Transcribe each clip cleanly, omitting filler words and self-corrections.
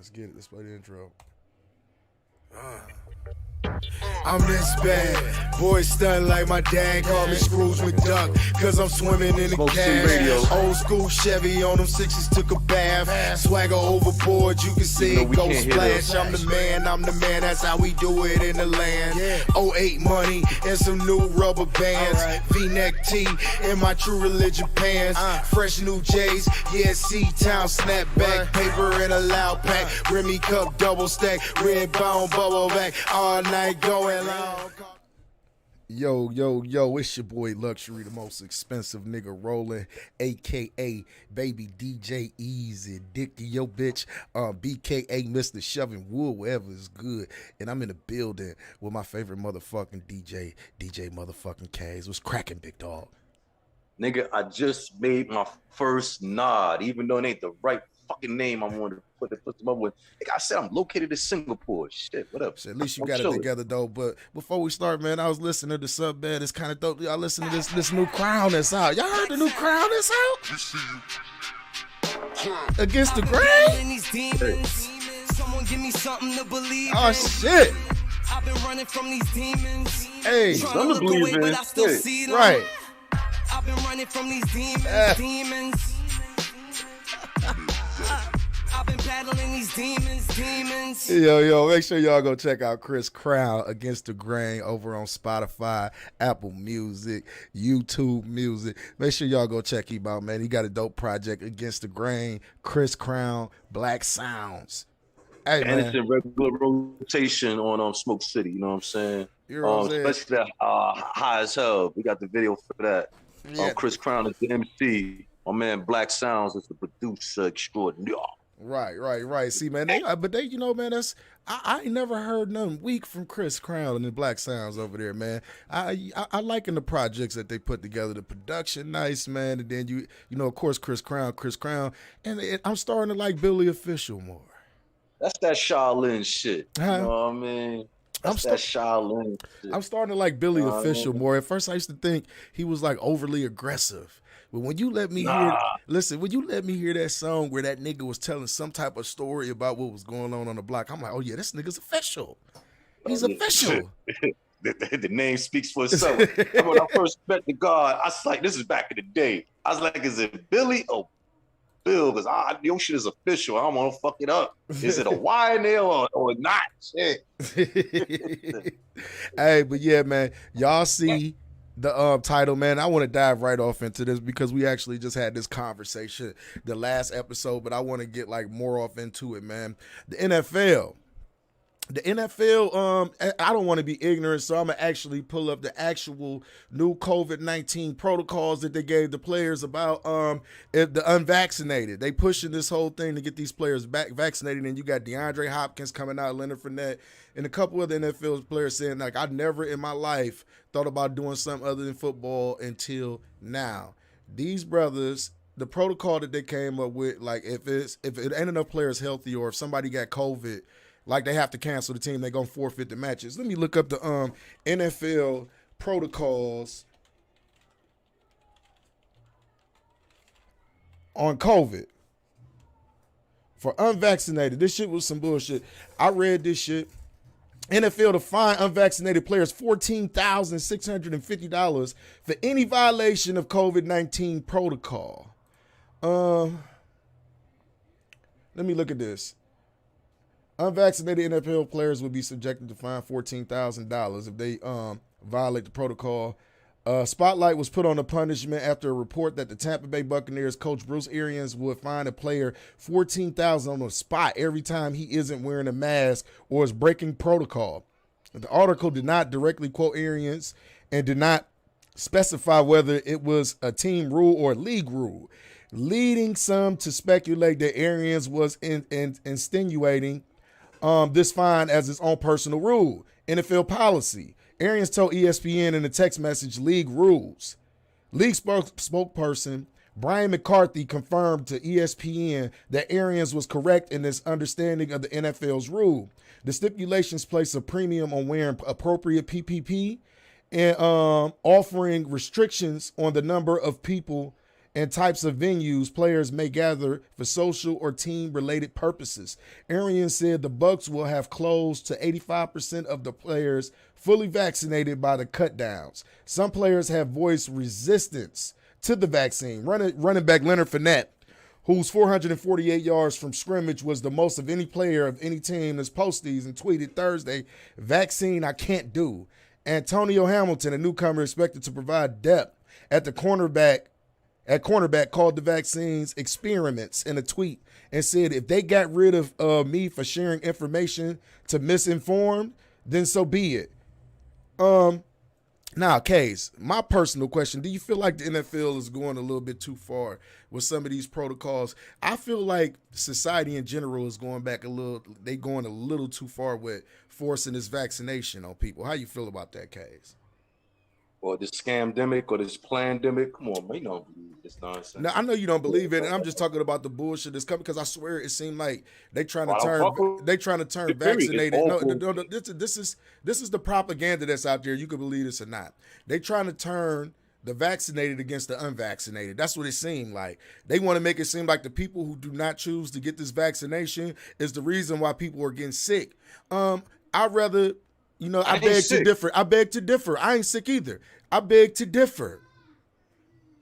Let's get it. Let's play the intro. I'm this bad. Boy stunned like my dad called me Scrooge McDuck. Cause I'm swimming in the cash. Old school Chevy on them sixes, took a bath. Swagger overboard, you can see it go splash. I'm the man, that's how we do it in the land. 08 money and some new rubber bands. V-neck tee and my true religion pants. Fresh new J's, yeah, C-Town snapback. Paper in a loud pack. Remy cup double stack. Red bone bubble back. All night going long. Yo, it's your boy Luxury, the most expensive nigga rolling, a.k.a. Baby DJ Easy, Dickie, yo bitch, B.K.A. Mr. Shoving Wood, wherever is good. And I'm in the building with my favorite motherfucking DJ motherfucking K's. What's cracking, big dog? Nigga, I just made my first nod, even though it ain't the right fucking name I wanted to put them up with. Like I said, I'm located in Singapore. Shit, what up? So at least you got it together, though. But before we start, man, I was listening to Sub Bad. It's kind of dope. Y'all listen to this new Crown that's out. Y'all heard the new Crown that's out? Against the Grain? Someone give me something to believe Oh, shit. I've been running from these demons. Hey, something to believe in. Right. I've been running from these demons. I've been battling these demons. Yo, make sure y'all go check out Chris Crown Against the Grain over on Spotify, Apple Music, YouTube Music. Make sure y'all go check him out, man. He got a dope project, Against the Grain, Chris Crown, Black Sounds. Hey, and man. it's in regular rotation on Smoke City, you know what I'm saying? You know what I'm saying? Especially that High as Hell. We got the video for that. Yeah. Chris Crown is the MC. My man Black Sounds is the producer extraordinaire. Right. See, man, they, you know, man, I ain't never heard nothing weak from Chris Crown and the Black Sounds over there, man. I liking the projects that they put together. The production, nice, man. And then you know, of course, Chris Crown, and I'm starting to like Billy Official more. That's that Shaolin shit. Huh? You know what I mean? That's that Shaolin shit. I'm starting to like Billy Official more. At first, I used to think he was like overly aggressive. But when you let me when you let me hear that song where that nigga was telling some type of story about what was going on the block, I'm like, oh yeah, this nigga's official. He's official. The name speaks for itself. When I first met the God, I was like, this is back in the day. I was like, is it Billy or Bill? Because your shit is official. I don't want to fuck it up. Is it a Y in there or not? Shit. Hey, but yeah, man, y'all see the title, man. I want to dive right off into this because we actually just had this conversation the last episode, but I want to get like more off into it, man. The NFL, I don't want to be ignorant, so I'm gonna actually pull up the actual new COVID-19 protocols that they gave the players about the unvaccinated. They pushing this whole thing to get these players back vaccinated, and you got DeAndre Hopkins coming out, Leonard Fournette, and a couple of the NFL players saying, like, I never in my life thought about doing something other than football until now. These brothers, the protocol that they came up with, like if it ain't enough players healthy or if somebody got COVID, like they have to cancel the team, they're going to forfeit the matches. Let me look up the NFL protocols on COVID for unvaccinated. This shit was some bullshit. I read this shit. NFL to fine unvaccinated players $14,650 for any violation of COVID-19 protocol. Let me look at this. Unvaccinated NFL players would be subjected to fine $14,000 if they violate the protocol. Spotlight was put on the punishment after a report that the Tampa Bay Buccaneers coach Bruce Arians would fine a player $14,000 on the spot every time he isn't wearing a mask or is breaking protocol. The article did not directly quote Arians and did not specify whether it was a team rule or a league rule, leading some to speculate that Arians was insinuating this fine as his own personal rule. NFL policy. Arians told ESPN in a text message league rules. League spokesperson Brian McCarthy confirmed to ESPN that Arians was correct in his understanding of the NFL's rule. The stipulations place a premium on wearing appropriate PPE and offering restrictions on the number of people and types of venues players may gather for social or team-related purposes. Arians said the Bucks will have close to 85% of the players fully vaccinated by the cutdowns. Some players have voiced resistance to the vaccine. Running back Leonard Fournette, whose 448 yards from scrimmage was the most of any player of any team this postseason, tweeted Thursday, "Vaccine I can't do." Antonio Hamilton, a newcomer expected to provide depth at cornerback, called the vaccines experiments in a tweet and said, "If they got rid of me for sharing information to misinformed, then so be it." Now, Case, my personal question, do you feel like the NFL is going a little bit too far with some of these protocols? I feel like society in general is going a little too far with forcing this vaccination on people. How you feel about that, Case? Or this scamdemic or this plandemic. Come on, man, you don't believe this nonsense. Now, I know you don't believe it, and I'm just talking about the bullshit that's coming, because I swear it seemed like they trying to turn vaccinated. No, this is the propaganda that's out there. You can believe this or not. They trying to turn the vaccinated against the unvaccinated. That's what it seemed like. They want to make it seem like the people who do not choose to get this vaccination is the reason why people are getting sick. I'd rather... I beg to differ. I ain't sick either. I beg to differ.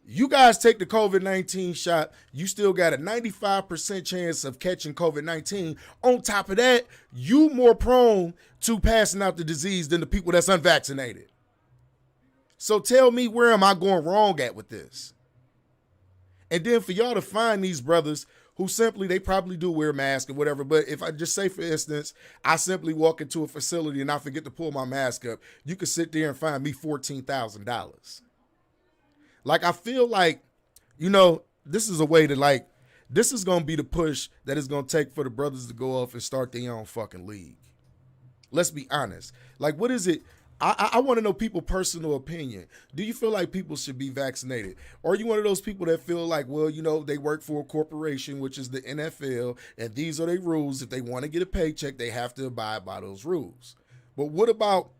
You guys take the COVID-19 shot, you still got a 95% chance of catching COVID-19. On top of that, you more prone to passing out the disease than the people that's unvaccinated. So tell me, where am I going wrong at with this? And then for y'all to find these brothers who simply, they probably do wear masks or whatever, but if I just say, for instance, I simply walk into a facility and I forget to pull my mask up, you could sit there and find me $14,000. Like, I feel like, this is a way to, this is going to be the push that it's going to take for the brothers to go off and start their own fucking league. Let's be honest. Like, what is it? I want to know people's personal opinion. Do you feel like people should be vaccinated? Or are you one of those people that feel like, well, they work for a corporation, which is the NFL, and these are their rules. If they want to get a paycheck, they have to abide by those rules. But what about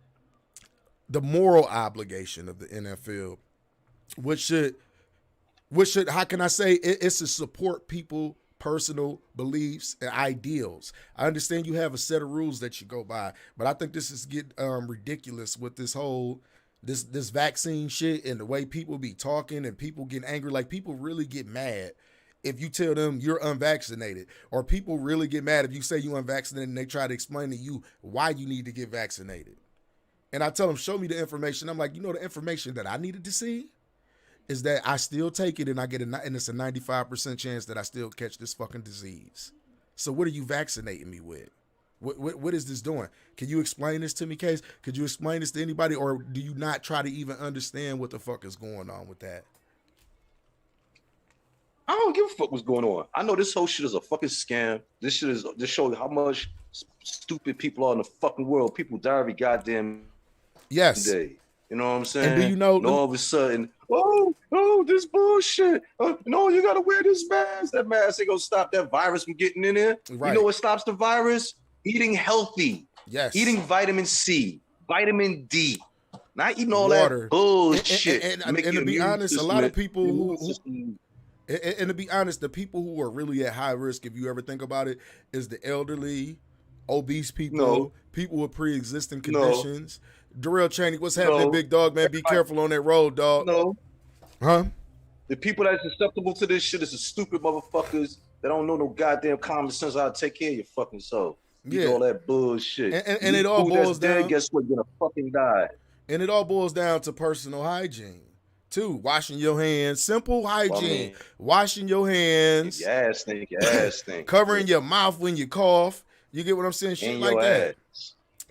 the moral obligation of the NFL? Which should, how can I say, it's to support people personal beliefs and ideals. I understand you have a set of rules that you go by, but I think this is getting ridiculous with this whole this vaccine shit and the way people be talking and people getting angry. Like, people really get mad if you tell them you're unvaccinated, or people really get mad if you say you're unvaccinated and they try to explain to you why you need to get vaccinated. And I tell them, show me the information. I'm like, the information that I needed to see is that I still take it and and it's a 95% chance that I still catch this fucking disease. So what are you vaccinating me with? What is this doing? Can you explain this to me, Case? Could you explain this to anybody, or do you not try to even understand what the fuck is going on with that? I don't give a fuck what's going on. I know this whole shit is a fucking scam. This shit is just show you how much stupid people are in the fucking world. People die every goddamn day. You know what I'm saying? And do you know? And all of a sudden, this bullshit. No, you gotta wear this mask. That mask ain't gonna stop that virus from getting in there. Right. You know what stops the virus? Eating healthy. Yes. Eating vitamin C, vitamin D. Not eating all that bullshit. And to be honest, a lot of people and to be honest, the people who are really at high risk, if you ever think about it, is the elderly, obese people, people with pre-existing conditions. Darrell Chaney, what's happening, big dog, man? Be careful on that road, dog. Huh? The people that's susceptible to this shit is the stupid motherfuckers that don't know no goddamn common sense how to take care of your fucking self. All that bullshit. And it all boils down. Dead, guess what? You're gonna fucking die. And it all boils down to personal hygiene, too. Washing your hands, simple hygiene. Washing your hands. Your ass stink. Covering your mouth when you cough. You get what I'm saying? Shit like that. Ass.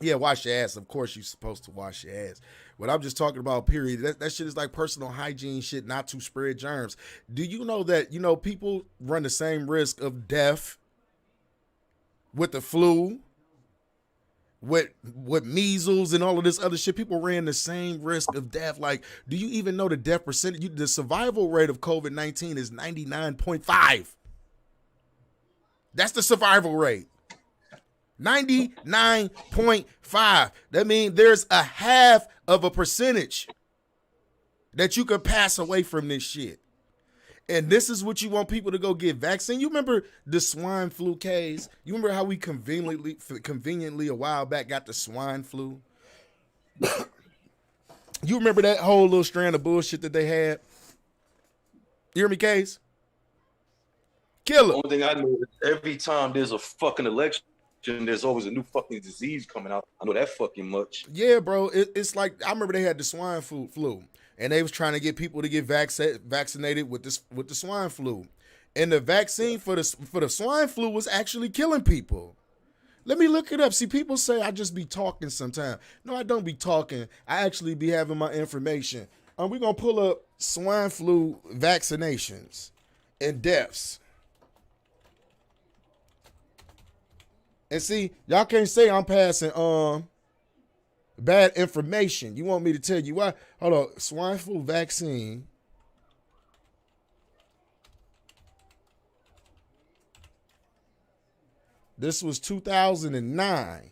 Yeah, wash your ass. Of course, you're supposed to wash your ass. But I'm just talking about, period. That shit is like personal hygiene shit, not to spread germs. Do you know that, people run the same risk of death with the flu, with measles and all of this other shit? People ran the same risk of death. Like, do you even know the death percentage? The survival rate of COVID-19 is 99.5. That's the survival rate. 99.5. That means there's a half of a percentage that you can pass away from this shit. And this is what you want people to go get vaccine. You remember the swine flu case? You remember how we conveniently a while back got the swine flu? You remember that whole little strand of bullshit that they had? You hear me, Case? Killer. The only thing I know is every time there's a fucking election, there's always a new fucking disease coming out. I know that fucking much. Yeah, bro. It's like, I remember they had the swine flu, and they was trying to get people to get vaccinated with the swine flu, and the vaccine for the swine flu was actually killing people. Let me look it up. See, people say I just be talking sometimes. No, I don't be talking. I actually be having my information. We're gonna pull up swine flu vaccinations and deaths. And see, y'all can't say I'm passing bad information. You want me to tell you why? Hold on. Swine flu vaccine. This was 2009.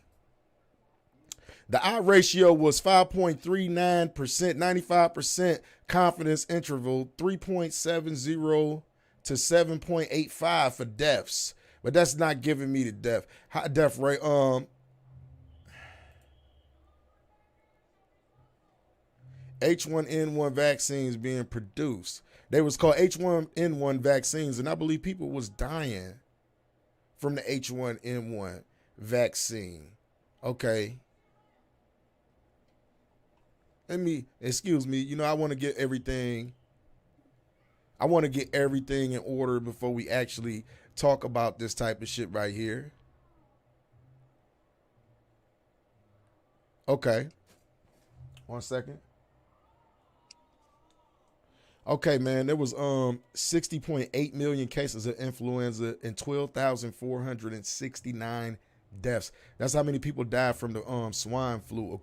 The I ratio was 5.39%, 95% confidence interval, 3.70 to 7.85 for deaths. But that's not giving me the death rate. H1N1 vaccines being produced. They was called H1N1 vaccines, and I believe people was dying from the H1N1 vaccine. Okay. Excuse me, you know, I want to get everything in order before we actually talk about this type of shit right here. Okay. 1 second. Okay, man, there was 60.8 million cases of influenza and 12,469 deaths. That's how many people died from the swine flu,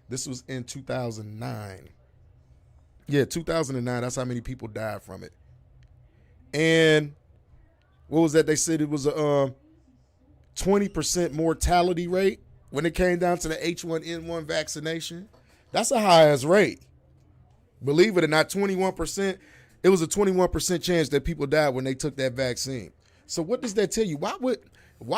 this was in 2009. Yeah, 2009, that's how many people died from it. And what was that? They said it was a 20% mortality rate when it came down to the H1N1 vaccination. That's a high-ass rate. Believe it or not, 21%. It was a 21% chance that people died when they took that vaccine. So what does that tell you? Why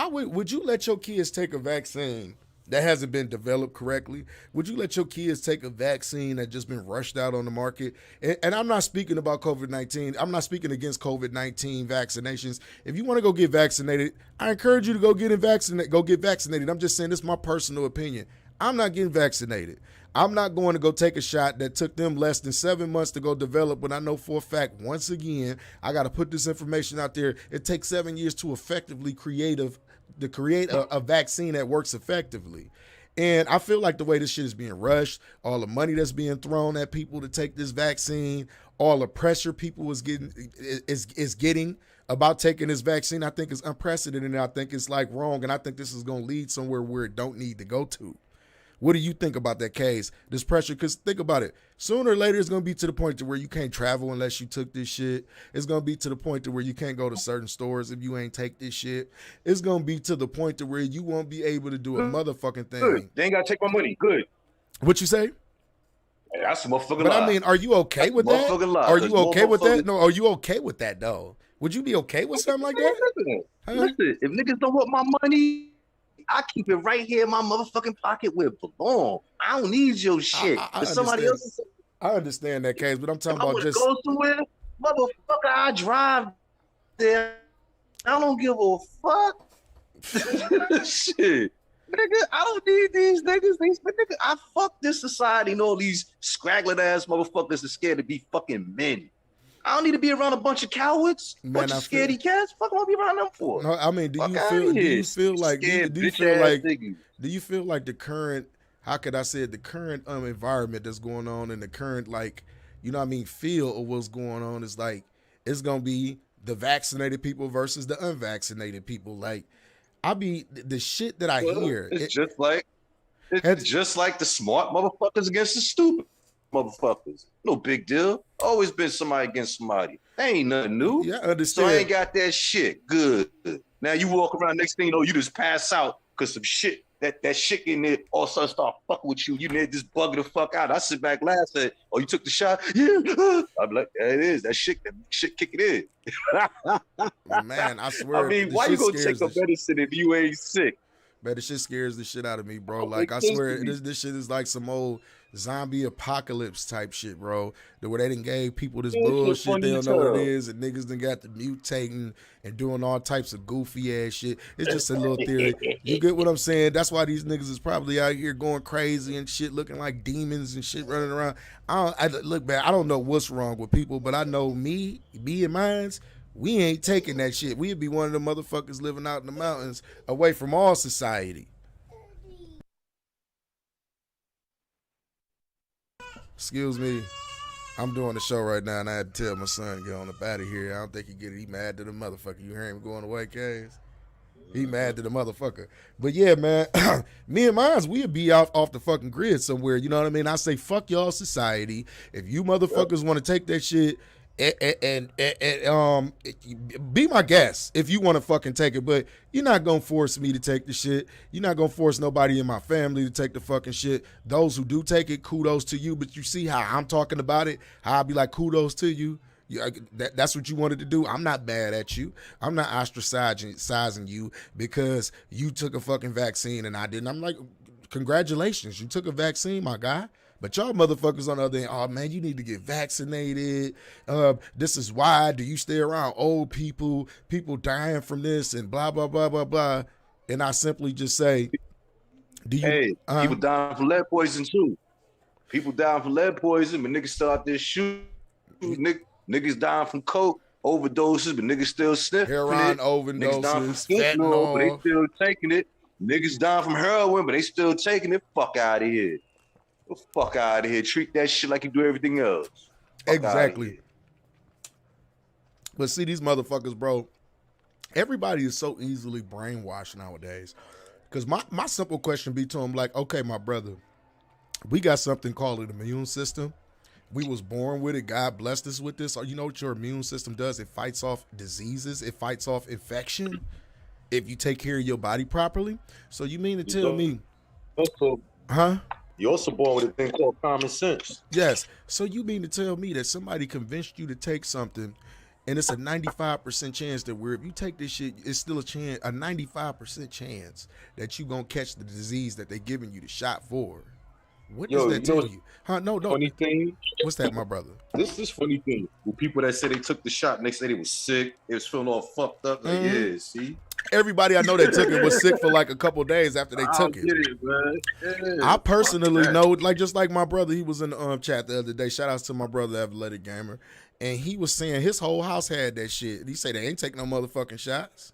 would you let your kids take a vaccine that hasn't been developed correctly? Would you let your kids take a vaccine that just been rushed out on the market? And I'm not speaking about COVID-19. I'm not speaking against COVID-19 vaccinations. If you want to go get vaccinated, I encourage you to go get vaccinated. I'm just saying, this is my personal opinion. I'm not getting vaccinated. I'm not going to go take a shot that took them less than 7 months to go develop, but I know for a fact, once again, I got to put this information out there. It takes 7 years to effectively create a vaccine that works effectively. And I feel like the way this shit is being rushed, all the money that's being thrown at people to take this vaccine, all the pressure people is getting about taking this vaccine, I think is unprecedented, and I think it's like wrong, and I think this is going to lead somewhere where it don't need to go to. What do you think about that case? This pressure, because think about it. Sooner or later, it's going to be to the point to where you can't travel unless you took this shit. It's going to be to the point to where you can't go to certain stores if you ain't take this shit. It's going to be to the point to where you won't be able to do a motherfucking thing. Good. They ain't got to take my money. Good. What you say? Hey, that's a motherfucking lie. lie. I mean, are you okay with that? Are you okay with that? No, are you okay with that, though? Would you be okay with something like that? Listen, if niggas don't want my money, I keep it right here in my motherfucking pocket where it belongs. I don't need your shit. I somebody else. I understand that case, but I'm talking about just go somewhere, motherfucker. I drive there. I don't give a fuck. Shit, nigga. I don't need these niggas. Nigga, I fuck this society and all these scraggling ass motherfuckers are scared to be fucking men. I don't need to be around a bunch of cowards, bunch of scaredy cats. Fuck, I want to be around them for? No, I mean, do you feel like the current, how could I say it, the current environment that's going on and the current, like, you know what I mean, feel of what's going on is like, it's going to be the vaccinated people versus the unvaccinated people. Like, the shit that I hear. It's just like the smart motherfuckers against the stupid motherfuckers. No big deal. Always been somebody against somebody. That ain't nothing new. Yeah, I understand. So I ain't got that shit. Good. Now you walk around, next thing you know, you just pass out because some shit that shit in there all of a sudden start fucking with you. You need just bugging the fuck out. I sit back last said, oh, you took the shot? Yeah. I'm like, yeah, it is. That shit kicking in. Man, I swear. I mean, why you gonna take a medicine if you ain't sick? Man, this shit scares the shit out of me, bro. Like, I swear, this shit is like some old zombie apocalypse type shit, bro. Where they done gave people this bullshit, they don't know what it is, and niggas done got the mutating and doing all types of goofy ass shit. It's just a little theory. You get what I'm saying? That's why these niggas is probably out here going crazy and shit, looking like demons and shit running around. Look, man, I don't know what's wrong with people, but I know me and mines, we ain't taking that shit. We'd be one of the motherfuckers living out in the mountains away from all society. Excuse me. I'm doing a show right now and I had to tell my son to get on up out of here. I don't think he mad to the motherfucker. You hear him going away, Case? He mad to the motherfucker. But yeah, man, me and mines, we'd be out off the fucking grid somewhere. You know what I mean? I say, fuck y'all society. If you motherfuckers want to take that shit, and be my guest if you want to fucking take it, but you're not gonna force me to take the shit. You're not gonna force nobody in my family to take the fucking shit. Those who do take it, kudos to you. But you see how I'm talking about it, how I be like, kudos to you. That's what you wanted to do. I'm not mad at you. I'm not ostracizing you because you took a fucking vaccine and I didn't. I'm like, congratulations, you took a vaccine, my guy. But y'all motherfuckers on the other end, oh man, you need to get vaccinated. This is why. Do you stay around old people dying from this and blah, blah, blah, blah, blah. And I simply just say, do you? Hey, people dying from lead poison too. People dying from lead poison, but niggas still out there shooting. Niggas dying from coke overdoses, but niggas still sniffing heroin it. overdoses, fentanyl, but they still taking it. Niggas dying from heroin, but they still taking it. Fuck out of here. Fuck out of here. Treat that shit like you do everything else. Fuck exactly. But see, these motherfuckers, bro, everybody is so easily brainwashed nowadays. Because my simple question be to them, like, okay, my brother, we got something called an immune system. We was born with it. God blessed us with this. Or you know what your immune system does? It fights off diseases. It fights off infection if you take care of your body properly. So you mean to tell me... Huh? You're also born with a thing called common sense. Yes. So you mean to tell me that somebody convinced you to take something and it's a 95% chance that if you take this shit, it's still a 95% chance that you gonna catch the disease that they giving you the shot for. What does that tell you? Huh? No. Funny thing. What's that, my brother? This funny thing. With people that say they took the shot and they say they was sick, they was feeling all fucked up. Like, yeah, see? Everybody I know that took it was sick for like a couple of days after they took it. Man. Yeah. I personally know, like just like my brother, he was in the chat the other day. Shout outs to my brother, Athletic Gamer, and he was saying his whole house had that shit. He said they ain't take no motherfucking shots,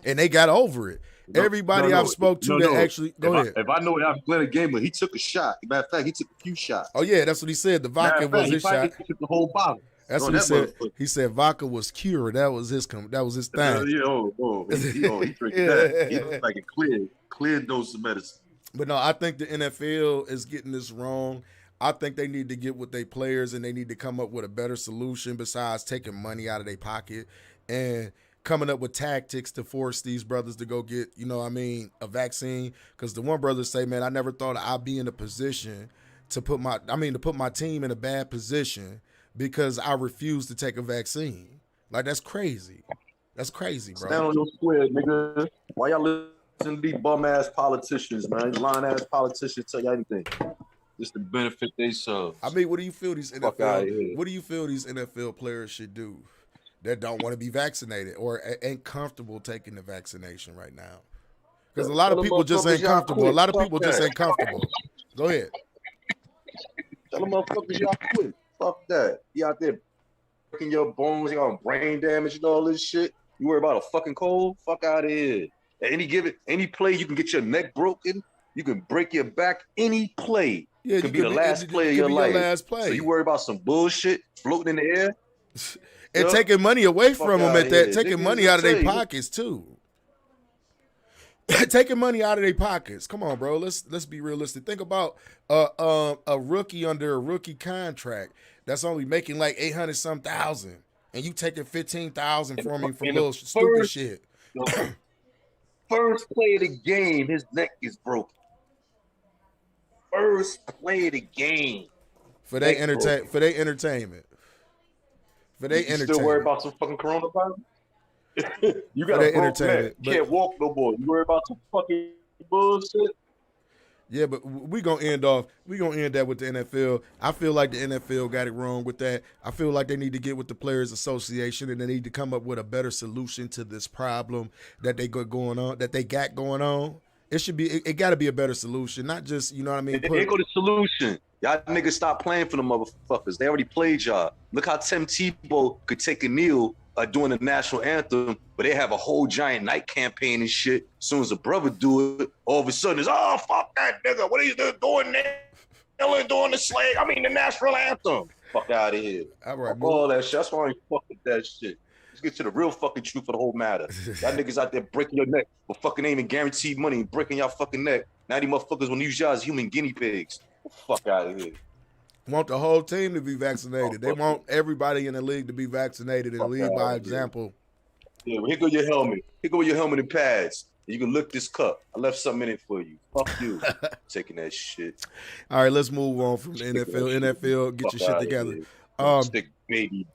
and they got over it. Everybody I've spoke to that actually go ahead. If I know Athletic Gamer, he took a shot. Matter of fact, he took a few shots. Oh yeah, that's what he said. The vodka was his shot. He took the whole bottle. That's what he said. He said vodka was cured. That was his thing. He drank that. He was like a clear dose of medicine. But no, I think the NFL is getting this wrong. I think they need to get with their players and they need to come up with a better solution besides taking money out of their pocket and coming up with tactics to force these brothers to go get, a vaccine. Because the one brother say, man, I never thought I'd be in a position to put my team in a bad position because I refuse to take a vaccine. Like, that's crazy. That's crazy, bro. Stand on your square, nigga. Why y'all listen to these bum-ass politicians, man? Lying-ass politicians tell you anything. Just to benefit themselves. I mean, what do you feel these NFL players should do that don't want to be vaccinated or ain't comfortable taking the vaccination right now? Because a lot of people just ain't comfortable. Go ahead. Tell them motherfuckers y'all quit. Fuck that. You out there breaking your bones, you got brain damage and all this shit. You worry about a fucking cold? Fuck out of here. At any play, you can get your neck broken. You can break your back. Any play. Yeah, could be the last play of your life. So you worry about some bullshit floating in the air? And taking money away from them at that. Taking money out of their pockets, too. Taking money out of their pockets. Come on, bro. Let's be realistic. Think about a rookie under a rookie contract that's only making like 800-some thousand, and you taking 15,000 from him for little stupid shit. first play of the game, his neck is broken. First play of the game. For their entertainment. For their entertainment. You still worry about some fucking coronavirus? You got a broke neck. You can't walk no more. You worry about some fucking bullshit? Yeah, but we're going to end that with the NFL. I feel like the NFL got it wrong with that. I feel like they need to get with the Players Association and they need to come up with a better solution to this problem that they got going on. It got to be a better solution, not just, you know what I mean? Here go the solution. Y'all niggas stop playing for the motherfuckers. They already played y'all. Look how Tim Tebow could take a kneel doing the national anthem, but they have a whole giant night campaign and shit. As soon as a brother do it, all of a sudden it's, oh, fuck that nigga. What are you doing there? Doing the national anthem. Fuck out of here. All right, all that shit. That's why I ain't fuck with that shit. Let's get to the real fucking truth of the whole matter. Y'all niggas out there breaking your neck, but fucking ain't even guaranteed money and breaking y'all fucking neck. Now these motherfuckers want to use y'all as human guinea pigs. Fuck out of here. Want the whole team to be vaccinated. They want everybody in the league to be vaccinated and lead by example. Yeah, well, here go your helmet. Here go your helmet and pads. You can lick this cup. I left something in it for you. Fuck you. Taking that shit. All right, let's move on from the NFL. NFL, get your shit together. Stick baby.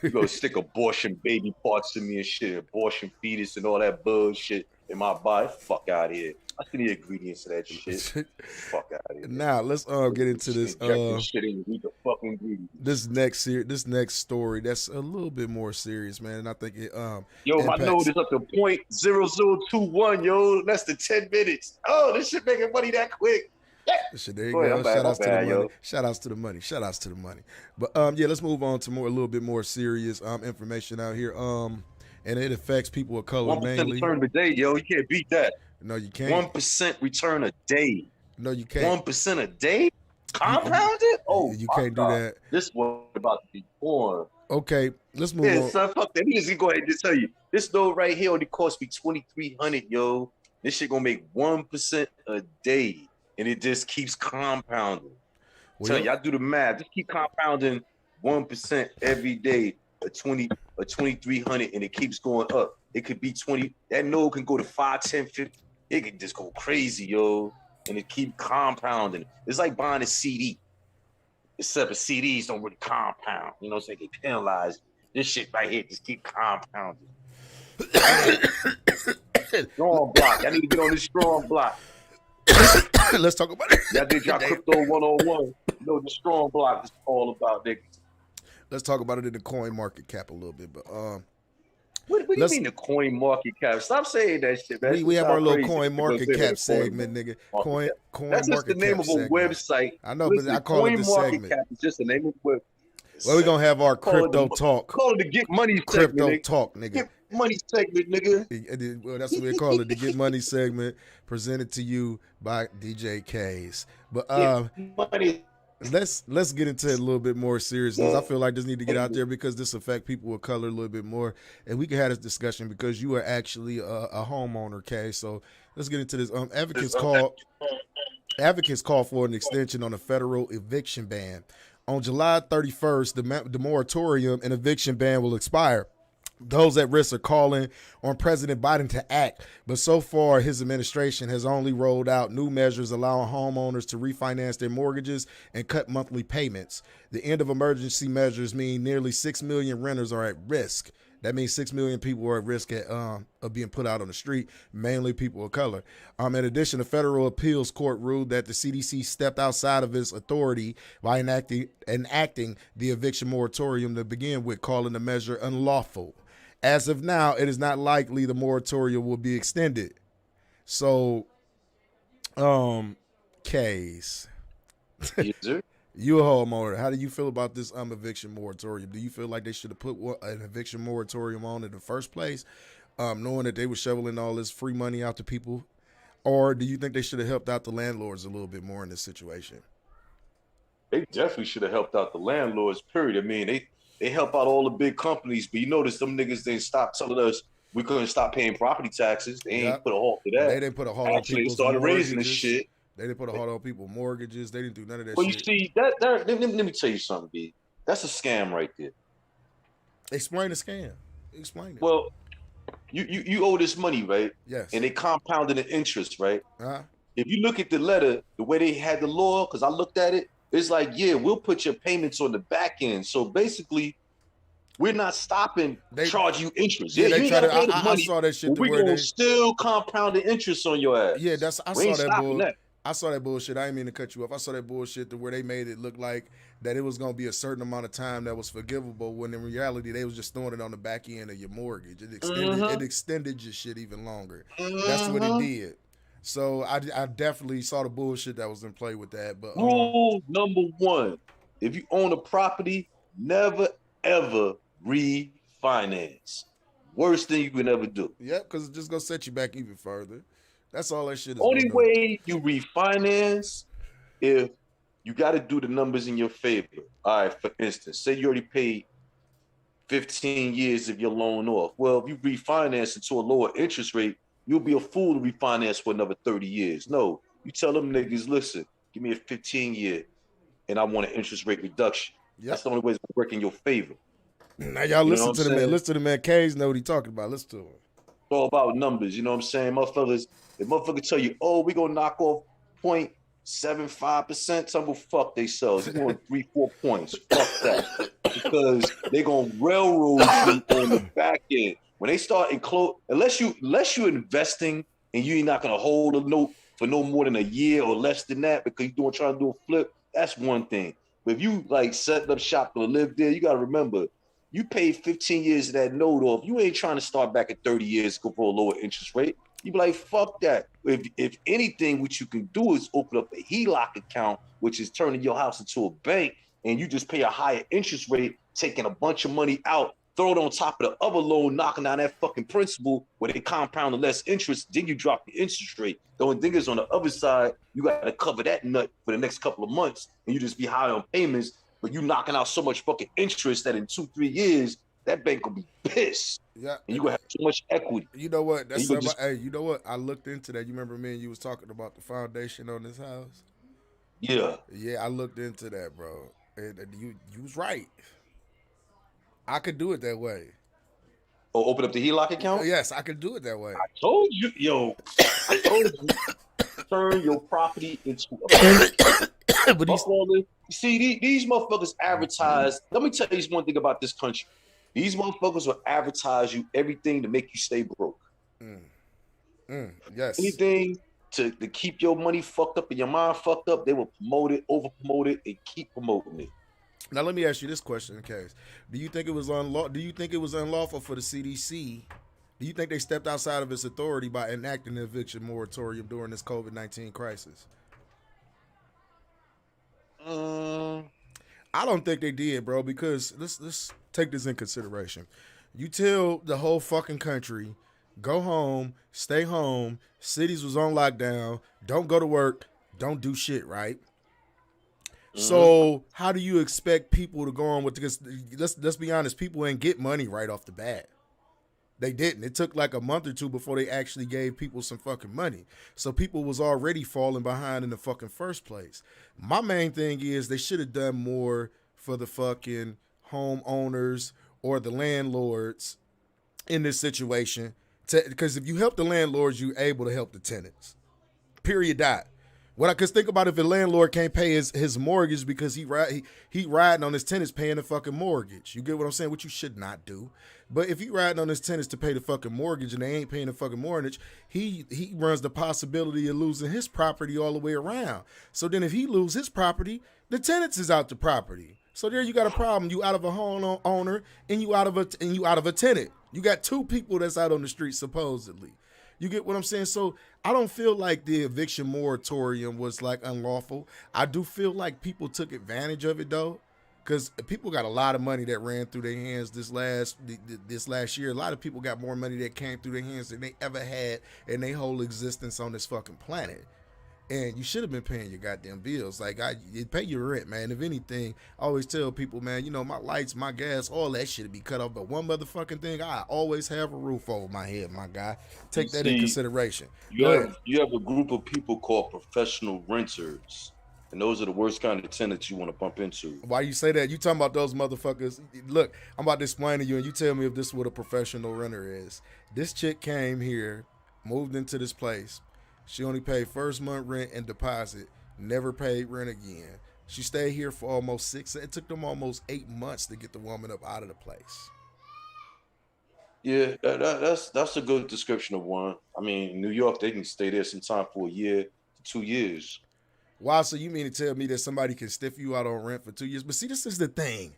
You go stick abortion baby parts in me and shit. Abortion fetus and all that bullshit in my body. Fuck out of here. I see the ingredients of that shit. Fuck out of here. Now let's get into this. Shit in, read the fucking ingredients. This next story that's a little bit more serious, man. And I think it Yo, my node is up to .0021, yo. Less than 10 minutes. Oh, this shit making money that quick. Shit, there you go. Shout outs to the money. Shout outs to the money. Shout outs to the money. But yeah, let's move on to a little bit more serious information out here. And it affects people of color 1% mainly. Return a day, yo. You can't beat that. No, you can't. 1% return a day. No, you can't. 1% a day? Compounded? Oh, you can't do that. This was about to be born. Okay, let's move on. Son, fuck that. Let me just go ahead and just tell you. This note right here only cost me $2,300, yo. This shit gonna make 1% a day. And it just keeps compounding. Tell you, I do the math. Just keep compounding 1% every day. A 2,300, and it keeps going up. It could be 20. That node can go to 5, 10, 50. It could just go crazy, yo. And it keep compounding. It's like buying a CD. Except for CDs don't really compound. You know what I'm saying? They get penalized. This shit right here just keep compounding. Strong block. I need to get on this strong block. Let's talk about it. Y'all did y'all crypto 101. You know the strong block is all about, niggas. Let's talk about it in the coin market cap a little bit, but what do you mean the coin market cap? Stop saying that shit, man. We have our little coin market cap segment, nigga. Coin That's just the name of a website. I know, but I call it the segment. Cap is just the name of a website. Well, we're gonna have our crypto talk. Call it the Get Money crypto segment. Talk, nigga. Get Money segment, nigga. Well, that's what we call it, the Get Money segment, presented to you by DJ K's. But money. Let's get into it a little bit more seriousness. I feel like this need to get out there because this affect people of color a little bit more, and we can have this discussion because you are actually a homeowner, Kay. So let's get into this. Advocates call for an extension on a federal eviction ban. On July 31st, the moratorium and eviction ban will expire. Those at risk are calling on President Biden to act, but so far his administration has only rolled out new measures allowing homeowners to refinance their mortgages and cut monthly payments. The end of emergency measures mean nearly 6 million renters are at risk. That means 6 million people are at risk of being put out on the street, mainly people of color. In addition, the federal appeals court ruled that the CDC stepped outside of its authority by enacting the eviction moratorium to begin with, calling the measure unlawful. As of now, it is not likely the moratorium will be extended. So, Case, you a homeowner. How do you feel about this eviction moratorium? Do you feel like they should have put an eviction moratorium on in the first place, knowing that they were shoveling all this free money out to people? Or do you think they should have helped out the landlords a little bit more in this situation? They definitely should have helped out the landlords, period. I mean, they help out all the big companies, but you notice them niggas didn't stop telling us we couldn't stop paying property taxes. They ain't put a halt to that. They didn't put a halt on people's mortgages. They started raising this shit. They didn't put a halt on people's mortgages. They didn't do none of that shit. Well, shit. You see, let me tell you something, B. That's a scam right there. Explain the scam. Explain it. Well, you owe this money, right? Yes. And they compounded the interest, right? Uh-huh. If you look at the letter, the way they had the law, because I looked at it, it's like, yeah, we'll put your payments on the back end. So basically, we're not stopping charging you interest. Yeah, you ain't gotta pay the money. I saw that shit. But we're gonna still compound the interest on your ass. Yeah, We ain't stopping that. I saw that bullshit. I didn't mean to cut you off. I saw that bullshit to where they made it look like that it was going to be a certain amount of time that was forgivable, when in reality they was just throwing it on the back end of your mortgage. It extended your shit even longer. That's what it did. So I definitely saw the bullshit that was in play with that. But rule number 1: if you own a property, never ever refinance. Worst thing you can ever do. Yeah, because it's just gonna set you back even further. That's all that shit is. Only way you refinance, if you got to do the numbers in your favor. All right, for instance, say you already paid 15 years of your loan off. Well, if you refinance into a lower interest rate, you'll be a fool to refinance for another 30 years. No, you tell them niggas, listen, give me a 15-year and I want an interest rate reduction. Yep. That's the only way it's going to work in your favor. Now y'all listen to the man. Listen to the man. K's know what he talking about. Listen to him. It's all about numbers. You know what I'm saying? Motherfuckers, if motherfuckers tell you, oh, we going to knock off 0.75%, some will fuck themselves. They're going 3-4 points. Fuck that. Because they're going to railroad you on the back end. When they start unless you're investing and you're not going to hold a note for no more than a year or less than that because you're trying to do a flip, that's one thing. But if you like setting up shop to live there, you got to remember, you paid 15 years of that note off. You ain't trying to start back at 30 years to go for a lower interest rate. You be like, fuck that. If anything, what you can do is open up a HELOC account, which is turning your house into a bank, and you just pay a higher interest rate, taking a bunch of money out, throw it on top of the other loan, knocking down that fucking principal where they compound the less interest, then you drop the interest rate. The only thing is on the other side, you got to cover that nut for the next couple of months, and you just be high on payments, but you knocking out so much fucking interest that in 2-3 years, that bank will be pissed. Yeah. And you gonna have too much equity. You know what? Hey, you know what? I looked into that. You remember me and you was talking about the foundation on this house? Yeah. Yeah, I looked into that, bro. And you was right. I could do it that way. Oh, open up the HELOC account? Yes, I could do it that way. I told you, turn your property into a but see, these motherfuckers advertise. Let me tell you one thing about this country. These motherfuckers will advertise you everything to make you stay broke. Yes. Anything to keep your money fucked up and your mind fucked up, they will promote it, over promote it, and keep promoting it. Now let me ask you this question, Case. Do you think it was unlawful for the CDC? Do you think they stepped outside of its authority by enacting the eviction moratorium during this COVID-19 crisis? I don't think they did, bro, because let's take this in consideration. You tell the whole fucking country, go home, stay home, cities was on lockdown, don't go to work, don't do shit, right? So how do you expect people to go on with this? Let's be honest, people ain't get money right off the bat. They didn't. It took like a month or two before they actually gave people some fucking money. So people was already falling behind in the fucking first place. My main thing is they should have done more for the fucking homeowners or the landlords in this situation. Because if you help the landlords, you're able to help the tenants. Period. Because think about if a landlord can't pay his mortgage because he riding on his tenants paying the fucking mortgage. You get what I'm saying? Which you should not do. But if he riding on his tenants to pay the fucking mortgage and they ain't paying the fucking mortgage, he runs the possibility of losing his property all the way around. So then if he lose his property, the tenants is out the property. So there you got a problem. You out of a home owner and you out of a tenant. You got two people that's out on the street supposedly. You get what I'm saying? So I don't feel like the eviction moratorium was like unlawful. I do feel like people took advantage of it though, because people got a lot of money that ran through their hands this last year. A lot of people got more money that came through their hands than they ever had in their whole existence on this fucking planet. And you should have been paying your goddamn bills. Like, you pay your rent, man. If anything, I always tell people, man, you know, my lights, my gas, all that shit be cut off. But one motherfucking thing, I always have a roof over my head, my guy. In consideration. You have a group of people called professional renters. And those are the worst kind of tenants you want to bump into. Why you say that? You talking about those motherfuckers? Look, I'm about to explain to you, and you tell me if this is what a professional renter is. This chick came here, moved into this place. She only paid first month rent and deposit, never paid rent again. She stayed here for almost 6. It took them almost 8 months to get the woman up out of the place. Yeah, that's a good description of one. I mean, in New York, they can stay there sometime for a year to 2 years. Wow, so you mean to tell me that somebody can stiff you out on rent for 2 years? But see, this is the thing.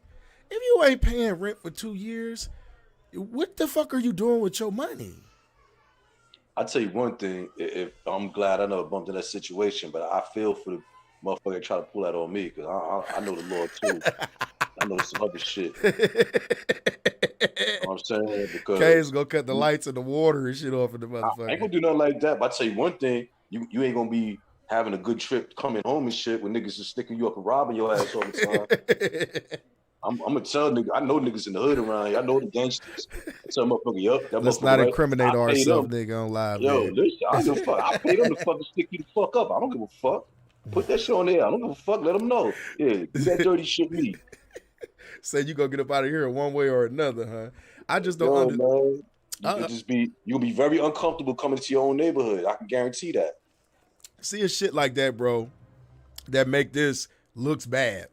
If you ain't paying rent for 2 years, what the fuck are you doing with your money? I tell you one thing, if I'm glad I never bumped in that situation, but I feel for the motherfucker that try to pull that on me, because I know the Lord too. I know some other shit. You know what I'm saying? Because K's gonna cut the lights and the water and shit off of the I motherfucker. ain't gonna do nothing like that. But I tell you one thing, you ain't gonna be having a good trip coming home and shit when niggas is sticking you up and robbing your ass all the time. I'm gonna tell niggas, I know niggas in the hood around here. I know the gangsters. I tell motherfucker, yup, that Let's motherfucker not right. incriminate I paid ourselves, them. nigga, on live. Yo, Man. listen, I don't give a fuck. I paid them to fucking stick you the fuck up. I don't give a fuck. Put that shit on there. I don't give a fuck. Let them know. Yeah, do that dirty shit me. Say you gonna get up out of here in one way or another, huh? I just don't Yo, understand. man, you could just be, you'll be very uncomfortable coming to your own neighborhood. I can guarantee that. See a shit like that, bro, that make this looks bad.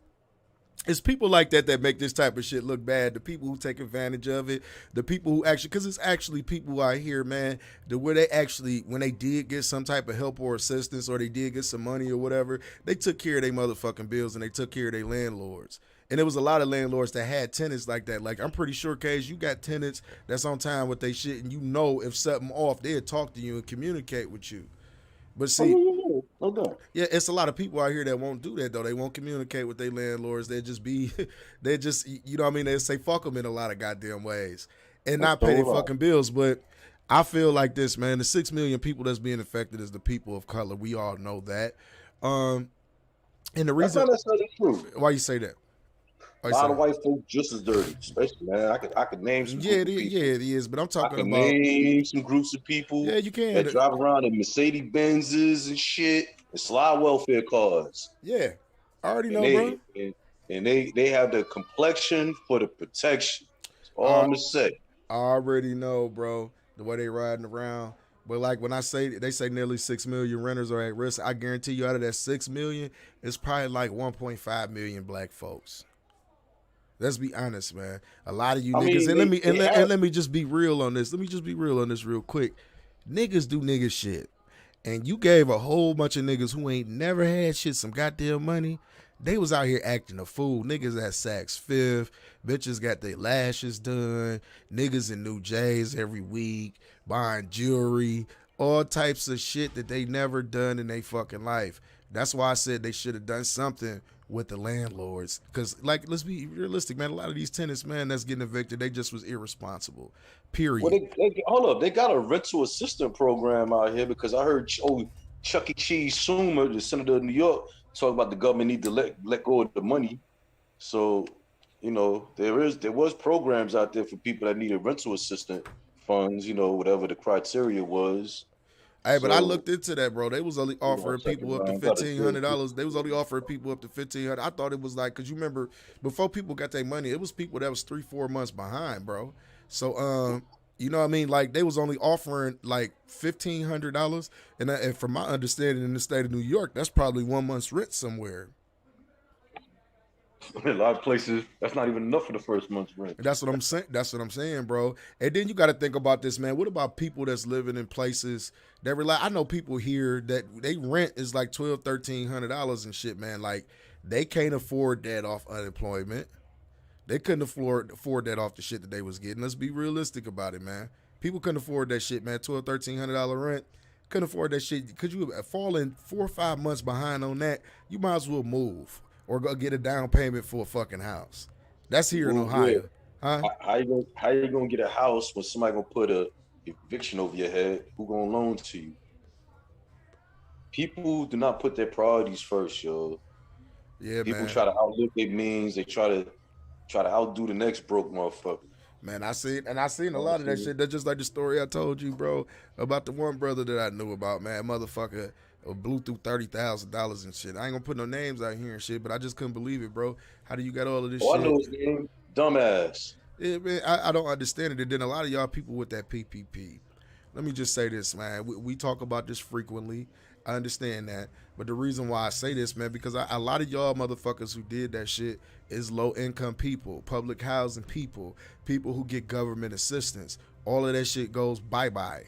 It's people like that that make this type of shit look bad. The people who take advantage of it, the people who actually, because it's actually people out here, man, where they actually, when they did get some type of help or assistance, or they did get some money or whatever, they took care of their motherfucking bills and they took care of their landlords. And there was a lot of landlords that had tenants like that. Like, I'm pretty sure, Case, you got tenants that's on time with they shit, and you know if something off, they'll talk to you and communicate with you. But see, yeah, it's a lot of people out here that won't do that, though. They won't communicate with their landlords. They just be, they just, you know what I mean? They say fuck them in a lot of goddamn ways and not pay their fucking bills. But I feel like this, man. The 6 million people that's being affected is the people of color. We all know that. And the reason That's not necessarily true. why you say that? A lot of white folks just as dirty, especially, man. I could name some. Yeah, it is. But I'm talking about name some groups of people. Yeah, you can. That drive around in Mercedes Benzes and shit and slide welfare cars. Yeah, I already know, bro. And they have the complexion for the protection. That's all I'm gonna say. I already know, bro. The way they riding around. But like when I say, they say nearly 6 million renters are at risk. I guarantee you, out of that 6 million, it's probably like 1.5 million black folks. Let's be honest, man. A lot of you niggas, and let me just be real on this. Let me just be real on this real quick. Niggas do nigga shit. And you gave a whole bunch of niggas who ain't never had shit some goddamn money. They was out here acting a fool. Niggas at Saks Fifth. Bitches got their lashes done. Niggas in new J's every week. Buying jewelry. All types of shit that they never done in their fucking life. That's why I said they should have done something with the landlords. Because, like, let's be realistic, man. A lot of these tenants, man, that's getting evicted, they just was irresponsible. Period. Well, hold up. They got a rental assistant program out here because I heard Chuck E. Cheese Schumer, the senator of New York, talk about the government need to let go of the money. So, you know, there was programs out there for people that needed rental assistant funds, you know, whatever the criteria was. Hey, but I looked into that, bro. They was only offering people up to $1,500. They was only offering people up to $1,500. I thought it was like, because you remember, before people got their money, it was people that was 3-4 months behind, bro. So, you know what I mean? Like, they was only offering like $1,500. And from my understanding, in the state of New York, that's probably 1 month's rent somewhere. A lot of places, that's not even enough for the first month's rent. That's what I'm saying. That's what I'm saying, bro. And then you got to think about this, man. What about people that's living in places that rely? I know people here that they rent is like $1,200, $1,300 and shit, man. Like, they can't afford that off unemployment. They couldn't afford that off the shit that they was getting. Let's be realistic about it, man. People couldn't afford that shit, man. $1,200, $1,300 rent. Couldn't afford that shit. Could you fall in 4 or 5 months behind on that? You might as well move. Or go get a down payment for a fucking house. That's here in Ohio. Huh? How you gonna get a house when somebody gonna put a eviction over your head? Who gonna loan to you? People do not put their priorities first, yo. Yeah, people man. Try to outlive their means. They try to outdo the next broke motherfucker. Man, I seen a lot of that shit. That's just like the story I told you, bro, about the one brother that I knew about, man. Motherfucker blew through $30,000 and shit. I ain't gonna put no names out here and shit, but I just couldn't believe it, bro. How do you got all of this Oh, shit? I know his name. Dumbass. Yeah, man, I don't understand it. And then a lot of y'all people with that PPP. Let me just say this, man. We talk about this frequently. I understand that. But the reason why I say this, man, because a lot of y'all motherfuckers who did that shit is low-income people, public housing people, people who get government assistance. All of that shit goes bye-bye.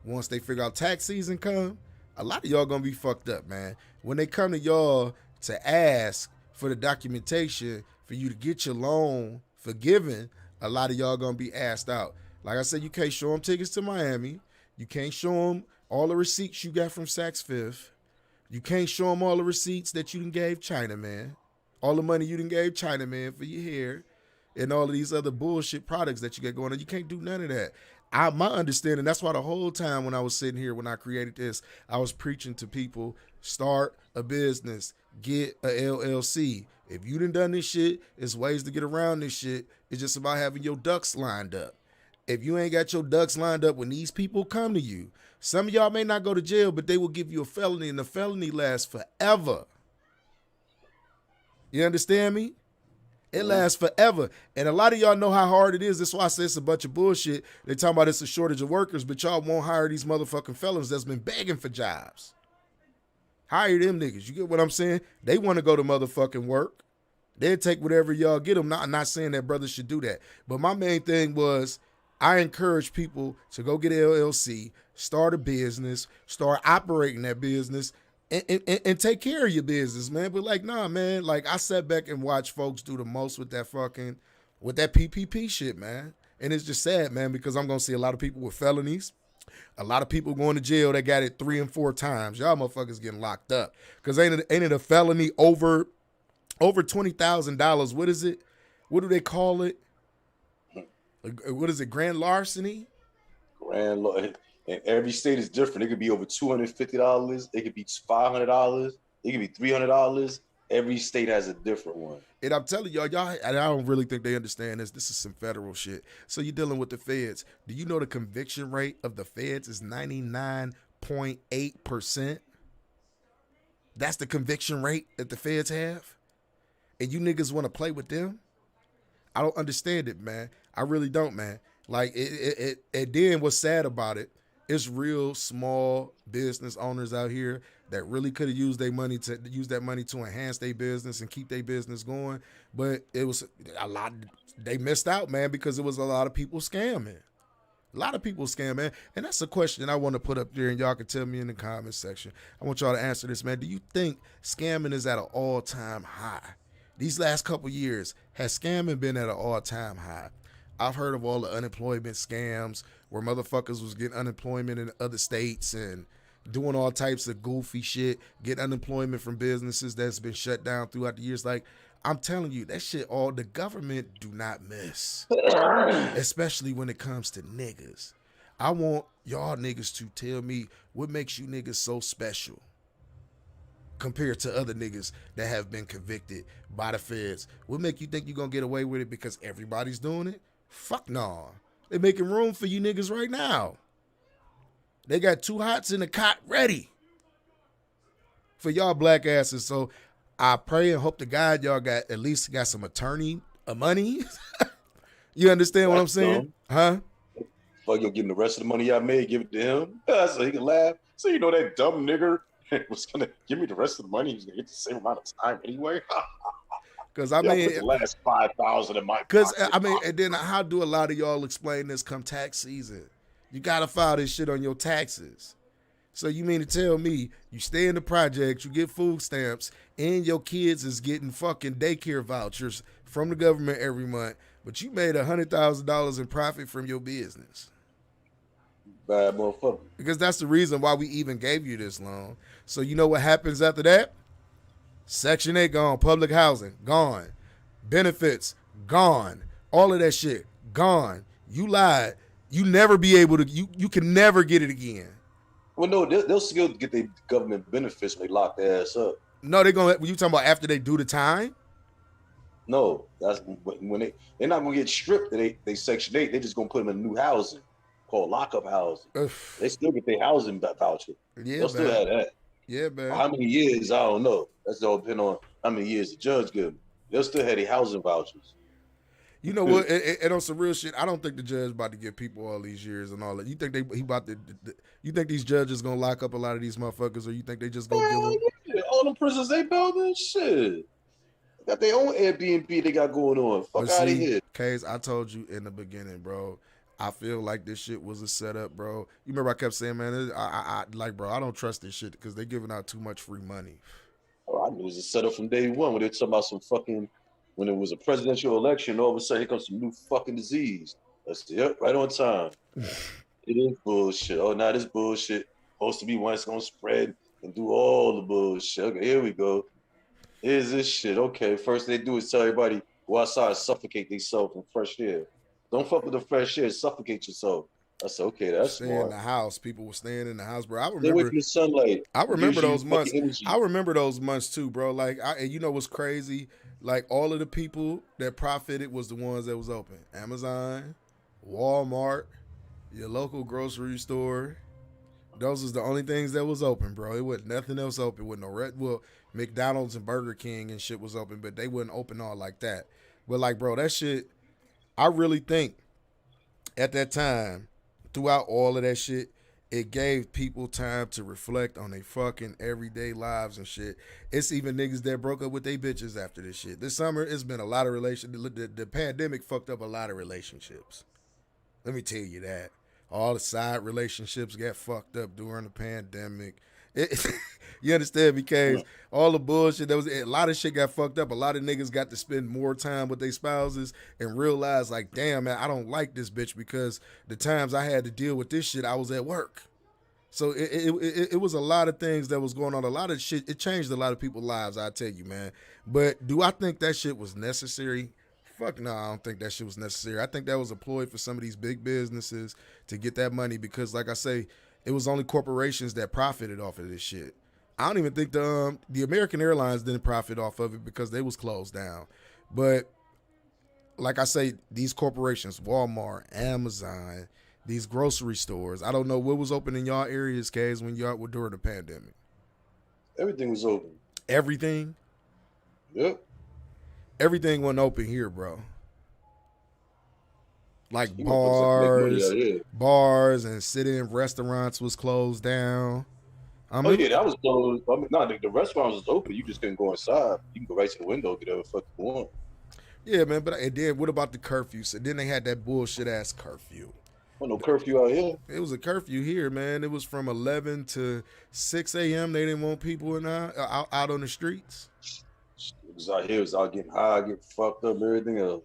Once they figure out tax season come, a lot of y'all gonna be fucked up, man. When they come to y'all to ask for the documentation for you to get your loan forgiven, a lot of y'all gonna be asked out. Like I said, you can't show them tickets to Miami. You can't show them all the receipts you got from Saks Fifth. You can't show them all the receipts that you done gave China, man. All the money you done gave China, man, for your hair and all of these other bullshit products that you got going on. You can't do none of that. My understanding, that's why the whole time when I was sitting here, when I created this, I was preaching to people, start a business, get a LLC. If you done this shit, it's ways to get around this shit. It's just about having your ducks lined up. If you ain't got your ducks lined up when these people come to you, some of y'all may not go to jail, but they will give you a felony, and the felony lasts forever. You understand me? It lasts forever. And a lot of y'all know how hard it is. That's why I say it's a bunch of bullshit. They talking about it's a shortage of workers, but y'all won't hire these motherfucking felons that's been begging for jobs. Hire them niggas. You get what I'm saying? They want to go to motherfucking work. They'll take whatever y'all get them. I'm not saying that brothers should do that. But my main thing was I encourage people to go get an LLC, start a business, start operating that business, and take care of your business, man. But like, nah, man, like I sat back and watched folks do the most with that PPP shit, man. And it's just sad, man, because I'm going to see a lot of people with felonies, a lot of people going to jail that got it 3 and 4 times. Y'all motherfuckers getting locked up. Because ain't it a felony over $20,000? What is it? What do they call it? What is it? Grand larceny? And every state is different. It could be over $250. It could be $500. It could be $300. Every state has a different one. And I'm telling y'all, and I don't really think they understand this. This is some federal shit. So you're dealing with the feds. Do you know the conviction rate of the feds is 99.8%? That's the conviction rate that the feds have? And you niggas want to play with them? I don't understand it, man. I really don't, man. Like, it then what's sad about it, it's real small business owners out here that really could have used that money to enhance their business and keep their business going. But it was a lot, they missed out, man, because it was a lot of people scamming. A lot of people scam, man. And that's a question I want to put up there, and y'all can tell me in the comments section. I want y'all to answer this, man. Do you think scamming is at an all-time high? These last couple years, has scamming been at an all-time high? I've heard of all the unemployment scams where motherfuckers was getting unemployment in other states and doing all types of goofy shit, get unemployment from businesses that's been shut down throughout the years. Like, I'm telling you, that shit all the government do not miss, especially when it comes to niggas. I want y'all niggas to tell me what makes you niggas so special compared to other niggas that have been convicted by the feds. What make you think you're going to get away with it because everybody's doing it? Fuck no. They making room for you niggas right now. They got 2 hots in the cot ready for y'all black asses. So I pray and hope to God y'all got at least got some attorney money. You understand what I'm saying? Huh? Fuck, you're getting the rest of the money I made, give it to him so he can laugh. So you know that dumb nigger was gonna give me the rest of the money. He's gonna get the same amount of time anyway. Because I mean, the last 5,000 in my. Because I mean, and then how do a lot of y'all explain this come tax season? You gotta file this shit on your taxes. So you mean to tell me you stay in the project, you get food stamps, and your kids is getting fucking daycare vouchers from the government every month, but you made $100,000 in profit from your business? Bad motherfucker. Because that's the reason why we even gave you this loan. So you know what happens after that? Section 8 gone. Public housing gone. Benefits gone. All of that shit gone. You lied. You never be able to. You can never get it again. Well, no, they'll still get their government benefits when they lock their ass up. No, they're gonna. You talking about after they do the time? No, that's when they're not gonna get stripped. They Section 8. They just gonna put them in new housing called lockup housing. They still get their housing voucher. Yeah, they'll still have that. Yeah, man. How many years? I don't know. That's all depend on how many years the judge give them. They'll still have their housing vouchers. You know what? And on some real shit, I don't think the judge about to give people all these years and all that. You think he about to? You think these judges gonna lock up a lot of these motherfuckers, or you think they just gonna give them? Yeah. All them prisons they building, shit. They got their own Airbnb they got going on. Fuck out of here. Case, I told you in the beginning, bro. I feel like this shit was a setup, bro. You remember I kept saying, man, I like, bro, I don't trust this shit because they giving out too much free money. Oh, I knew it was a setup from day one when they were talking about some fucking, when it was a presidential election, all of a sudden here comes some new fucking disease. I said, yep, right on time. It is bullshit. Oh, now this bullshit supposed to be one that's gonna spread and do all the bullshit. Okay, here we go. Here's this shit. Okay, first they do is tell everybody go outside and suffocate themselves in fresh air. Don't fuck with the fresh air, suffocate yourself. I said, okay, that's Stay smart. in the house. People were staying in the house, bro. I Stay away remember from the sunlight. I remember Gives you those months. fucking energy. I remember those months too, bro. Like, and you know what's crazy? Like, all of the people that profited was the ones that was open. Amazon, Walmart, your local grocery store. Those was the only things that was open, bro. It wasn't nothing else open. With no well, McDonald's and Burger King and shit was open, but they wouldn't open all like that. But like, bro, that shit, I really think at that time, throughout all of that shit, it gave people time to reflect on their fucking everyday lives and shit. It's even niggas that broke up with their bitches after this shit. This summer, it's been a lot of the pandemic fucked up a lot of relationships. Let me tell you that. All the side relationships got fucked up during the pandemic. You understand? Because all the bullshit that was, a lot of shit got fucked up. A lot of niggas got to spend more time with their spouses and realize, like, damn, man, I don't like this bitch because the times I had to deal with this shit, I was at work. So it was a lot of things that was going on. A lot of shit. It changed a lot of people's lives, I tell you, man. But do I think that shit was necessary? Fuck no, I don't think that shit was necessary. I think that was a ploy for some of these big businesses to get that money because, like I say, it was only corporations that profited off of this shit. I don't even think the American Airlines didn't profit off of it because they was closed down. But like I say, these corporations, Walmart, Amazon, these grocery stores, I don't know what was open in y'all areas, Kaz, when y'all were during the pandemic. Everything was open. Everything? Yep. Everything wasn't open here, bro. Like You motherfuckers make money out of here. bars and sit-in restaurants was closed down. Oh yeah, that was closed. I mean, no, the restaurants was open. You just couldn't go inside. You can go right to the window, get whatever the fuck you want. Yeah, man. But and then what about the curfew? So then they had that bullshit ass curfew. Well, no curfew out here. It was a curfew here, man. It was from 11 to 6 a.m. They didn't want people out on the streets. It was out here. It was out getting high, getting fucked up, everything else.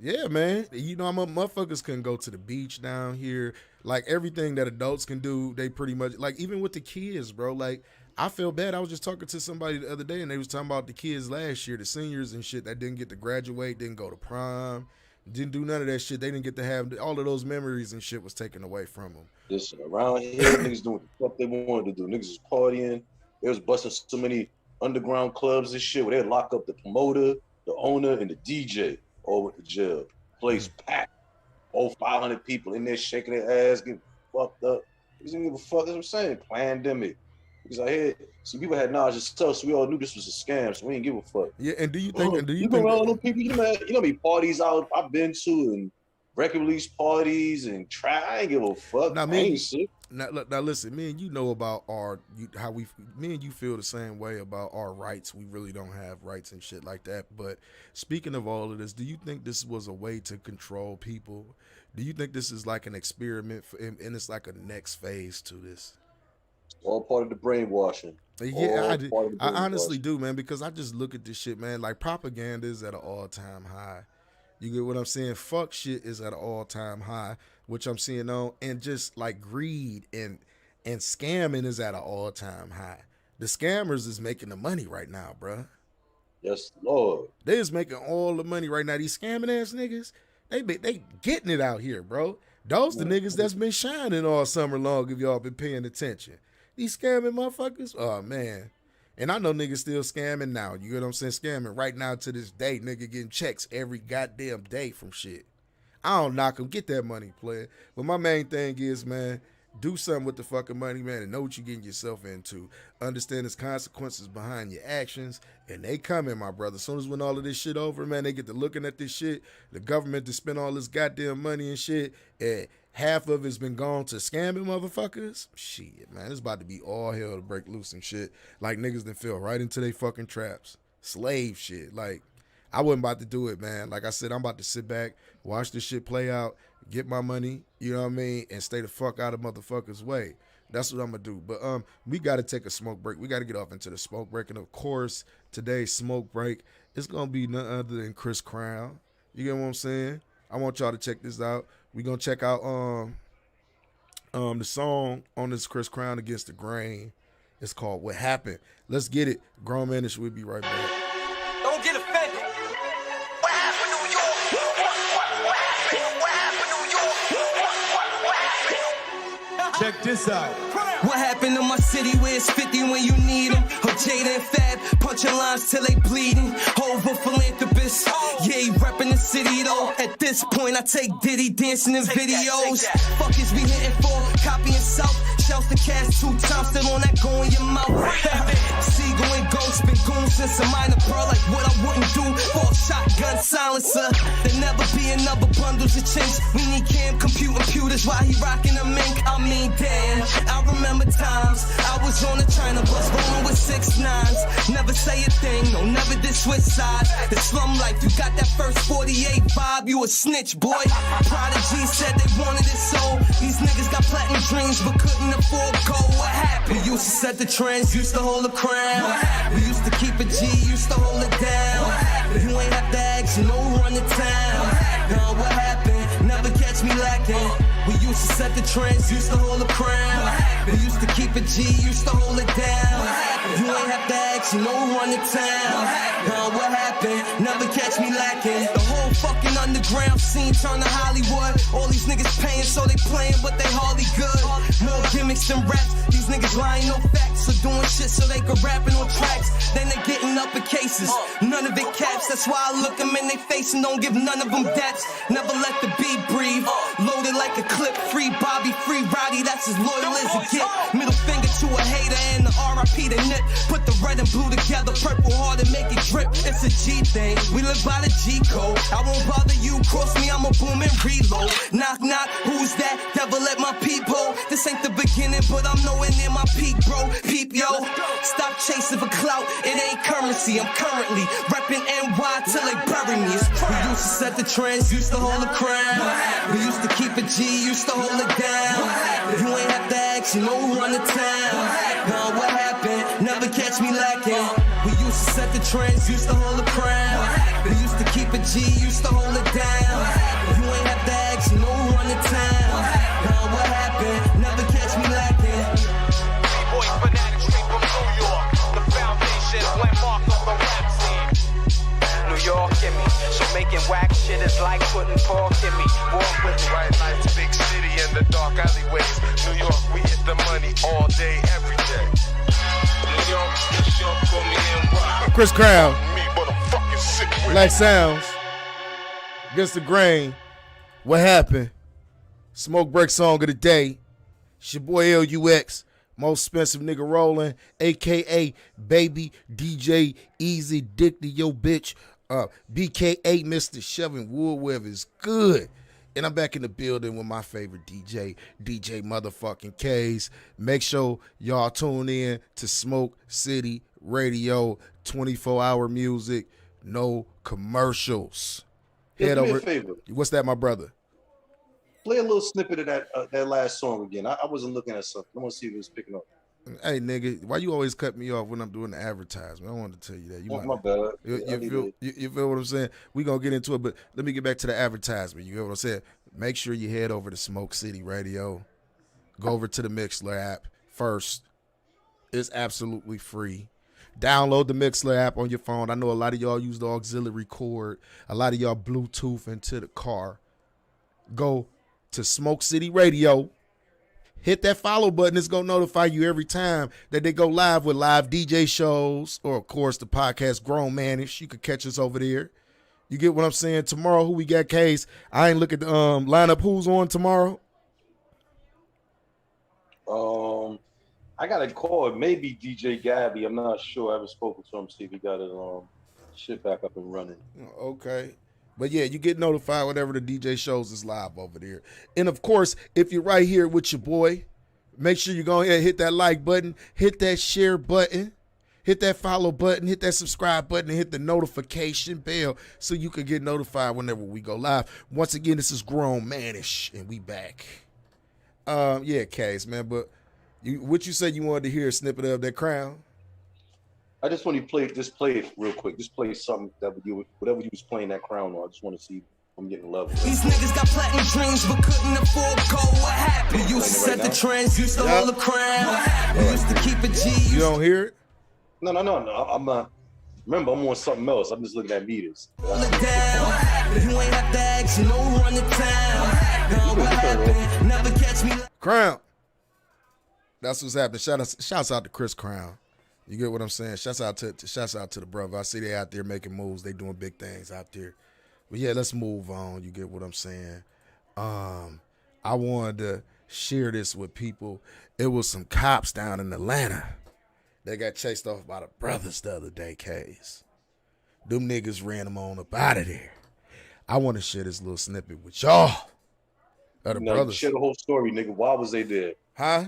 Yeah, man. You know, motherfuckers couldn't go to the beach down here. Like, everything that adults can do, they pretty much, like, even with the kids, bro. Like, I feel bad. I was just talking to somebody the other day, and they was talking about the kids last year, the seniors and shit that didn't get to graduate, didn't go to prom, didn't do none of that shit. They didn't get to have, all of those memories and shit was taken away from them. Listen, around here, niggas doing what the fuck they wanted to do. Niggas was partying. They was busting so many underground clubs and shit where they'd lock up the promoter, the owner, and the DJ all went to jail. Place packed. All 500 people in there shaking their ass, getting fucked up. Niggas didn't give a fuck. That's what I'm saying. Pandemic. Because I heard some people had knowledge of stuff, so we all knew this was a scam, so we didn't give a fuck. Yeah, and do you think? You been around them people? You know how many parties I've been to and record release parties and I ain't give a fuck. Now, I ain't sick. Now, listen, me and you know about me and you feel the same way about our rights. We really don't have rights and shit like that. But speaking of all of this, do you think this was a way to control people? Do you think this is like an experiment and it's like a next phase to this? All part of the brainwashing. Yeah, I honestly do, man, because I just look at this shit, man. Like, propaganda is at an all-time high. You get what I'm saying? Fuck shit is at an all-time high, which I'm seeing on, and just like greed and scamming is at an all-time high. The scammers is making the money right now, bruh. Yes, Lord. They is making all the money right now. These scamming ass niggas, they getting it out here, bro. Those the niggas that's been shining all summer long if y'all been paying attention. These scamming motherfuckers, oh man. And I know niggas still scamming now. You get what I'm saying? Scamming right now to this day. Nigga getting checks every goddamn day from shit. I don't knock them. Get that money, player. But my main thing is, man, Do something with the fucking money, man, and know what you're getting yourself into. Understand there's consequences behind your actions, and they coming, my brother. As soon as when all of this shit over, man, they get to looking at this shit. The government to spend all this goddamn money and shit, and half of it's been gone to scamming motherfuckers. Shit, man, it's about to be all hell to break loose and shit. Like niggas that fell right into they fucking traps. Slave shit. Like, I wasn't about to do it, man. Like I said, I'm about to sit back, watch this shit play out, get my money, you know what I mean, and stay the fuck out of motherfuckers' way. That's what I'm going to do. But we got to take a smoke break. We got to get off into the smoke break. And, of course, today's smoke break is going to be none other than Chris Crown. You get what I'm saying? I want y'all to check this out. We're going to check out the song on this Chris Crown Against the Grain. It's called What Happened. Let's get it. Grownmanishh, we'll be right back. Don't get offended. What happened, New York? What happened? What happened, New York? What happened? Check this out. What happened to my city where it's 50 when you need them? Oh, Jada and Fab, punching lines till they bleeding. Over philanthropist, yeah, he reppin' the city though. At this point, I take Diddy dancing in videos. Fuck is we hitting for? Copying South. Shells the cash 2 times, still on that go in your mouth. Seagull and Ghost, been goon since a minor pearl. Like what I wouldn't do for a shotgun silencer. There never be another bundles of chinks. We need cam computers while he rocking a mink. I mean, damn, I remember times I was on a China bus rolling with 6'9s. Never say a thing, no, never did switch sides. The slum life, you got that first 48 vibe, you a snitch, boy. Prodigy said they wanted it so. These niggas got platinum dreams but couldn't afford gold. What happened? We used to set the trends, used to hold the crown. We used to keep it G, used to hold it down. You ain't have to ask, you know who run the town. What happened? Never catch me lacking. We used to set the trends, used to hold the crown. We used to keep it G, used to hold it down. You ain't have to ask, you know who run the town. What happened? Never catch me lacking. The whole fucking underground scene turned to Hollywood. All these niggas paying, so they playing, but they hardly good. More gimmicks than raps. These niggas lying, no facts. So doing shit so they could rapping on tracks. Then they getting up in cases. None of it caps. That's why I look them in their face and don't give none of them depths. Never let the beat breathe. Loaded like a clip. Free Bobby, free Roddy. That's as loyal as it get. Middle finger to a hater and the RIP to nip. Put the red and blue together. Purple heart and make it drip. It's a G thing. We live by the G code. I won't bother you. Cross me, I'ma boom and reload. Knock, knock. Who's that? Devil at my peephole. This ain't the beginning, but I'm nowhere near my peak, bro. Peep, yo. Stop chasing for clout. It ain't currency. I'm currently repping NY till they bury me. We used to set the trends, used to hold the crown. We used to keep it G, used to hold it down. You ain't have to ask, you know who run the town. What happened? Never catch me lacking. We used to set the trends, used to hold the crown. We used to keep it G, used to hold it down. You ain't have to ask, you know who run the town. What happened? Never catch me lacking. B-boy fanatic straight from New York. The foundation, landmark on the rap scene. New York in me. So making whack shit is like putting pork in me. Walk with me. White lights, big city in the dark alleyways. New York, we hit the money all day, every day. New York, New York, call me NY. Chris Crown, Me, but I'm fucking sick with Black Sounds, Against the Grain. What happened? Smoke break song of the day. It's your boy LUX, most expensive nigga rolling, aka Baby DJ Easy Dick to Yo Bitch. BKA Mr. Shoving Wood wherever it's good. And I'm back in the building with my favorite DJ motherfucking K's. Make sure y'all tune in to Smoke City Radio, 24-hour music, no commercials. Head over. Me a favor. What's that, my brother? Play a little snippet of that last song again. I wasn't looking at something. I want to see if it was picking up. Hey, nigga, why you always cut me off when I'm doing the advertisement? I wanted to tell you that. My bad. You feel what I'm saying? We going to get into it, but let me get back to the advertisement. You feel what I'm saying? Make sure you head over to Smoke City Radio. Go over to the Mixler app first. It's absolutely free. Download the Mixler app on your phone. I know a lot of y'all use the auxiliary cord. A lot of y'all Bluetooth into the car. Go to Smoke City Radio. Hit that follow button. It's going to notify you every time that they go live with live DJ shows or, of course, the podcast Grownmanishh. You can catch us over there. You get what I'm saying? Tomorrow, who we got, Case? I ain't look at the lineup. Who's on tomorrow? I got a call. Maybe DJ Gabby. I'm not sure. I haven't spoken to him. See if he got his shit back up and running. Okay. But yeah, you get notified whenever the DJ shows is live over there. And of course, if you're right here with your boy, make sure you go ahead and hit that like button, hit that share button, hit that follow button, hit that subscribe button, and hit the notification bell so you can get notified whenever we go live. Once again, this is Grownmanishh, and we back. Yeah, Case, man, but what you said you wanted to hear a snippet of that Crown? I just want you to play it real quick. Just play something whatever you was playing that Crown on. I just want to see if I'm getting love. These niggas got platinum dreams but couldn't afford gold. What happened? You used to set the trends, used to hold the crown. What happened? Used to keep it G. You don't hear it? No. I'm not. Remember, I'm on something else. I'm just looking at meters. Hold it down. You ain't have to ask, you know run the town. What happened? Never catch me. Crown. That's what's happening. Shouts out to Chris Crown. You get what I'm saying? Shouts out to the brother. I see they out there making moves. They doing big things out there. But yeah, let's move on. You get what I'm saying? I wanted to share this with people. It was some cops down in Atlanta. They got chased off by the brothers the other day, Case. Them niggas ran them on up out of there. I want to share this little snippet with y'all. Of the brothers. Share the whole story, nigga. Why was they there? Huh?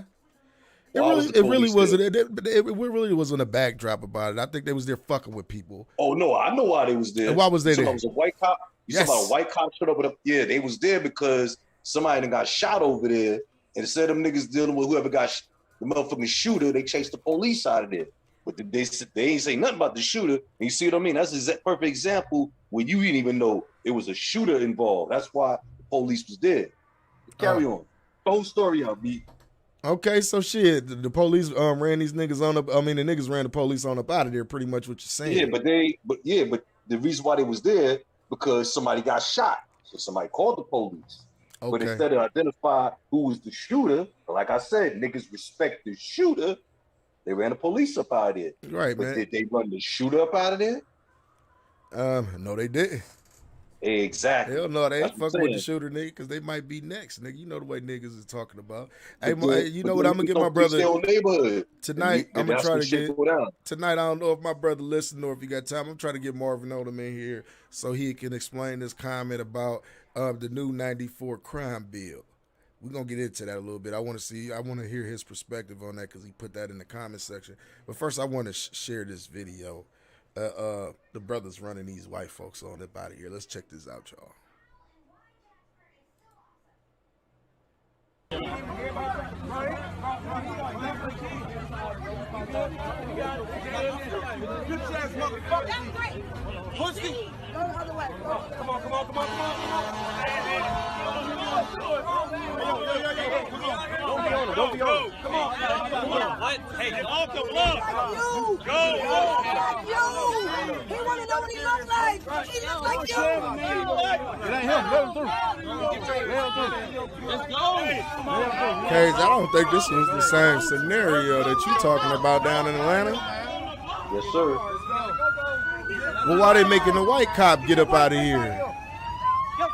It really wasn't a backdrop about it. I think they was there fucking with people. Oh no, I know why they was there. And why was they there? It was a white cop. You talking about a white cop showed up with a they was there because somebody done got shot over there, and instead of them niggas dealing with whoever got the motherfucking shooter, they chased the police out of there. But they ain't say nothing about the shooter. And you see what I mean? That's a perfect example where you didn't even know it was a shooter involved. That's why the police was there. Carry on. The whole story out, B. Okay, so shit, the police ran these niggas on up. I mean, the niggas ran the police on up out of there. Pretty much what you're saying. Yeah, but the reason why they was there because somebody got shot, so somebody called the police. Okay. But instead of identify who was the shooter, like I said, niggas respect the shooter. They ran the police up out of there. Right, but man. Did they run the shooter up out of there? No, they didn't. Exactly. Hell no, they ain't fucking with the shooter, nigga, because they might be next, nigga. You know the way niggas is talking about. Hey, you know what? I'm gonna get my brother tonight. I'm gonna try to get tonight. I don't know if my brother listened or if he got time. I'm trying to get Marvin Odom in here so he can explain this comment about the new '94 crime bill. We're gonna get into that a little bit. I want to hear his perspective on that because he put that in the comment section. But first, I want to share this video. The brothers running these white folks on up out of here. Let's check this out, y'all. Pussy. Go the other way. Come on. Don't be on him. Come on. What? Hey, off the block. Go. He want to know what he looks like. He looks like you. It ain't him. Let him through. Let's go. Cage, I don't think this was the same scenario that you talking about down in Atlanta. Yes, sir. Well, why they making the white cop get up out of here?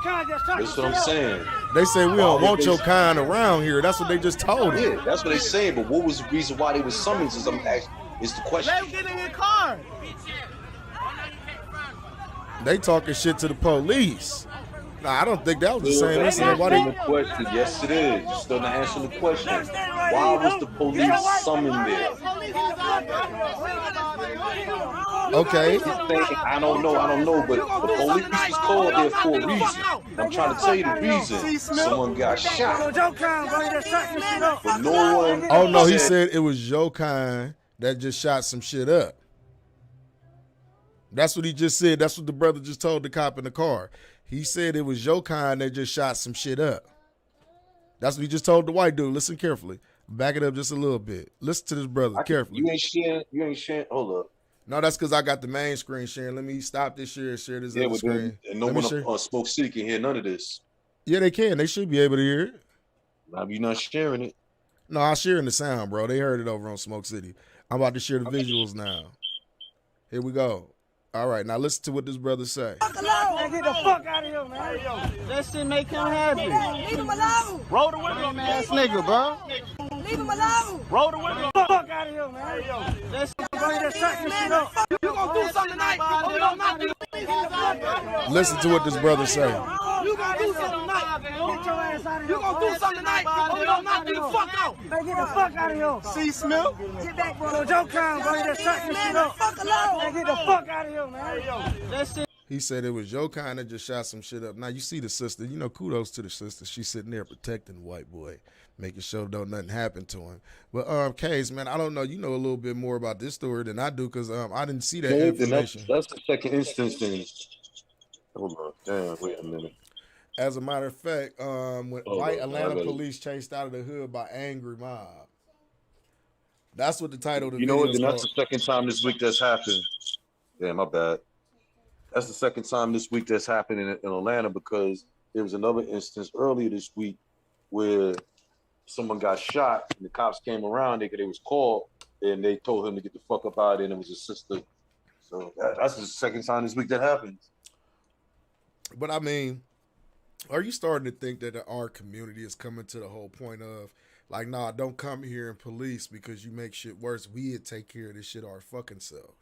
That's what I'm saying. They say we don't want your kind around here. That's what they just told him. Yeah, that's what they saying. But what was the reason why they was summoned? Is the question. Let him get in your car. They talking shit to the police. Nah, I don't think that was the same incident. Why the question? Yes, it is. You're still not answering the question. Why was the police summoned there? Okay. I don't know, but the police was called there for a reason. I'm trying to tell you the reason. Someone got shot. But no one. Oh no, he said it was your kind that just shot some shit up. That's what he just said. That's what the brother just told the cop in the car. He said it was your kind that just shot some shit up. That's what he just told the white dude. Listen carefully. Back it up just a little bit. Listen to this brother carefully. You ain't sharing. Hold up. No, that's because I got the main screen sharing. Let me stop this share this other screen. And no one on Smoke City can hear none of this. Yeah, they can. They should be able to hear it. Now you're not sharing it. No, I'm sharing the sound, bro. They heard it over on Smoke City. I'm about to share the visuals now. Here we go. All right, now listen to what this brother say. Man, get the fuck out of here, man. That shit make him happy. Leave him alone. Roll the window, ass nigga, bro. Leave him alone. Roll the window. Fuck out of here, man. Hey, yo. That shit, bro, just shutting this shit up. You gonna do something tonight? You gonna knock me? Listen to what this brother say. You gonna do something tonight? Get your ass out of here. You gonna do something tonight? Or you gonna knock me the fuck out? Man, get the fuck out of here. See, Smith? Get back, bro. It's your crime, bro. You just shutting this shit up. Fuck alone. Man, get the fuck out of here, man. Hey, yo. That shit. He said it was your kind that just shot some shit up. Now, you see the sister. You know, kudos to the sister. She's sitting there protecting the white boy, making sure don't nothing happen to him. But, Case, man, I don't know. You know a little bit more about this story than I do because I didn't see that information. That's the second instance thing. Hold on. Damn, wait a minute. As a matter of fact, when white Atlanta police chased out of the hood by angry mob. That's what the title of the video is. You know what? That's the second time this week that's happened. Yeah, my bad. That's the second time this week that's happened in Atlanta because there was another instance earlier this week where someone got shot and the cops came around. They was called and they told him to get the fuck up out of there, and it was his sister. So that's the second time this week that happens. But I mean, are you starting to think that our community is coming to the whole point of like, nah, don't come here and police because you make shit worse. We'd take care of this shit our fucking self.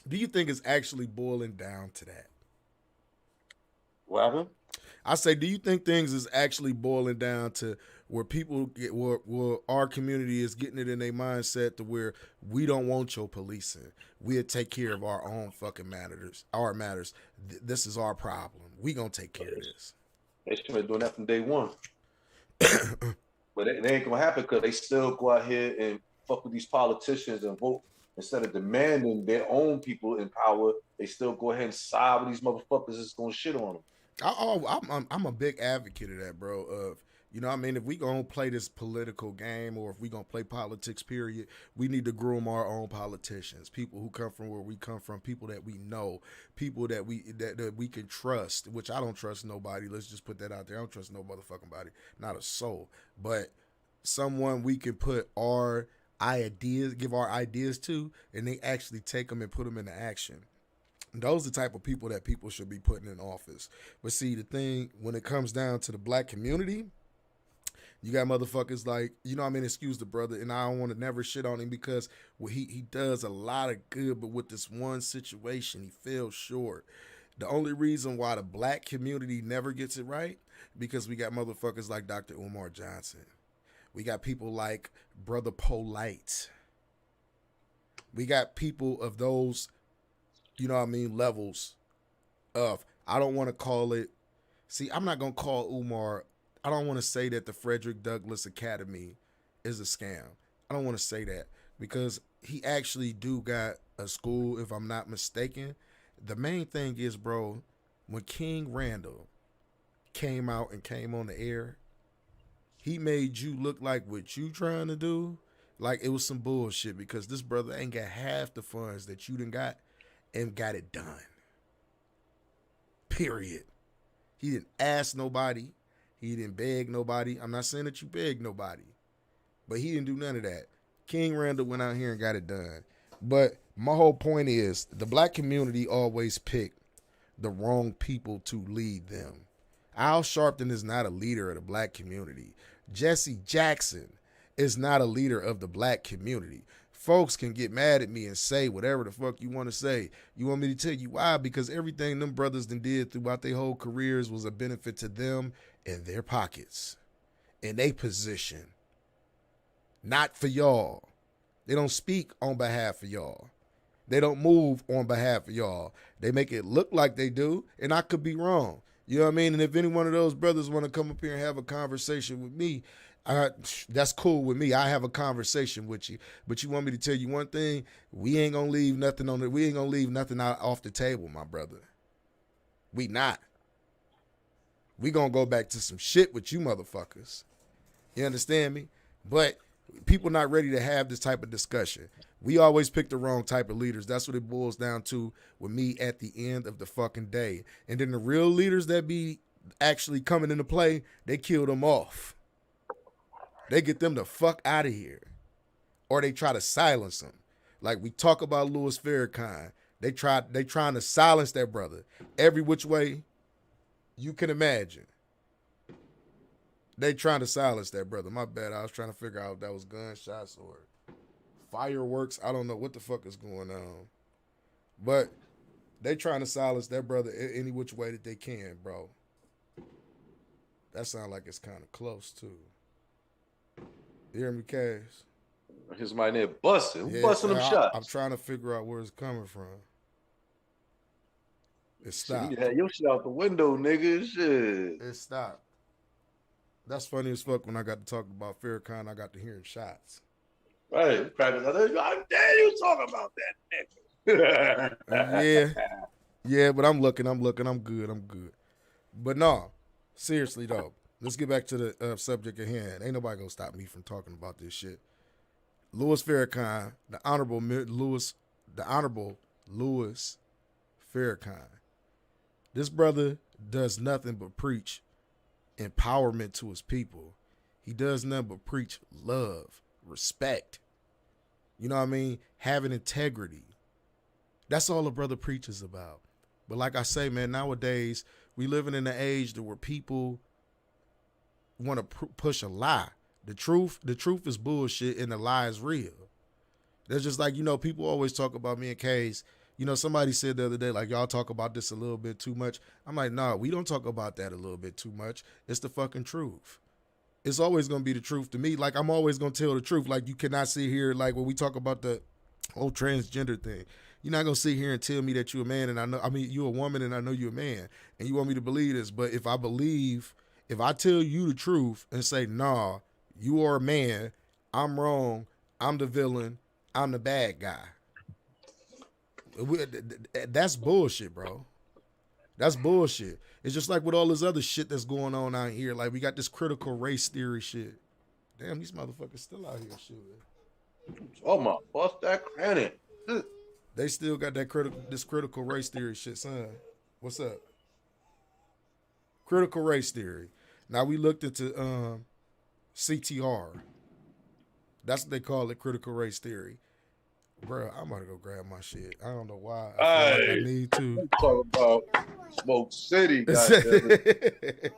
Do you think it's actually boiling down to that? What happened? I say, do you think things is actually boiling down to where people get, where our community is getting it in their mindset to where we don't want your policing. We'll take care of our own fucking matters. Our matters. This is our problem. We gonna take care of this. They should have been doing that from day one. But it ain't gonna happen because they still go out here and fuck with these politicians and vote. Instead of demanding their own people in power, they still go ahead and side with these motherfuckers that's gonna shit on them. I'm a big advocate of that, bro. Of, you know what I mean? If we gonna play this political game or if we gonna play politics, period, we need to groom our own politicians, people who come from where we come from, people that we know, people that we can trust, which I don't trust nobody. Let's just put that out there. I don't trust no motherfucking body, not a soul. But someone we can put our ideas, give our ideas to, and they actually take them and put them into action. Those are the type of people that people should be putting in office. But see, the thing, when it comes down to the black community, you got motherfuckers like, you know what I mean, excuse the brother, and I don't want to never shit on him because he does a lot of good, but with this one situation, he fell short. The only reason why the black community never gets it right, because we got motherfuckers like Dr. Umar Johnson. We got people like Brother Polite. We got people of those, you know what I mean, levels of, I don't want to call it, see, I'm not going to call Umar, I don't want to say that the Frederick Douglass Academy is a scam. I don't want to say that because he actually do got a school, if I'm not mistaken. The main thing is, bro, when King Randall came out and came on the air, he made you look like what you trying to do, like it was some bullshit because this brother ain't got half the funds that you done got and got it done. Period. He didn't ask nobody. He didn't beg nobody. I'm not saying that you begged nobody, but he didn't do none of that. King Randall went out here and got it done. But my whole point is the black community always pick the wrong people to lead them. Al Sharpton is not a leader of the black community. Jesse Jackson is not a leader of the black community. Folks can get mad at me and say whatever the fuck you want to say. You want me to tell you why? Because everything them brothers done did throughout their whole careers was a benefit to them in their pockets, in their position. Not for y'all. They don't speak on behalf of y'all. They don't move on behalf of y'all. They make it look like they do, and I could be wrong. You know what I mean? And if any one of those brothers want to come up here and have a conversation with me, that's cool with me. I have a conversation with you. But you want me to tell you one thing? We ain't gonna leave nothing on it. We ain't gonna leave nothing out off the table, my brother. We not. We gonna go back to some shit with you motherfuckers. You understand me? But people not ready to have this type of discussion. We always pick the wrong type of leaders. That's what it boils down to with me at the end of the fucking day. And then the real leaders that be actually coming into play, they kill them off. They get them the fuck out of here. Or they try to silence them. Like we talk about Louis Farrakhan. They trying to silence that brother every which way you can imagine. They trying to silence that brother. My bad. I was trying to figure out if that was gunshots or fireworks. I don't know what the fuck is going on. But they trying to silence that brother any which way that they can, bro. That sound like it's kind of close, too. You hear me, Cass? Here's my name busting. Who busting them shots? I'm trying to figure out where it's coming from. It stopped. You had your shit out the window, nigga. Shit. It stopped. That's funny as fuck when I got to talk about Farrakhan. I got to hearing shots. Right. Practice. How dare you talk about that nigga? Yeah, but I'm looking. I'm good. But no, seriously though, let's get back to the subject at hand. Ain't nobody gonna stop me from talking about this shit. Louis Farrakhan, the honorable Louis Farrakhan. This brother does nothing but preach empowerment to his people. He does nothing but preach love, respect. You know what I mean? Having integrity. That's all the brother preaches about. But like I say, man, nowadays we living in an age where people want to push a lie. The truth is bullshit and the lie is real. That's just like, people always talk about me and K's. Somebody said the other day, like, y'all talk about this a little bit too much. I'm like, nah, we don't talk about that a little bit too much. It's the fucking truth. It's always going to be the truth to me. Like, I'm always going to tell the truth. Like, you cannot sit here, like, when we talk about the whole transgender thing, you're not going to sit here and tell me that you're a man you're a woman and I know you're a man and you want me to believe this. But if I tell you the truth and say, nah, you are a man, I'm wrong, I'm the villain, I'm the bad guy. That's bullshit, bro. That's bullshit. It's just like with all this other shit that's going on out here. Like, we got this critical race theory shit. Damn, these motherfuckers still out here shooting. Oh my, bust that credit. They still got this critical race theory shit, son. What's up? Critical race theory. Now we looked into CTR. That's what they call it, critical race theory. Bro, I'm about to go grab my shit. I don't know why. I feel like I need to. Talk about Smoke City, goddammit.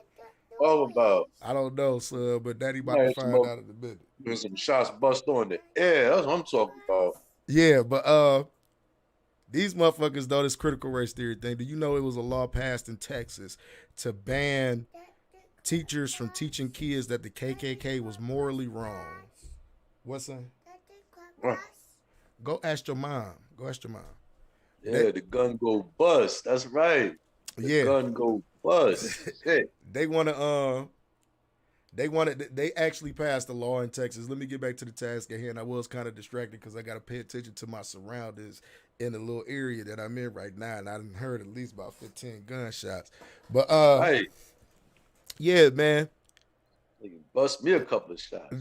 All about. I don't know, son, but Daddy about to find out in a minute. There's some shots bust on the air. That's what I'm talking about. Yeah, but these motherfuckers, though, this critical race theory thing, do you know it was a law passed in Texas to ban teachers from teaching kids that the KKK was morally wrong? What's that? What? Go ask your mom. Yeah, the gun go bust. That's right. The gun go bust. Shit. They actually passed a law in Texas. Let me get back to the task at hand. I was kind of distracted because I got to pay attention to my surroundings in the little area that I'm in right now. And I done heard at least about 15 gunshots. But, hey. Yeah, man. They can bust me a couple of shots.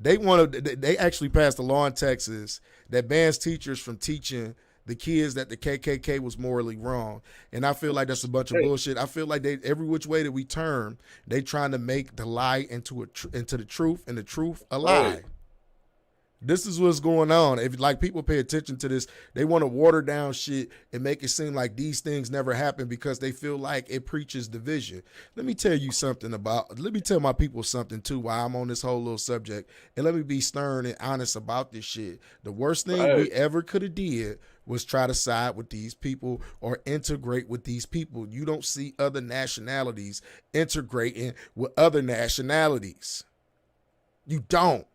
They actually passed a law in Texas that bans teachers from teaching the kids that the KKK was morally wrong. And I feel like that's a bunch of bullshit. I feel like every which way that we turn, they trying to make the lie into the truth and the truth a lie. Hey. This is what's going on. If people pay attention to this, they want to water down shit and make it seem like these things never happen because they feel like it preaches division. Let me tell my people something too while I'm on this whole little subject. And let me be stern and honest about this shit. The worst thing we ever could have did was try to side with these people or integrate with these people. You don't see other nationalities integrating with other nationalities. You don't.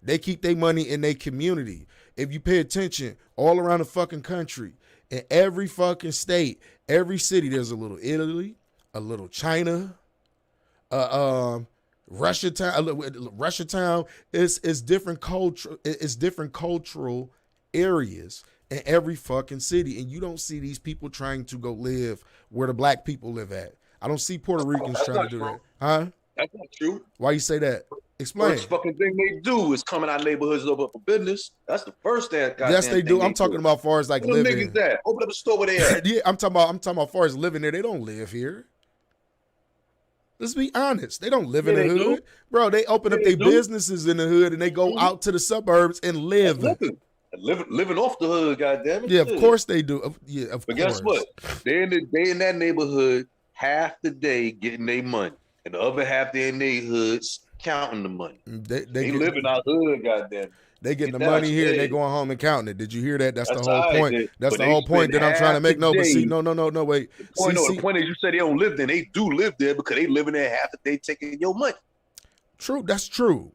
They keep their money in their community. If you pay attention, all around the fucking country, in every fucking state, every city, there's a little Italy, a little China, Russia town is different culture. It's different cultural areas in every fucking city, and you don't see these people trying to go live where the black people live at. I don't see Puerto Ricans trying to do that, huh? That's not true. Why you say that? Explain. First fucking thing they do is come in our neighborhoods and open up a business. That's the first thing. Yes, they do. I'm talking about far as like Where living. Niggas at? Open up a store where they at. Yeah, I'm talking about far as living there. They don't live here. Let's be honest. They don't live in the hood, bro. They open up their businesses in the hood and they go out to the suburbs and live. Living off the hood, goddamn it. Yeah, of course they do. Yeah, of course. But guess what? They in that neighborhood half the day getting their money. and the other half they in their hoods counting the money. They get, live in our hood, goddamn. They getting the money here and they going home and counting it. Did you hear that? That's the whole point. That's the whole point that I'm trying to make. No, but see, no, wait. The point is you said they don't live there. They do live there because they living there half the day taking your money. True, that's true.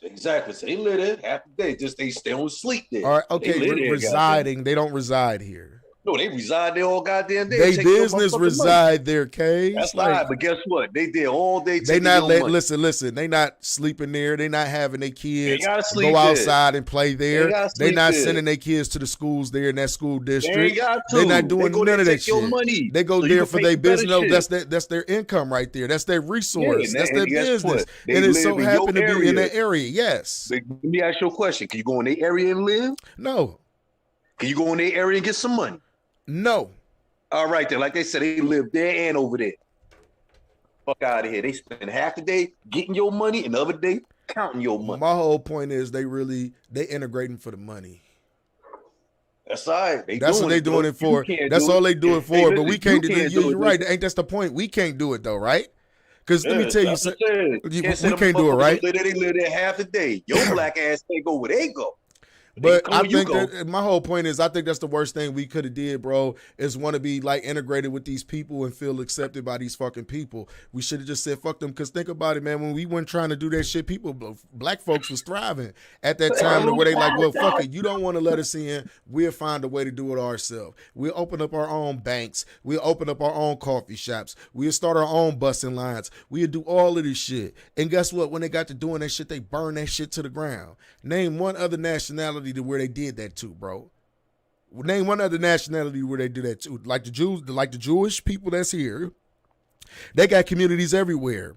Exactly. So they live there half the day. Just they don't sleep there. All right, okay. Residing, they don't reside here. No, they reside there all goddamn day. They business reside there, K. That's right, but guess what? They there all day. They not listen. They not sleeping there. They not having their kids go outside and play there. They not sending their kids to the schools there in that school district. They not doing none of that shit. They go there for their business. No, that's their income right there. That's their resource. That's their business. And it so happen to be in that area. Yes. Let me ask you a question. Can you go in their area and live? No. Can you go in their area and get some money? No. All right, then. Like they said, they live there and over there. Fuck out of here. They spend half the day getting your money and the other day counting your money. My whole point is they integrating for the money. That's all right. That's what they doing it for. That's all they do it for. But we can't do it. You're right. Ain't that's the point? We can't do it though, right? Because let me tell you, we can't do it, right? They live there half the day. Your black ass can't go where they go. But I think that my whole point is I think that's the worst thing we could have did, bro, is want to be like integrated with these people and feel accepted by these fucking people. We should have just said fuck them, because think about it, man. When we weren't trying to do that shit, black folks was thriving at that time where they like, well, fuck it. You don't want to let us in. We'll find a way to do it ourselves. We'll open up our own banks. We'll open up our own coffee shops. We'll start our own busing lines. We'll do all of this shit. And guess what? When they got to doing that shit, they burned that shit to the ground. Name one other nationality to where they did that to, bro. Name one other nationality where they do that too. Like the Jews, like the Jewish people that's here. They got communities everywhere.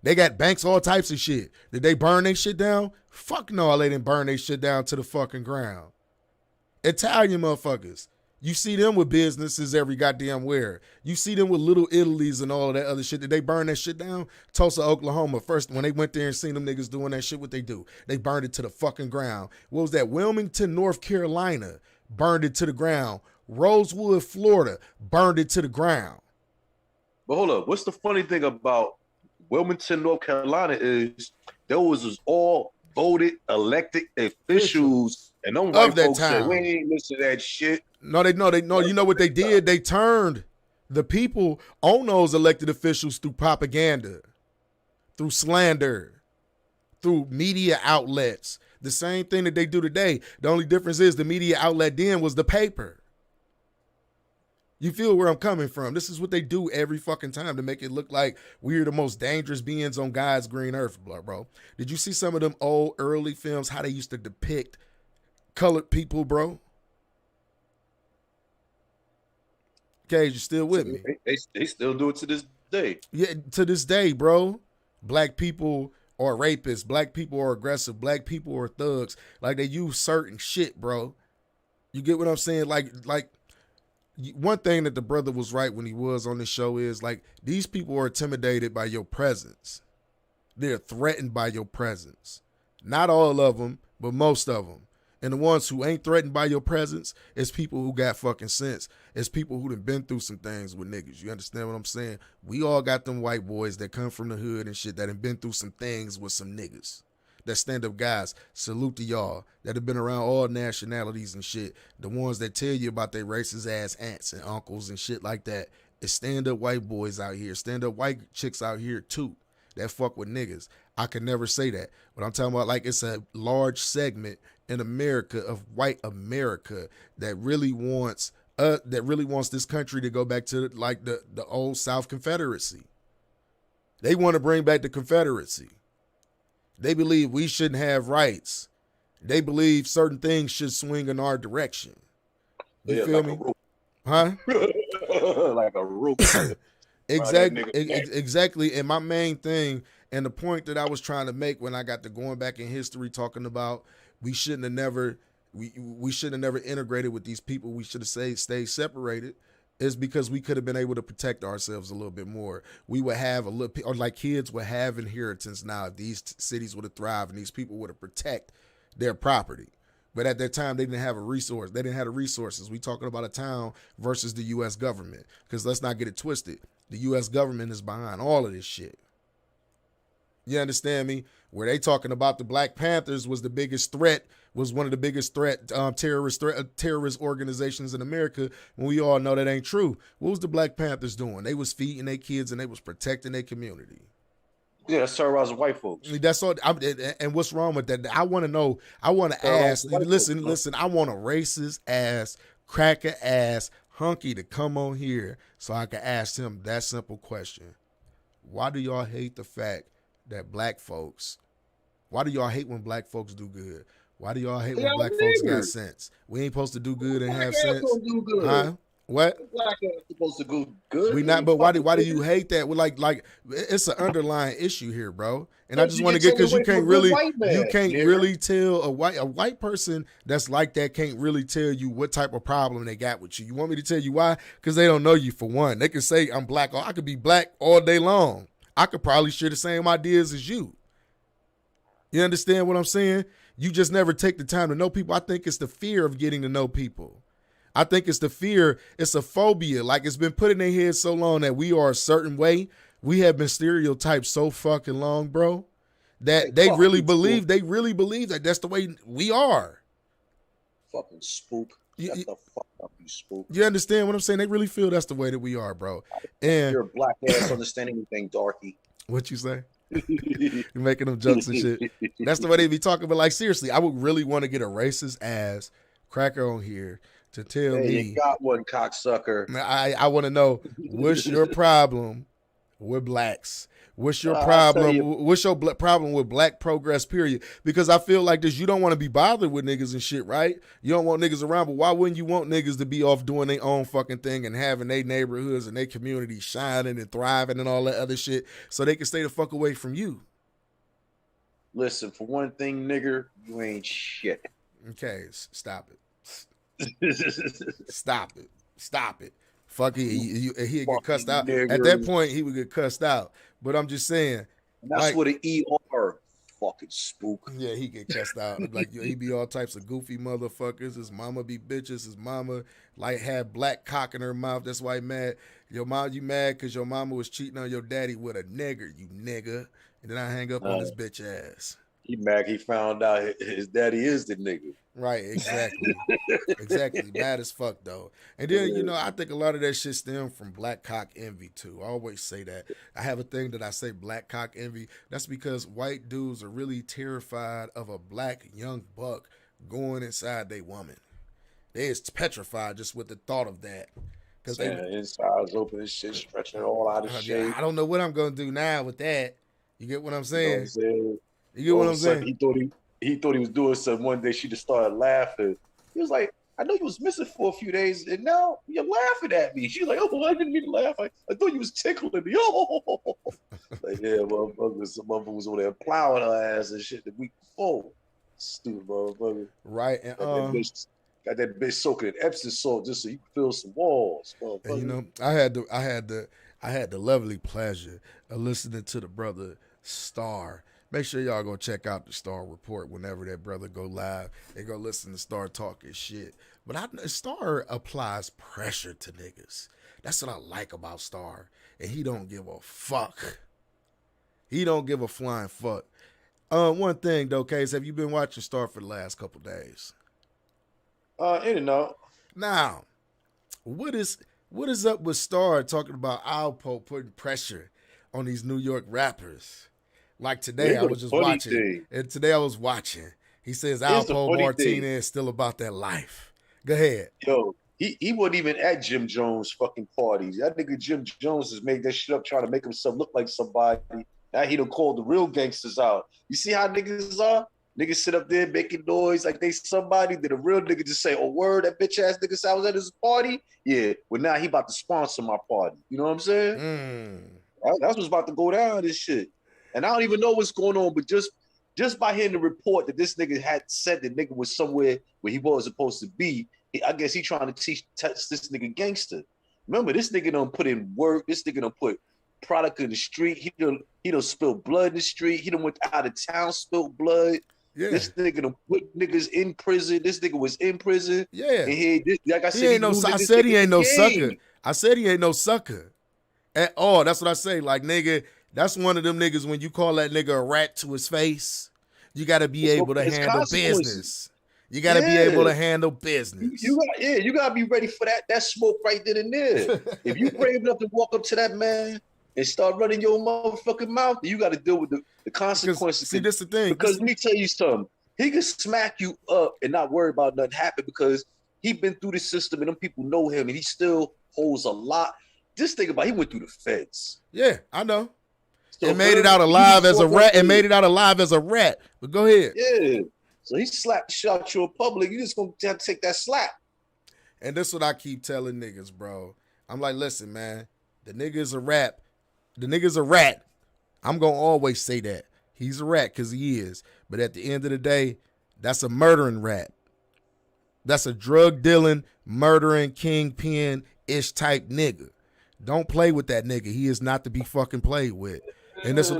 They got banks, all types of shit. Did they burn their shit down? Fuck no, they didn't burn their shit down to the fucking ground. Italian motherfuckers. You see them with businesses every goddamn where. You see them with Little Italy's and all of that other shit. Did they burn that shit down? Tulsa, Oklahoma. First, when they went there and seen them niggas doing that shit, what they do? They burned it to the fucking ground. What was that? Wilmington, North Carolina, burned it to the ground. Rosewood, Florida, burned it to the ground. But hold up. What's the funny thing about Wilmington, North Carolina is those was all voted, elected officials, and them white folks said, we ain't listen to that shit. No. You know what they did? They turned the people on those elected officials through propaganda, through slander, through media outlets. The same thing that they do today. The only difference is the media outlet then was the paper. You feel where I'm coming from? This is what they do every fucking time to make it look like we're the most dangerous beings on God's green earth, bro. Did you see some of them old early films, how they used to depict colored people, bro? Cage, you still with me? They still do it to this day. Yeah, to this day, bro. Black people are rapists. Black people are aggressive. Black people are thugs. Like, they use certain shit, bro. You get what I'm saying? Like one thing that the brother was right when he was on the show is, like, these people are intimidated by your presence. They're threatened by your presence. Not all of them, but most of them. And the ones who ain't threatened by your presence is people who got fucking sense. It's people who done been through some things with niggas. You understand what I'm saying? We all got them white boys that come from the hood and shit that have been through some things with some niggas. That stand-up guys, salute to y'all, that have been around all nationalities and shit. The ones that tell you about their racist ass aunts and uncles and shit like that. It's stand-up white boys out here. Stand-up white chicks out here too that fuck with niggas. I could never say that. But I'm talking about, like, it's a large segment in America of white America that really wants this country to go back to like the old South Confederacy. They want to bring back the Confederacy. They believe we shouldn't have rights. They believe certain things should swing in our direction. You feel me? Huh? Like a rope. Exactly. And my main thing and the point that I was trying to make when I got to going back in history talking about we shouldn't have never integrated with these people. We should have stayed separated. Is because we could have been able to protect ourselves a little bit more. We would have a little, or like kids would have inheritance now if these cities would have thrived and these people would have protect their property. But at that time, they didn't have a resource. They didn't have the resources. We talking about a town versus the U.S. government. Because let's not get it twisted. The U.S. government is behind all of this shit. You understand me? Where they talking about the Black Panthers was the biggest threat, was one of the biggest terrorist organizations in America, when we all know that ain't true. What was the Black Panthers doing? They was feeding their kids and they was protecting their community. Yeah, that's terrorizing white folks. That's all. And what's wrong with that? I want to know. I want to ask. Listen. I want a racist ass, cracker ass hunky to come on here so I can ask him that simple question. Why do y'all hate the fact that black folks? Why do y'all hate when black folks do good? Why do y'all hate when black folks got sense? We ain't supposed to do good and have sense. Huh? What? Black ass supposed to do good. We not, but why do you hate that? Well, like it's an underlying issue here, bro. And I just want to get, because you can't really tell a white person that's like that can't really tell you what type of problem they got with you. You want me to tell you why? Because they don't know you, for one. They can say I'm black, or I could be black all day long. I could probably share the same ideas as you. You understand what I'm saying? You just never take the time to know people. I think it's the fear of getting to know people. I think it's the fear. It's a phobia. Like, it's been put in their heads so long that we are a certain way. We have been stereotyped so fucking long, bro, that they really believe that that's the way we are. Fucking spook. Shut the fuck up, you spook. You understand what I'm saying? They really feel that's the way that we are, bro. And you're a black ass understanding anything, darky. What you say? You're making them jokes and shit. That's the way they be talking. But like, seriously, I would really want to get a racist ass cracker on here to tell me. You got one, cocksucker. I want to know, what's your problem with blacks? What's your problem? What's your problem with black progress, period? Because I feel like this, you don't want to be bothered with niggas and shit, right? You don't want niggas around, but why wouldn't you want niggas to be off doing their own fucking thing and having their neighborhoods and their communities shining and thriving and all that other shit so they can stay the fuck away from you? Listen, for one thing, nigger, you ain't shit. Okay, stop it. Stop it. Fuck it. He'd get cussed out. Nigger. At that point, he would get cussed out. But I'm just saying. That's like, what an ER, fucking spook. Yeah, he get cussed out. Like, he be all types of goofy motherfuckers. His mama be bitches. His mama like had black cock in her mouth. That's why he mad. Your mom, you mad because your mama was cheating on your daddy with a nigger, you nigga. And then I hang up on his bitch ass. He mad he found out his daddy is the nigga. Right, exactly. Exactly. Bad as fuck, though. And then, you know, I think a lot of that shit stemmed from black cock envy, too. I always say that. I have a thing that I say black cock envy. That's because white dudes are really terrified of a black young buck going inside their woman. They is petrified just with the thought of that. Because inside's open and shit, stretching it all out of shape. I don't know what I'm going to do now with that. You get what I'm saying? You get what I'm saying? He thought he was doing something. One day she just started laughing. He was like, I know you was missing for a few days, and now you're laughing at me. She's like, oh, I didn't mean to laugh. I thought you was tickling me. Oh, like, yeah, motherfucker, some motherfucker was over there plowing her ass and shit the week before. Stupid motherfucker. Right, and got that bitch soaking in Epsom salt just so you can fill some walls. And, you know, I had the lovely pleasure of listening to the brother Star. Make sure y'all go check out the Star Report whenever that brother go live and go listen to Star talking shit. But Star applies pressure to niggas. That's what I like about Star. And he don't give a fuck. He don't give a flying fuck. One thing though, Case, have you been watching Star for the last couple days? In and out. Now, what is up with Star talking about Alpo putting pressure on these New York rappers? Like today, I was just watching. And today I was watching. He says Alpo Martinez is still about that life. Go ahead. Yo, he wasn't even at Jim Jones' fucking parties. That nigga Jim Jones has made that shit up trying to make himself look like somebody. Now he done called the real gangsters out. You see how niggas are? Niggas sit up there making noise like they somebody. Then a real nigga just say, oh, word, that bitch ass nigga said I was at his party? Yeah, well now he about to sponsor my party. You know what I'm saying? That's what's about to go down, this shit. And I don't even know what's going on, but just by hearing the report that this nigga had said the nigga was somewhere where he wasn't supposed to be, I guess he trying to teach this nigga gangster. Remember, this nigga done put in work. This nigga done put product in the street. He done spilled blood in the street. He done went out of town, spilled blood. Yeah. This nigga done put niggas in prison. This nigga was in prison. Yeah. And like I said, I said he ain't no sucker. I said he ain't no sucker at all. That's what I say. Like, nigga, That's one of them niggas when you call that nigga a rat to his face, you got to be able to handle business. You got to be able to handle business. You gotta be ready for that smoke right then and there. If you brave enough to walk up to that man and start running your motherfucking mouth, you got to deal with the consequences. See, this the thing. Because let me tell you something. He can smack you up and not worry about nothing happen because he been through the system and them people know him and he still holds a lot. Just think about it, he went through the feds. Yeah, I know. So and made it out alive as a rat. And made it out alive as a rat. But go ahead. Yeah. So he slapped the shit out you in public. You just gonna have to take that slap. And this is what I keep telling niggas, bro. I'm like, listen, man, the nigga's a rat. The nigga's a rat. I'm gonna always say that. He's a rat because he is. But at the end of the day, that's a murdering rat. That's a drug dealing, murdering, kingpin-ish type nigga. Don't play with that nigga. He is not to be fucking played with. And this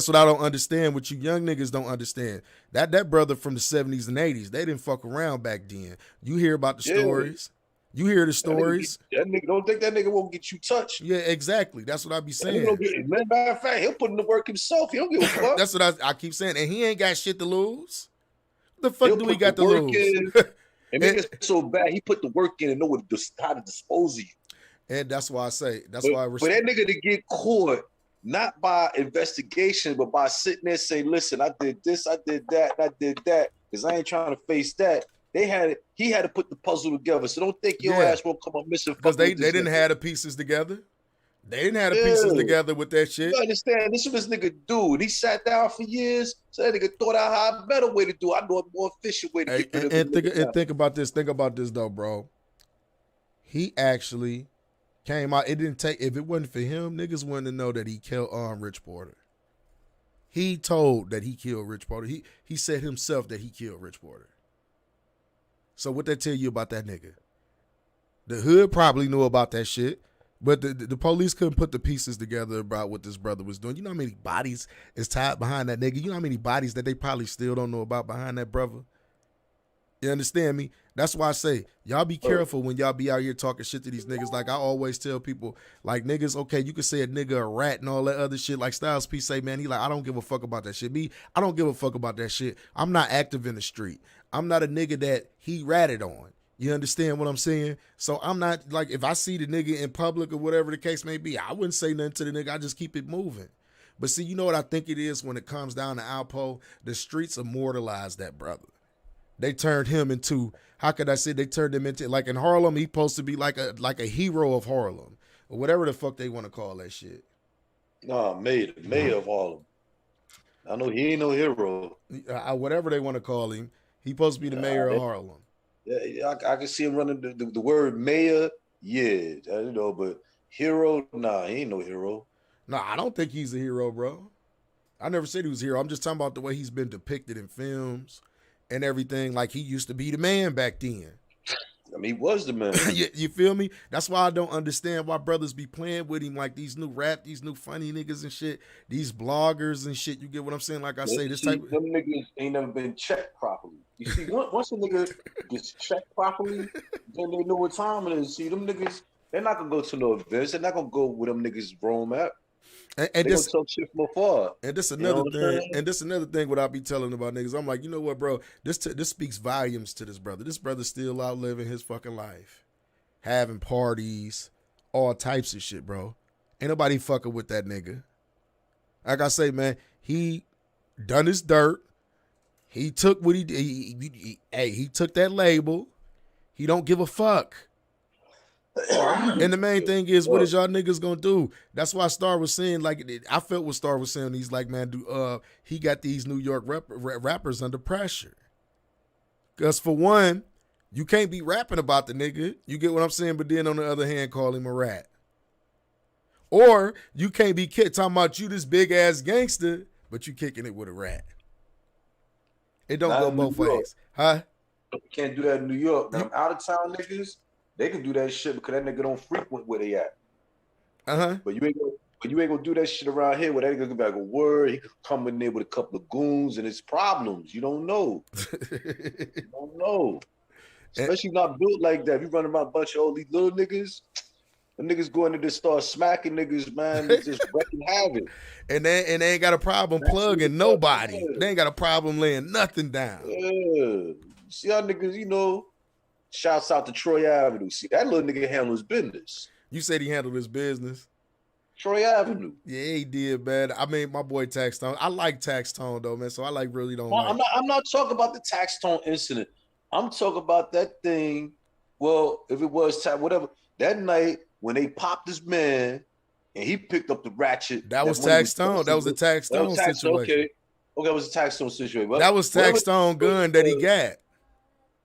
what I don't understand, what you young niggas don't understand. That brother from the 70s and 80s, they didn't fuck around back then. You hear about the stories. You hear the stories. That nigga don't think that nigga won't get you touched. Yeah, exactly. That's what I be saying. Matter of fact, he'll put in the work himself. He don't give a fuck. That's what I keep saying. And he ain't got shit to lose. What the fuck do we got to lose? And make it so bad, he put the work in and know how to dispose of you. And that's why I say, why I respect. But that nigga to get caught, not by investigation, but by sitting there saying, listen, I did this, I did that, I did that, because I ain't trying to face that. He had to put the puzzle together. So don't think your ass won't come up missing. Because they didn't have the pieces together. They didn't have the pieces together with that shit. You understand? This is what this nigga do. And he sat down for years. So that nigga thought out how a better way to do it. I know a more efficient way to get rid of it. And think about this. Think about this though, bro. He actually came out. It didn't take. If it wasn't for him, niggas wouldn't know that he killed Rich Porter. He told that he killed Rich Porter. He said himself that he killed Rich Porter. So what that tell you about that nigga? The hood probably knew about that shit. But the police couldn't put the pieces together about what this brother was doing. You know how many bodies is tied behind that nigga? You know how many bodies that they probably still don't know about behind that brother? You understand me? That's why I say, y'all be careful when y'all be out here talking shit to these niggas. Like I always tell people, like niggas, okay, you can say a nigga a rat and all that other shit. Like Styles P say, man, he like, I don't give a fuck about that shit. Me, I don't give a fuck about that shit. I'm not active in the street. I'm not a nigga that he ratted on. You understand what I'm saying? So I'm not, like, if I see the nigga in public or whatever the case may be, I wouldn't say nothing to the nigga. I just keep it moving. But see, you know what I think it is when it comes down to Alpo? The streets immortalized that brother. They turned him into, how could I say, they turned him into, like in Harlem, he's supposed to be like a hero of Harlem. Or whatever the fuck they want to call that shit. Nah, mayor of Harlem. I know he ain't no hero. Whatever they want to call him, he's supposed to be the mayor of Harlem. Yeah, I can see him running the word mayor. Yeah, you know, but hero, nah, he ain't no hero. Nah, I don't think he's a hero, bro. I never said he was a hero. I'm just talking about the way he's been depicted in films and everything. Like he used to be the man back then. I mean, he was the man. You feel me? That's why I don't understand why brothers be playing with him like these new these new funny niggas and shit, these bloggers and shit. You get what I'm saying? Like I say, this type of them niggas ain't never been checked properly. You see, once a nigga gets checked properly, then they know what time it is. See, them niggas, they're not gonna go to no events. They're not gonna go where them niggas roam at. And this talk shit from afar. And this another thing. And this another thing. What I be telling about niggas, I'm like, you know what, bro? This speaks volumes to this brother. This brother still out living his fucking life, having parties, all types of shit, bro. Ain't nobody fucking with that nigga. Like I say, man, he done his dirt. He took what he did. He took that label. He don't give a fuck. And the main thing is, what is y'all niggas gonna do? That's why Star was saying, like, I felt what Star was saying. He's like, man, he got these New York rappers under pressure. Because for one, you can't be rapping about the nigga. You get what I'm saying? But then on the other hand, call him a rat. Or you can't be talking about you this big ass gangster, but you kicking it with a rat. It don't go both ways, huh? You can't do that in New York. Now, out of town niggas, they can do that shit because that nigga don't frequent where they at. But you ain't gonna do that shit around here where that nigga can be like a word. He could come in there with a couple of goons and it's problems. You don't know. You don't know. Especially not built like that. If you running around a bunch of all these little niggas, Them niggas go in there to start smacking niggas, man. They just wrecking havoc. And they ain't got a problem plugging nobody. They ain't got a problem laying nothing down. Yeah. See how niggas, you know, shouts out to Troy Avenue. See, that little nigga handle his business. You said he handled his business. Troy Avenue. Yeah, he did, man. I mean, my boy Tax Tone. I like Tax Tone though, man. So I like really don't. Like. I'm not talking about the Tax Tone incident. I'm talking about that thing. Well, if it was whatever that night when they popped this man and he picked up the ratchet. That was Tax Tone. That was a Tax Tone situation. Okay, that was a Tax Tone situation. But that was Tax Tone gun that he got.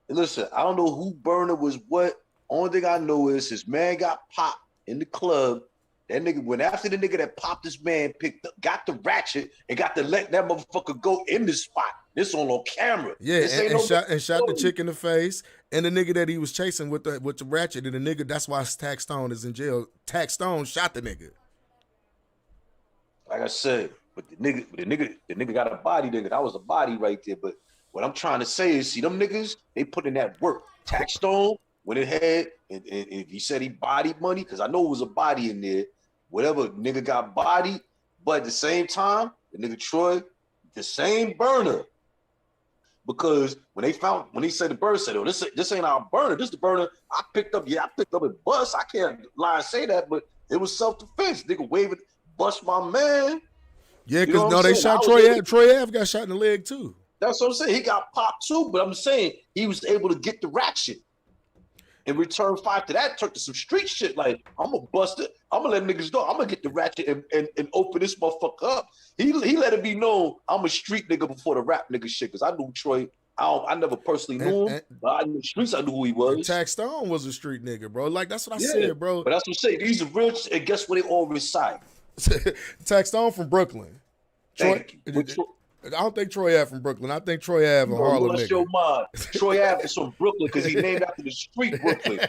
Listen, I don't know who burner was what. Only thing I know is his man got popped in the club. That nigga went after the nigga that popped this man, got the ratchet, and got to let that motherfucker go in the spot. This on camera. Yeah, and shot the chick in the face, and the nigga that he was chasing with the ratchet, and the nigga, that's why Tax Stone is in jail. Tax Stone shot the nigga. Like I said, but the nigga got a body, nigga. That was a body right there. But what I'm trying to say is, see them niggas, they put in that work. Tax Stone went ahead and he said he bodied money, because I know it was a body in there. Whatever, nigga got bodied, but at the same time, the nigga Troy, the same burner. Because when he said the burner, said, oh, this ain't our burner, this the burner I picked up. Yeah, I picked up a bus. I can't lie and say that, but it was self-defense. Nigga waving, bust my man. Yeah, because no, they shot Troy Ave. Troy Ave got shot in the leg too. That's what I'm saying. He got popped too, but I'm saying he was able to get the ratchet. In return, five to that, turned to some street shit. Like, I'm gonna bust it. I'm gonna let niggas know. I'm gonna get the ratchet and open this motherfucker up. He let it be known I'm a street nigga before the rap nigga shit. Cause I knew Troy. I never personally knew him, but in the streets I knew who he was. Tax Stone was a street nigga, bro. Like, that's what I said, bro. But that's what I'm saying. These are real. And guess where they all reside? Tax Stone from Brooklyn. I don't think Troy Ave from Brooklyn. I think Troy Ave in Harlem. What's your mind? Troy Ave is from Brooklyn because he's named after the street Brooklyn.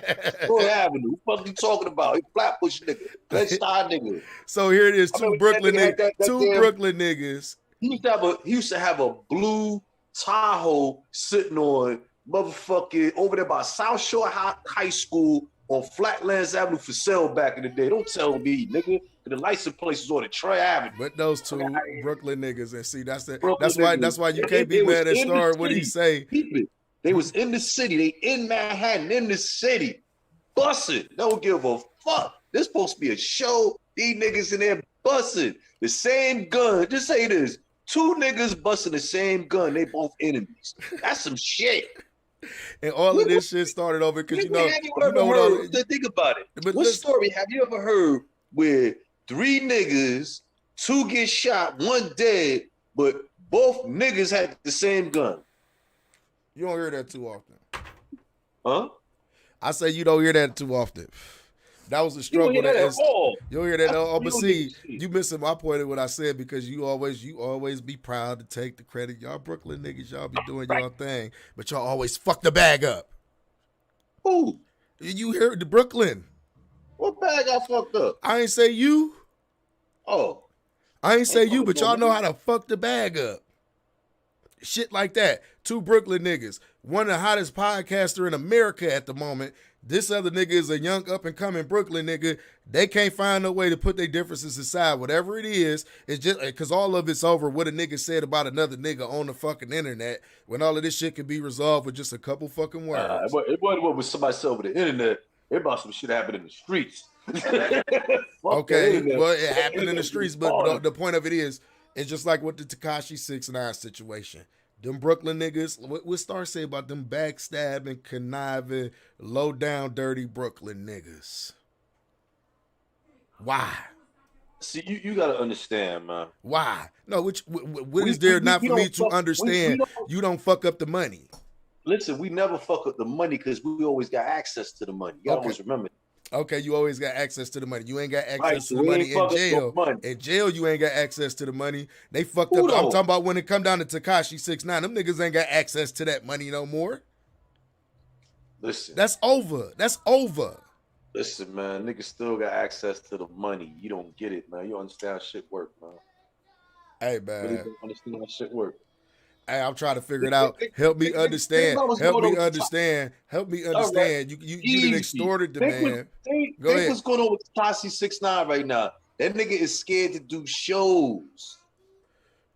Troy Avenue. What the fuck you talking about? He Flatbush nigga. Bed-Stuy nigga. So here it is, two Brooklyn niggas. He used to have a blue Tahoe sitting on motherfucking over there by South Shore High School on Flatlands Avenue for sale back in the day. Don't tell me, nigga. The license plate is on the Troy Avenue. But those two Brooklyn niggas, and see, that's why you can't be mad at Star what he say. They was in the city. They in Manhattan, in the city, bussing. Don't give a fuck. This supposed to be a show. These niggas in there bussing the same gun. Just say this: two niggas busting the same gun. They both enemies. That's some shit. And all of this shit started over because think about it. But what story have you ever heard where 3 niggas, 2 get shot, 1 dead, but both niggas had the same gun? You don't hear that too often. Huh? I say you don't hear that too often. That was a struggle. You don't hear that at all. But see, you missing my point of what I said, because you always be proud to take the credit. Y'all Brooklyn niggas, y'all be doing y'all thing, but y'all always fuck the bag up. Who? You hear the Brooklyn. What bag I fucked up? I ain't say you. Oh. I ain't say you, but y'all know how to fuck the bag up. Shit like that. 2 Brooklyn niggas. One of the hottest podcaster in America at the moment. This other nigga is a young up-and-coming Brooklyn nigga. They can't find no way to put their differences aside. Whatever it is, it's just because all of it's over what a nigga said about another nigga on the fucking internet, when all of this shit can be resolved with just a couple fucking words. It wasn't what somebody said over the internet. It about some shit happened in the streets. Okay, well, it happened in the streets, but the point of it is, it's just like with the Tekashi 6ix9ine situation. Them Brooklyn niggas, what Star say about them backstabbing, conniving, low down, dirty Brooklyn niggas? Why? See, you gotta understand, man. Why? No, what is there not for me to understand? You don't fuck up the money. Listen, we never fuck up the money because we always got access to the money. You always remember that. Okay, you always got access to the money. You ain't got access to the money in jail. In jail, you ain't got access to the money. They fucked up. I'm talking about when it come down to Tekashi 6ix9ine. Them niggas ain't got access to that money no more. Listen. That's over. That's over. Listen, man. Niggas still got access to the money. You don't get it, man. You understand how shit work, man. Hey, man. Really don't understand how shit work. Hey, I'm trying to figure it out. Help me understand. Help me understand. Help me understand. You done extorted the man. Think Go ahead. what's going on with Tekashi 6ix9ine right now. That nigga is scared to do shows.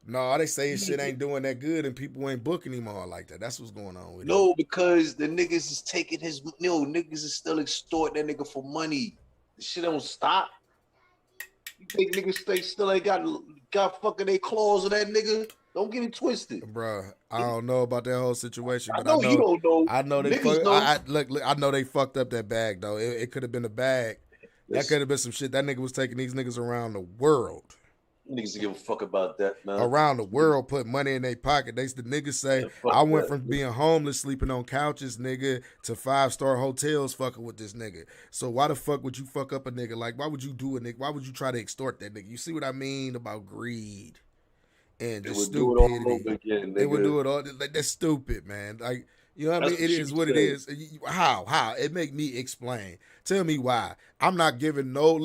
No, they say his shit ain't doing that good and people ain't booking him all like that. That's what's going on with him. No, because the niggas is taking his, niggas is still extorting that nigga for money. The shit don't stop. You think niggas still ain't got fucking their claws on that nigga? Don't get it twisted, bruh. I don't know about that whole situation, but I know you don't know. I know they look. I know they fucked up that bag though. It could have been a bag. That could have been some shit. That nigga was taking these niggas around the world. Niggas give a fuck about that, man. Around the world, put money in their pocket. The niggas say, I went from being homeless, sleeping on couches, nigga, to 5-star hotels fucking with this nigga. So why the fuck would you fuck up a nigga? Like, why would you do a nigga? Why would you try to extort that nigga? You see what I mean about greed and just stupidity? They would do it all. Like, that's stupid, man. Like, you know what I mean? It is what it is. How? It make me explain. Tell me why. I'm not giving no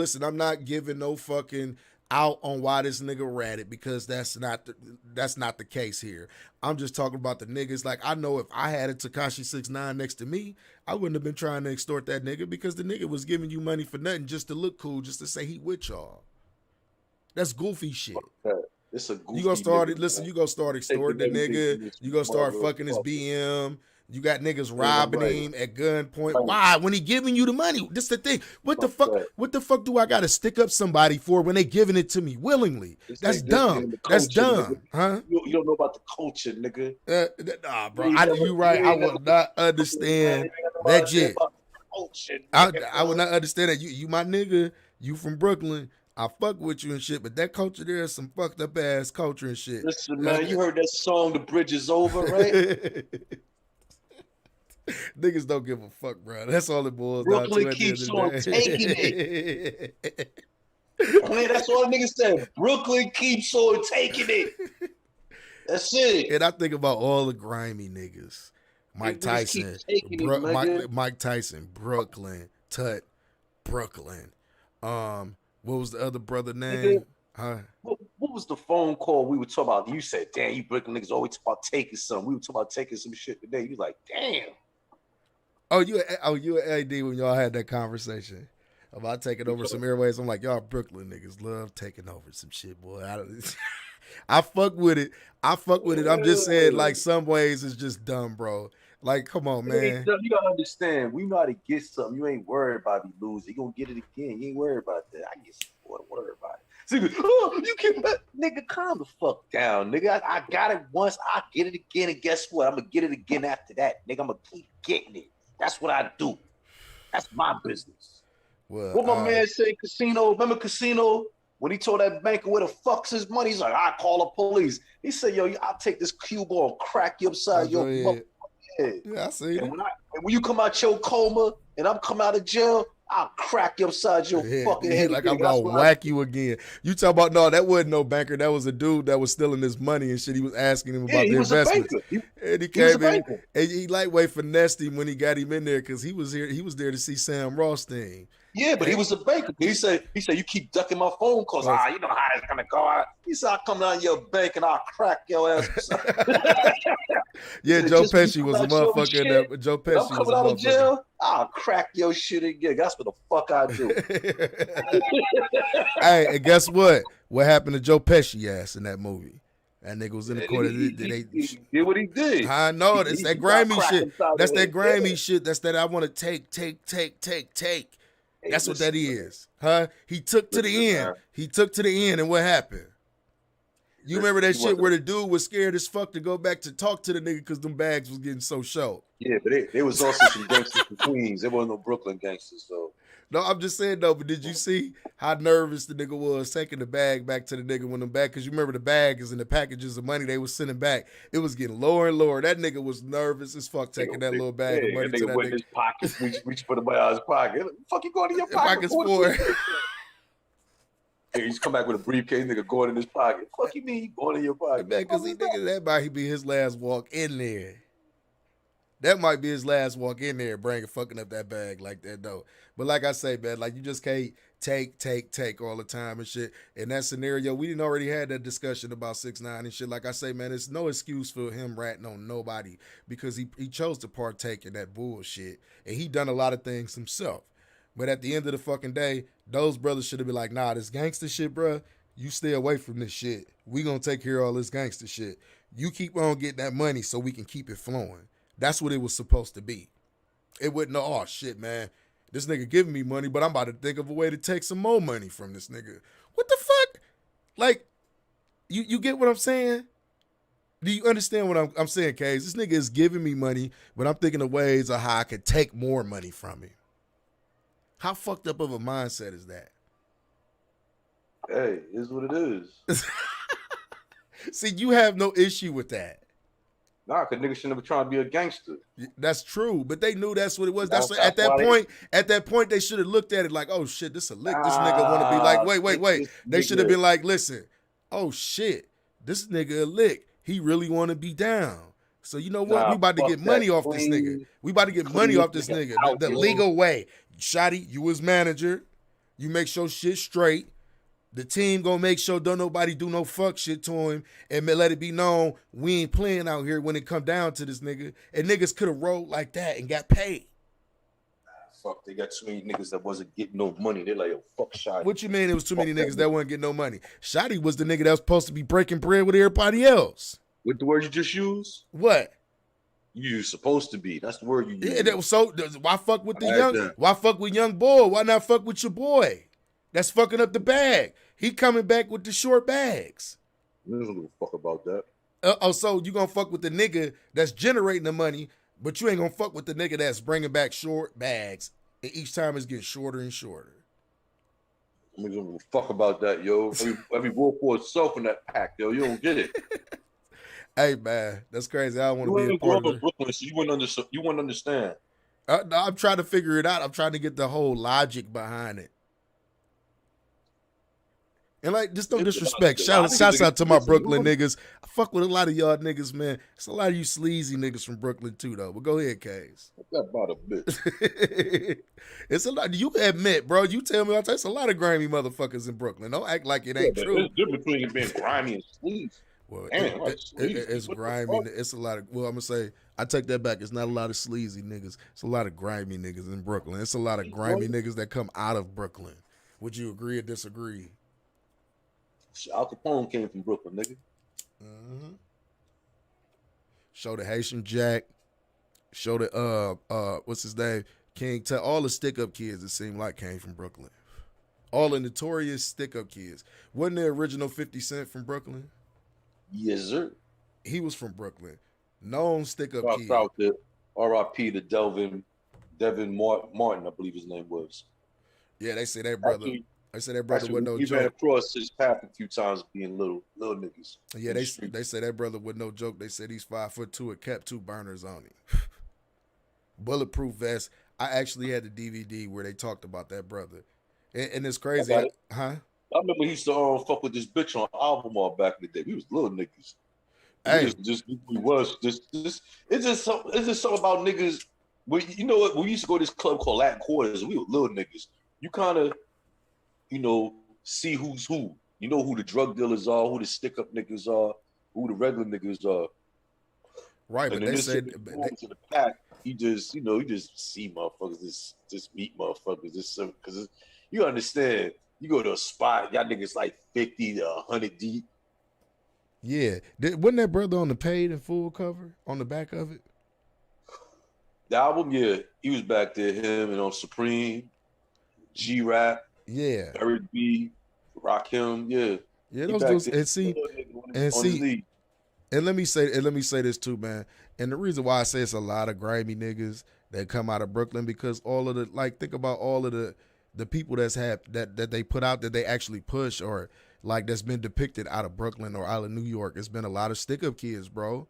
fucking out on why this nigga ratted, because that's not the case here. I'm just talking about the niggas. Like, I know if I had a Tekashi 6ix9ine next to me, I wouldn't have been trying to extort that nigga, because the nigga was giving you money for nothing, just to look cool, just to say he with y'all. That's goofy shit. It's a goofy you gonna start nigga, listen, you gonna start extorting the nigga, you gonna start fucking his BM. You got niggas robbing him at gunpoint. Right. Why? When he giving you the money. This the thing. What the fuck do I gotta stick up somebody for when they giving it to me willingly? That's dumb. That's dumb. Nigga. Huh? You don't know about the culture, nigga. Nah, bro. You right. I will not understand that shit. I would not understand that. You my nigga. You from Brooklyn. I fuck with you and shit, but that culture there is some fucked up ass culture and shit. Listen, man, you heard that song, The Bridge Is Over, right? Niggas don't give a fuck, bro. That's all it boils down to. Brooklyn keeps on taking it. Man, that's all the niggas said. Brooklyn keeps on taking it. That's it. And I think about all the grimy niggas. Mike Tyson, Mike Tyson, Brooklyn, Tut, Brooklyn. What was the other brother name? Huh? What was the phone call we were talking about? You said, damn, you Brooklyn niggas always talk about taking something. We were talking about taking some shit today. You was like, damn. Oh, you and AD when y'all had that conversation about taking over some airways. I'm like, y'all Brooklyn niggas love taking over some shit, boy. I fuck with it. I'm just saying, like, some ways it's just dumb, bro. Like, come on, man. You gotta understand, we know how to get something. You ain't worried about me losing. You gonna get it again. You ain't worried about that. I get some worry about it. So you can't, nigga, calm the fuck down, nigga. I got it once, I get it again, and guess what? I'm gonna get it again after that, nigga. I'm gonna keep getting it. That's what I do. That's my business. Well, what my man say, Casino? Remember Casino? When he told that banker where the fuck's his money, he's like, I call the police. He said, yo, I'll take this cue ball and crack you upside your motherfucking head. Yeah, I see it. And when you come out your coma and I'm come out of jail, I'll crack you upside your fucking head. Like, I'm gonna whack you again. You talk about, no, that wasn't no banker. That was a dude that was stealing his money and shit. He was asking him about the investments. And he came in and he lightweight finessed him when he got him in there, because he was there to see Sam Rothstein. Yeah, but he was a banker. He said you keep ducking my phone calls. You know how it's gonna go. He said, I'll come down to your bank and I'll crack your ass. Yeah, Joe Pesci was a motherfucker. Joe Pesci was coming out of jail, I'll crack your shit again. That's what the fuck I do. Hey, and guess what? What happened to Joe Pesci ass in that movie? That nigga was in the court. He did what he did. I know. That's that grimy shit. That's that grimy shit. That's that I want to take. That's what that is. Huh? He took to the end. He took to the end, and what happened? You remember that shit where the dude was scared as fuck to go back to talk to the nigga because them bags was getting so short. Yeah, but there was also some gangsters from Queens. There wasn't no Brooklyn gangsters, so. No, I'm just saying, though, but did you see how nervous the nigga was taking the bag back to the nigga when them back? Because you remember the bags and the packages of money they was sending back. It was getting lower and lower. That nigga was nervous as fuck taking that little bag of money to that nigga. In his pocket, reach for the money out of his pocket. What the fuck you going in your pocket for? Hey, he's come back with a briefcase, nigga going in his pocket. Fuck you mean you going in your pocket? Man, because he thinking that might be his last walk in there. That might be his last walk in there, fucking up that bag like that, though. But like I say, man, like, you just can't take all the time and shit. In that scenario, we didn't already had that discussion about 6ix9ine and shit. Like I say, man, it's no excuse for him ratting on nobody because he chose to partake in that bullshit. And he done a lot of things himself. But at the end of the fucking day, those brothers should have been like, nah, this gangster shit, bruh, you stay away from this shit. We gonna take care of all this gangster shit. You keep on getting that money so we can keep it flowing. That's what it was supposed to be. It wouldn't, oh shit, man. This nigga giving me money, but I'm about to think of a way to take some more money from this nigga. What the fuck? Like, you get what I'm saying? Do you understand what I'm saying, Kaz? This nigga is giving me money, but I'm thinking of ways of how I could take more money from him. How fucked up of a mindset is that? Hey, it is what it is. See, you have no issue with that. Nah, cause niggas shouldn't be trying to be a gangster. That's true, but they knew that's what it was. That's At that point, they should have looked at it like, oh shit, this a lick. This nigga want to be like, wait. They should have been like, listen, oh shit, this nigga a lick. He really want to be down. So you know what? We about to get money off this nigga. We about to get money off this nigga the legal way. Shotty, you was manager. You make sure shit straight. The team gonna make sure don't nobody do no fuck shit to him and let it be known we ain't playing out here when it come down to this nigga. And niggas could have rolled like that and got paid. Fuck, they got too many niggas that wasn't getting no money. They're like, yo, fuck Shotty. What you mean it was too many niggas that wasn't getting no money? Shotty was the nigga that was supposed to be breaking bread with everybody else. With the word you just used? What? You supposed to be. That's the word you used. Yeah, so why fuck with the young? Why fuck with young boy? Why not fuck with your boy? That's fucking up the bag. He coming back with the short bags. I don't give a fuck about that. So you gonna fuck with the nigga that's generating the money, but you ain't gonna fuck with the nigga that's bringing back short bags, and each time it's getting shorter and shorter. I don't give a fuck about that, yo. Every wolf for itself in that pack, yo. You don't get it. Hey man, that's crazy. I don't want to be a part of it. Brooklyn, so you wouldn't understand. No, I'm trying to figure it out. I'm trying to get the whole logic behind it. And like, just don't disrespect. Shouts out to my Brooklyn niggas. I fuck with a lot of y'all niggas, man. It's a lot of you sleazy niggas from Brooklyn too, though. But go ahead, Kaz. That about a bit. It's a lot. You admit, bro. You tell me, it's a lot of grimy motherfuckers in Brooklyn. Don't act like it ain't true. There's a difference between being grimy and sleazy. Well, it's grimy. It's a lot of. Well, I'm gonna say I take that back. It's not a lot of sleazy niggas. It's a lot of grimy niggas in Brooklyn. It's a lot of grimy niggas that come out of Brooklyn. Would you agree or disagree? Al Capone came from Brooklyn, nigga. Mm-hmm. Show the Haitian Jack. Show the what's his name? King Tut. All the stick up kids, it seemed like, came from Brooklyn. All the notorious stick up kids. Wasn't the original 50 Cent from Brooklyn? Yes, sir. He was from Brooklyn. Known stick up kid. R.I.P. to Devin Martin, I believe his name was. Yeah, they say that brother. They say that brother with no joke. He ran across his path a few times being little niggas. Yeah, they say that brother with no joke. They said he's 5'2" and kept 2 burners on him. Bulletproof vest. I actually had the DVD where they talked about that brother. And it's crazy. I remember he used to fuck with this bitch on album all back in the day. We was little niggas. Hey. It's just something about niggas. You know what? We used to go to this club called Latin Quarters. We were little niggas. You kind of, see who's who. You know who the drug dealers are, who the stick up niggas are, who the regular niggas are. Right, and but they said to the pack, you just see motherfuckers, just meet motherfuckers, because you understand. You go to a spot, y'all niggas like 50 to 100 deep. Yeah, wasn't that brother on the paid in full cover on the back of it? The album, yeah, he was back there. Him and on Supreme, G-Rap, yeah, Eric B, Rakim, yeah. Those dudes. And let me say this too, man. And the reason why I say it's a lot of grimy niggas that come out of Brooklyn, because all of the think about all of the people that they put out that they actually push or like that's been depicted out of Brooklyn or out of New York. It's been a lot of stick up kids, bro.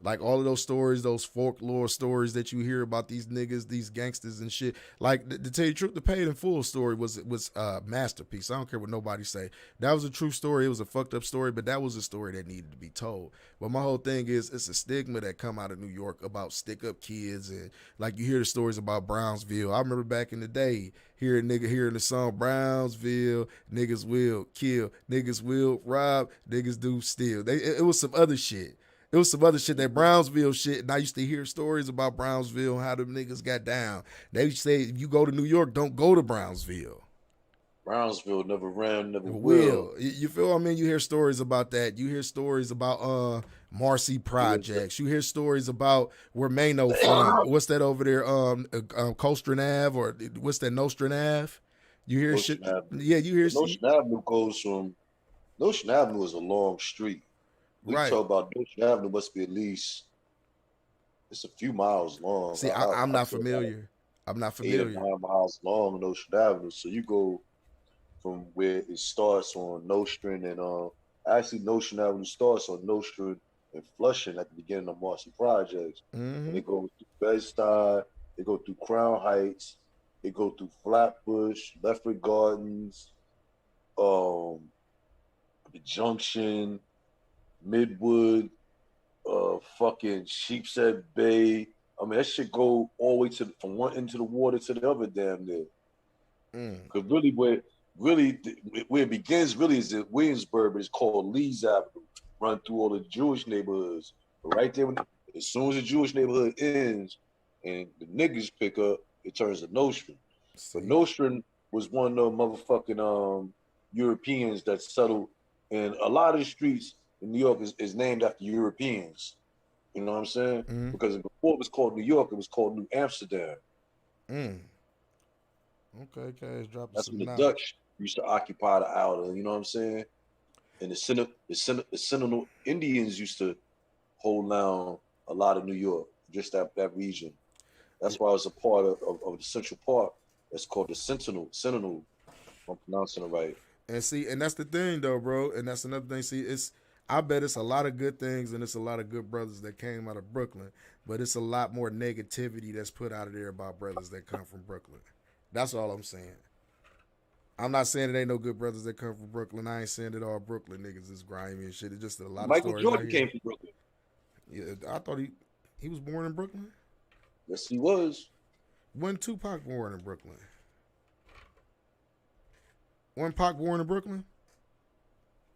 Like all of those stories, those folklore stories that you hear about these niggas, these gangsters and shit. Like to tell you the truth, the Paid in Full story was a masterpiece. I don't care what nobody say. That was a true story. It was a fucked up story, but that was a story that needed to be told. But my whole thing is, it's a stigma that come out of New York about stick up kids, and like you hear the stories about Brownsville. I remember back in the day, hearing the song Brownsville, niggas will kill, niggas will rob, niggas do steal. It was some other shit. It was some other shit, that Brownsville shit, and I used to hear stories about Brownsville and how them niggas got down. They say, if you go to New York, don't go to Brownsville. Brownsville never ran, never will. You feel what I mean? You hear stories about that. You hear stories about Marcy Projects. You hear stories about where Mano from. What's that over there? Colstrin Ave, or what's that, Nostrand Ave? You hear Notion shit? Avenue. Yeah, you hear Notion Avenue goes from Notion Avenue is a long street. We right. talk about Notion Avenue must be at least, it's a few miles long. See, I'm not familiar. I'm not familiar. 8 or 9 miles long, Notion Avenue. So you go from where it starts on Nostrand and actually Notion Avenue starts on Nostrand and Flushing at the beginning of Marcy Projects. Mm-hmm. And they go through Bed-Stuy, they go through Crown Heights, they go through Flatbush, Lefford Gardens, the Junction, Midwood, fucking Sheepshead Bay. I mean, that shit go all the way from one end of the water to the other damn near. Because really, where it begins really is at Williamsburg, it's called Lee's Avenue, run through all the Jewish neighborhoods. But right there, as soon as the Jewish neighborhood ends and the niggas pick up, it turns to Nostrand. But Nostrand was one of the motherfucking Europeans that settled, and a lot of the streets in New York is named after Europeans. You know what I'm saying? Mm-hmm. Because before it was called New York, it was called New Amsterdam. Okay, it's dropping. That's when the Dutch used to occupy the outer, you know what I'm saying? And the Seminole Indians used to hold down a lot of New York, just that region. That's why it was a part of the Central Park that's called the Sentinel, if I'm pronouncing it right. And see, and that's the thing though, bro. And that's another thing. See, I bet it's a lot of good things and it's a lot of good brothers that came out of Brooklyn, but it's a lot more negativity that's put out of there about brothers that come from Brooklyn. That's all I'm saying. I'm not saying it ain't no good brothers that come from Brooklyn. I ain't saying that all Brooklyn niggas is grimy and shit. It's just a lot Michael of stories. Michael Jordan came from Brooklyn. Yeah, I thought he was born in Brooklyn. Yes, he was. When Tupac born in Brooklyn? When Pac born in Brooklyn?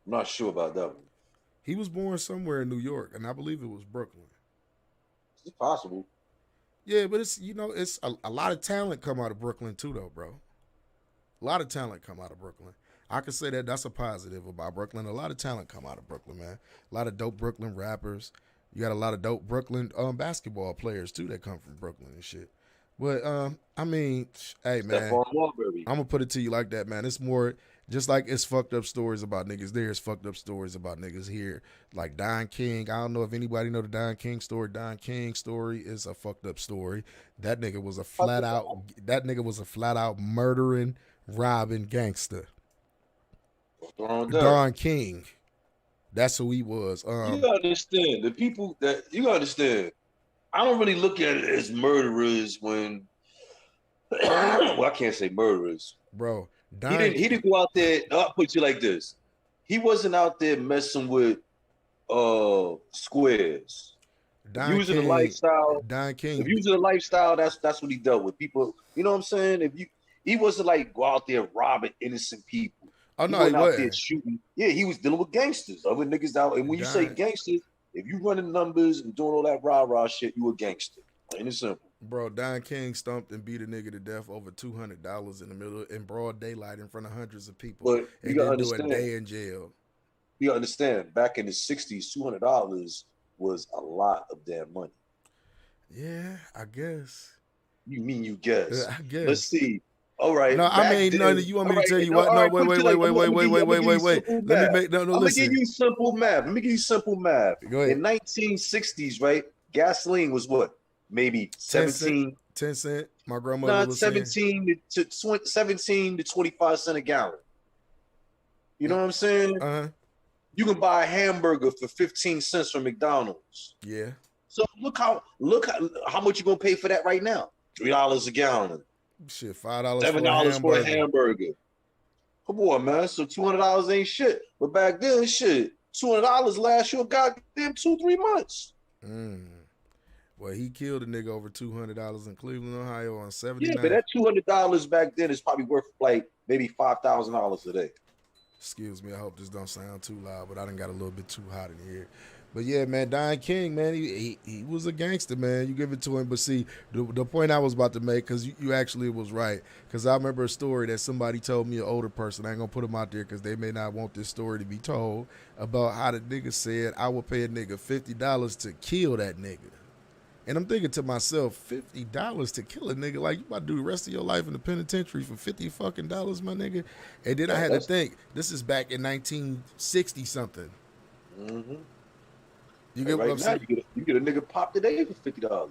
I'm not sure about that one. He was born somewhere in New York, and I believe it was Brooklyn. It's possible. Yeah, but it's a lot of talent come out of Brooklyn too, though, bro. A lot of talent come out of Brooklyn. I could say that's a positive about Brooklyn. A lot of talent come out of Brooklyn, man. A lot of dope Brooklyn rappers. You got a lot of dope Brooklyn basketball players too that come from Brooklyn and shit. But I mean, hey man, I'm gonna put it to you like that, man. It's more just like it's fucked up stories about niggas there. It's fucked up stories about niggas here. Like Don King. I don't know if anybody know the Don King story. Don King story is a fucked up story. That nigga was a flat out murdering, robbing gangster. Don King. That's who he was. You gotta understand the people that you gotta understand. I don't really look at it as murderers when well, I can't say murderers. Bro, he didn't go out there. I'll put you like this. He wasn't out there messing with squares. Using a lifestyle. Don King. If using a lifestyle, that's what he dealt with. People, you know what I'm saying? He wasn't like go out there robbing innocent people. Oh no, he wasn't out there shooting. Yeah, he was dealing with gangsters, other niggas out. And when you say gangsters, if you running numbers and doing all that rah-rah shit, you a gangster. Plain and simple. Bro, Don King stumped and beat a nigga to death over $200 in broad daylight in front of hundreds of people. But and then do a day in jail. You understand, back in the 60s, $200 was a lot of damn money. Yeah, I guess. You mean you guess? I guess. Let's see. All right. No, I mean, no, you want me to tell you what? No, wait. Let me give you simple math. Let me give you simple math. Go ahead. In 1960s, right, gasoline was what? Maybe 17 cent. My grandmother was 17 to 25 cents a gallon. You know what I'm saying? Uh-huh. You can buy a hamburger for 15 cents from McDonald's. Yeah. So look how much you gonna pay for that right now? $3 a gallon. Shit, $5 $7 for a hamburger. Come on, man. So $200 ain't shit. But back then, shit, $200 last you a goddamn 2-3 months. Well, he killed a nigga over $200 in Cleveland, Ohio on 79. Yeah, but that $200 back then is probably worth like maybe $5,000 a day. Excuse me, I hope this don't sound too loud, but I done got a little bit too hot in here. But yeah, man, Don King, man, he was a gangster, man. You give it to him. But see, the point I was about to make, because you actually was right, because I remember a story that somebody told me, an older person, I ain't going to put them out there because they may not want this story to be told, about how the nigga said, I would pay a nigga $50 to kill that nigga. And I'm thinking to myself, $50 to kill a nigga? Like, you about to do the rest of your life in the penitentiary for $50 fucking dollars, my nigga? And then I had to think, this is back in 1960-something. Mm-hmm. You get what I'm saying? You get a nigga pop today for $50.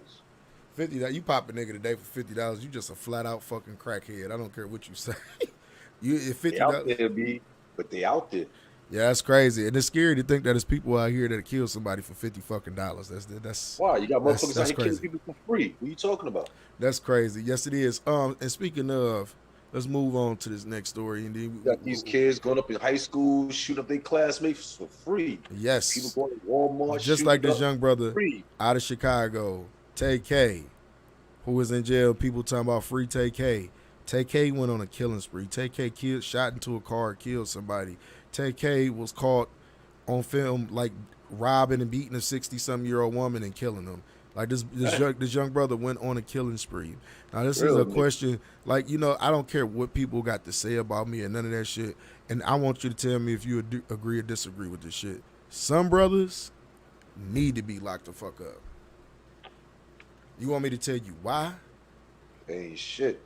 $50. You pop a nigga today for $50. You just a flat out fucking crackhead. I don't care what you say. If $50. They out there, B, but they out there. Yeah, that's crazy, and it's scary to think that there's people out here that kill somebody for $50 fucking dollars. That's why you got motherfuckers out here killing crazy. people for free. What are you talking about? That's crazy. Yes, it is. And speaking of, let's move on to this next story. And then you got these kids going up in high school, shooting up their classmates for free. Yes. People going to Walmart, just like this young brother out of Chicago, Tay K, who was in jail. People talking about free Tay K. Tay K went on a killing spree. Tay K shot into a car, killed somebody. Tay K was caught on film like robbing and beating a 60-something-year-old woman and killing them. Like this young brother went on a killing spree. Now this is a question, like, you know, I don't care what people got to say about me and none of that shit. And I want you to tell me if you agree or disagree with this shit. Some brothers need to be locked the fuck up. You want me to tell you why? Hey, shit.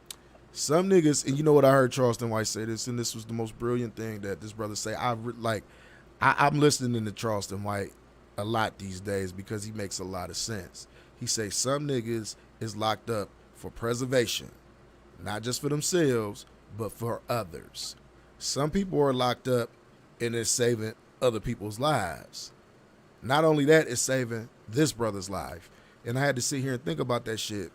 Some niggas, and you know what I heard Charleston White say this, and this was the most brilliant thing that this brother say. I'm listening to Charleston White a lot these days because he makes a lot of sense. He say some niggas is locked up for preservation, not just for themselves, but for others. Some people are locked up and it's saving other people's lives. Not only that, it's saving this brother's life. And I had to sit here and think about that shit.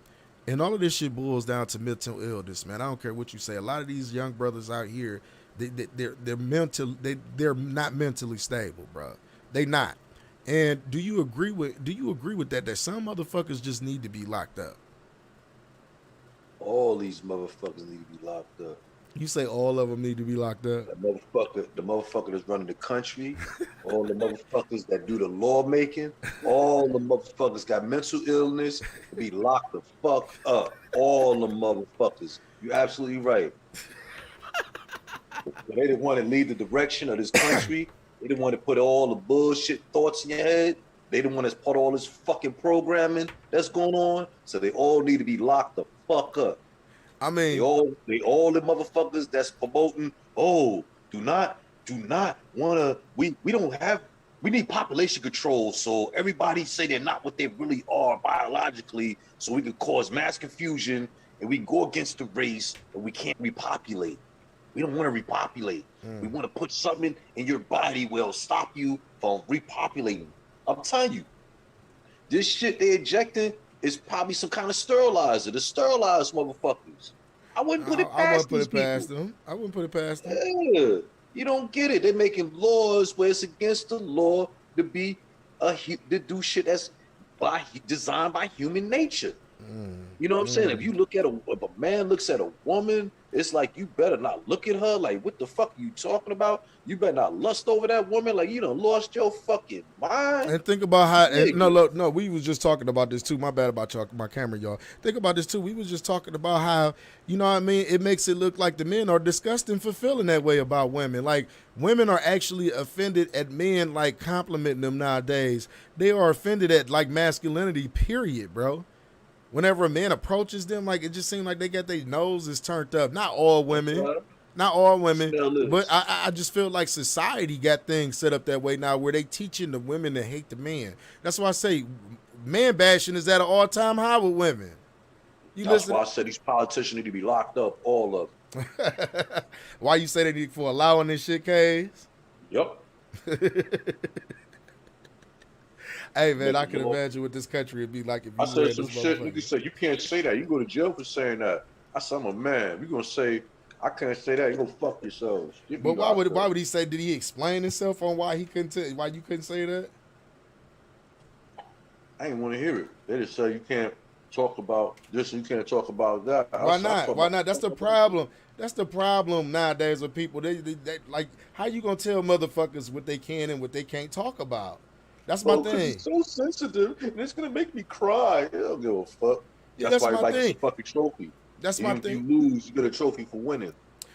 And all of this shit boils down to mental illness, man. I don't care what you say. A lot of these young brothers out here, they're not mentally stable, bro. They not. And do you agree with that? That some motherfuckers just need to be locked up. All these motherfuckers need to be locked up. You say all of them need to be locked up? The motherfucker that's running the country, all the motherfuckers that do the lawmaking, all the motherfuckers got mental illness, to be locked the fuck up. All the motherfuckers. You're absolutely right. They didn't want to lead the direction of this country. They didn't want to put all the bullshit thoughts in your head. They didn't want to put all this fucking programming that's going on. So they all need to be locked the fuck up. I mean, they all the motherfuckers that's promoting, do not wanna, we need population control, so everybody say they're not what they really are biologically, so we can cause mass confusion and we can go against the race and we can't repopulate. We don't want to repopulate. We want to put something in your body will stop you from repopulating. I'm telling you, this shit they injecting is probably some kind of sterilizer to sterilize motherfuckers. I wouldn't put it past them. I wouldn't put it past them. Yeah, you don't get it. They're making laws where it's against the law to do shit that's designed by human nature. You know what I'm saying? If you look at if a man looks at a woman, it's like you better not look at her. Like, what the fuck are you talking about? You better not lust over that woman. Like, you done lost your fucking mind. And think about how. No, we was just talking about this too. My bad about my camera, y'all. Think about this too. We was just talking about how, you know what I mean? It makes it look like the men are disgusting for feeling that way about women. Like, women are actually offended at men like complimenting them nowadays. They are offended at like masculinity. Period, bro. Whenever a man approaches them, like, it just seems like they got their noses turned up. Not all women, but I just feel like society got things set up that way now where they teaching the women to hate the man. That's why I say man bashing is at an all-time high with women. That's why I said these politicians need to be locked up, all of them. Why you say they need for allowing this shit, K's? Yep. Hey man, I can imagine what this country would be like if you I said read some this shit. motherfucker. Niggas said you can't say that. You go to jail for saying that. I said I'm a man. You gonna say I can't say that? You go fuck yourselves. But why would he say? Did he explain himself on why he couldn't? Why you couldn't say that? I didn't want to hear it. They just said you can't talk about this and you can't talk about that. Why not? Why not? That's the problem. That's the problem nowadays with people. They like, how you gonna tell motherfuckers what they can and what they can't talk about? That's my thing. It's so sensitive, and it's gonna make me cry. I don't give a fuck. That's why my everybody thing. gets a fucking trophy. That's my thing. You lose, you get a trophy for winning.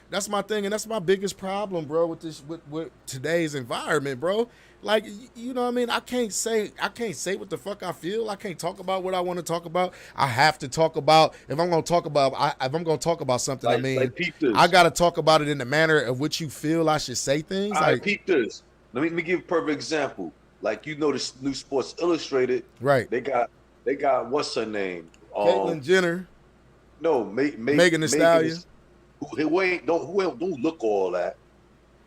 That's my thing, and that's my biggest problem, bro, with this with today's environment, bro. Like, you know what I mean? I can't say what the fuck I feel. I can't talk about what I want to talk about. I have to talk about if I'm gonna talk about something. Like, I mean, peep this. I gotta talk about it in the manner of which you feel I should say things. I peep this. Let me give a perfect example. Like, you know, this new Sports Illustrated, right? They got what's her name? Caitlyn Jenner. No, Megan Thee Stallion. Who don't look all that.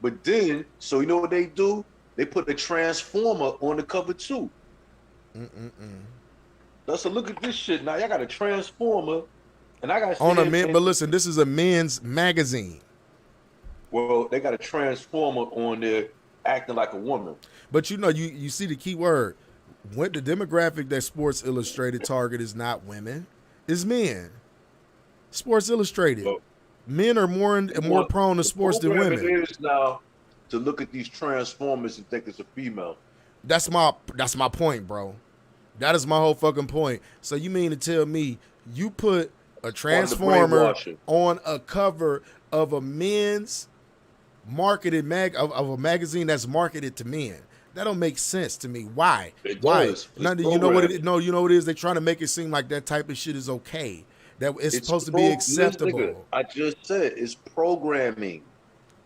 But then, so you know what they do? They put a transformer on the cover too. So look at this shit now. Y'all got a transformer, and I got on a man. But listen, this is a men's magazine. Well, they got a transformer on there acting like a woman. But you know, you see the key word. What the demographic that Sports Illustrated target is not women, is men. Sports Illustrated. Men are more prone to sports than women. It is now to look at these transformers and think it's a female. That's my point, bro. That is my whole fucking point. So you mean to tell me you put a transformer on a cover of a men's marketed of a magazine that's marketed to men? That don't make sense to me. Why? Why? You know what it is? No, you know what it is? They're trying to make it seem like that type of shit is okay. That it's supposed to be acceptable. Nigga, I just said it's programming.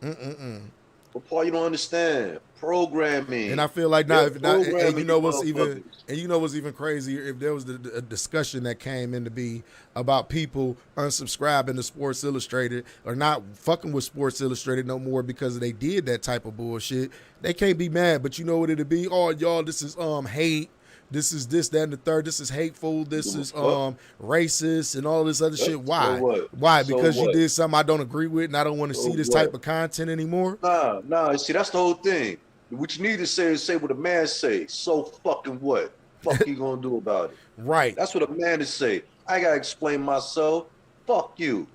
But Paul, you don't understand programming. And I feel like now, and you know what's even crazier? If there was a discussion that came in to be about people unsubscribing to Sports Illustrated or not fucking with Sports Illustrated no more because they did that type of bullshit, they can't be mad. But you know what it'd be? Oh, y'all, this is hate. This is this, that, and the third. This is hateful. This is racist and all this other shit. Why? Why? Because you did something I don't agree with and I don't want to see this type of content anymore? Nah. See, that's the whole thing. What you need to say is say what a man say. So fucking what? Fuck you gonna do about it? Right. That's what a man is say. I gotta explain myself. Fuck you.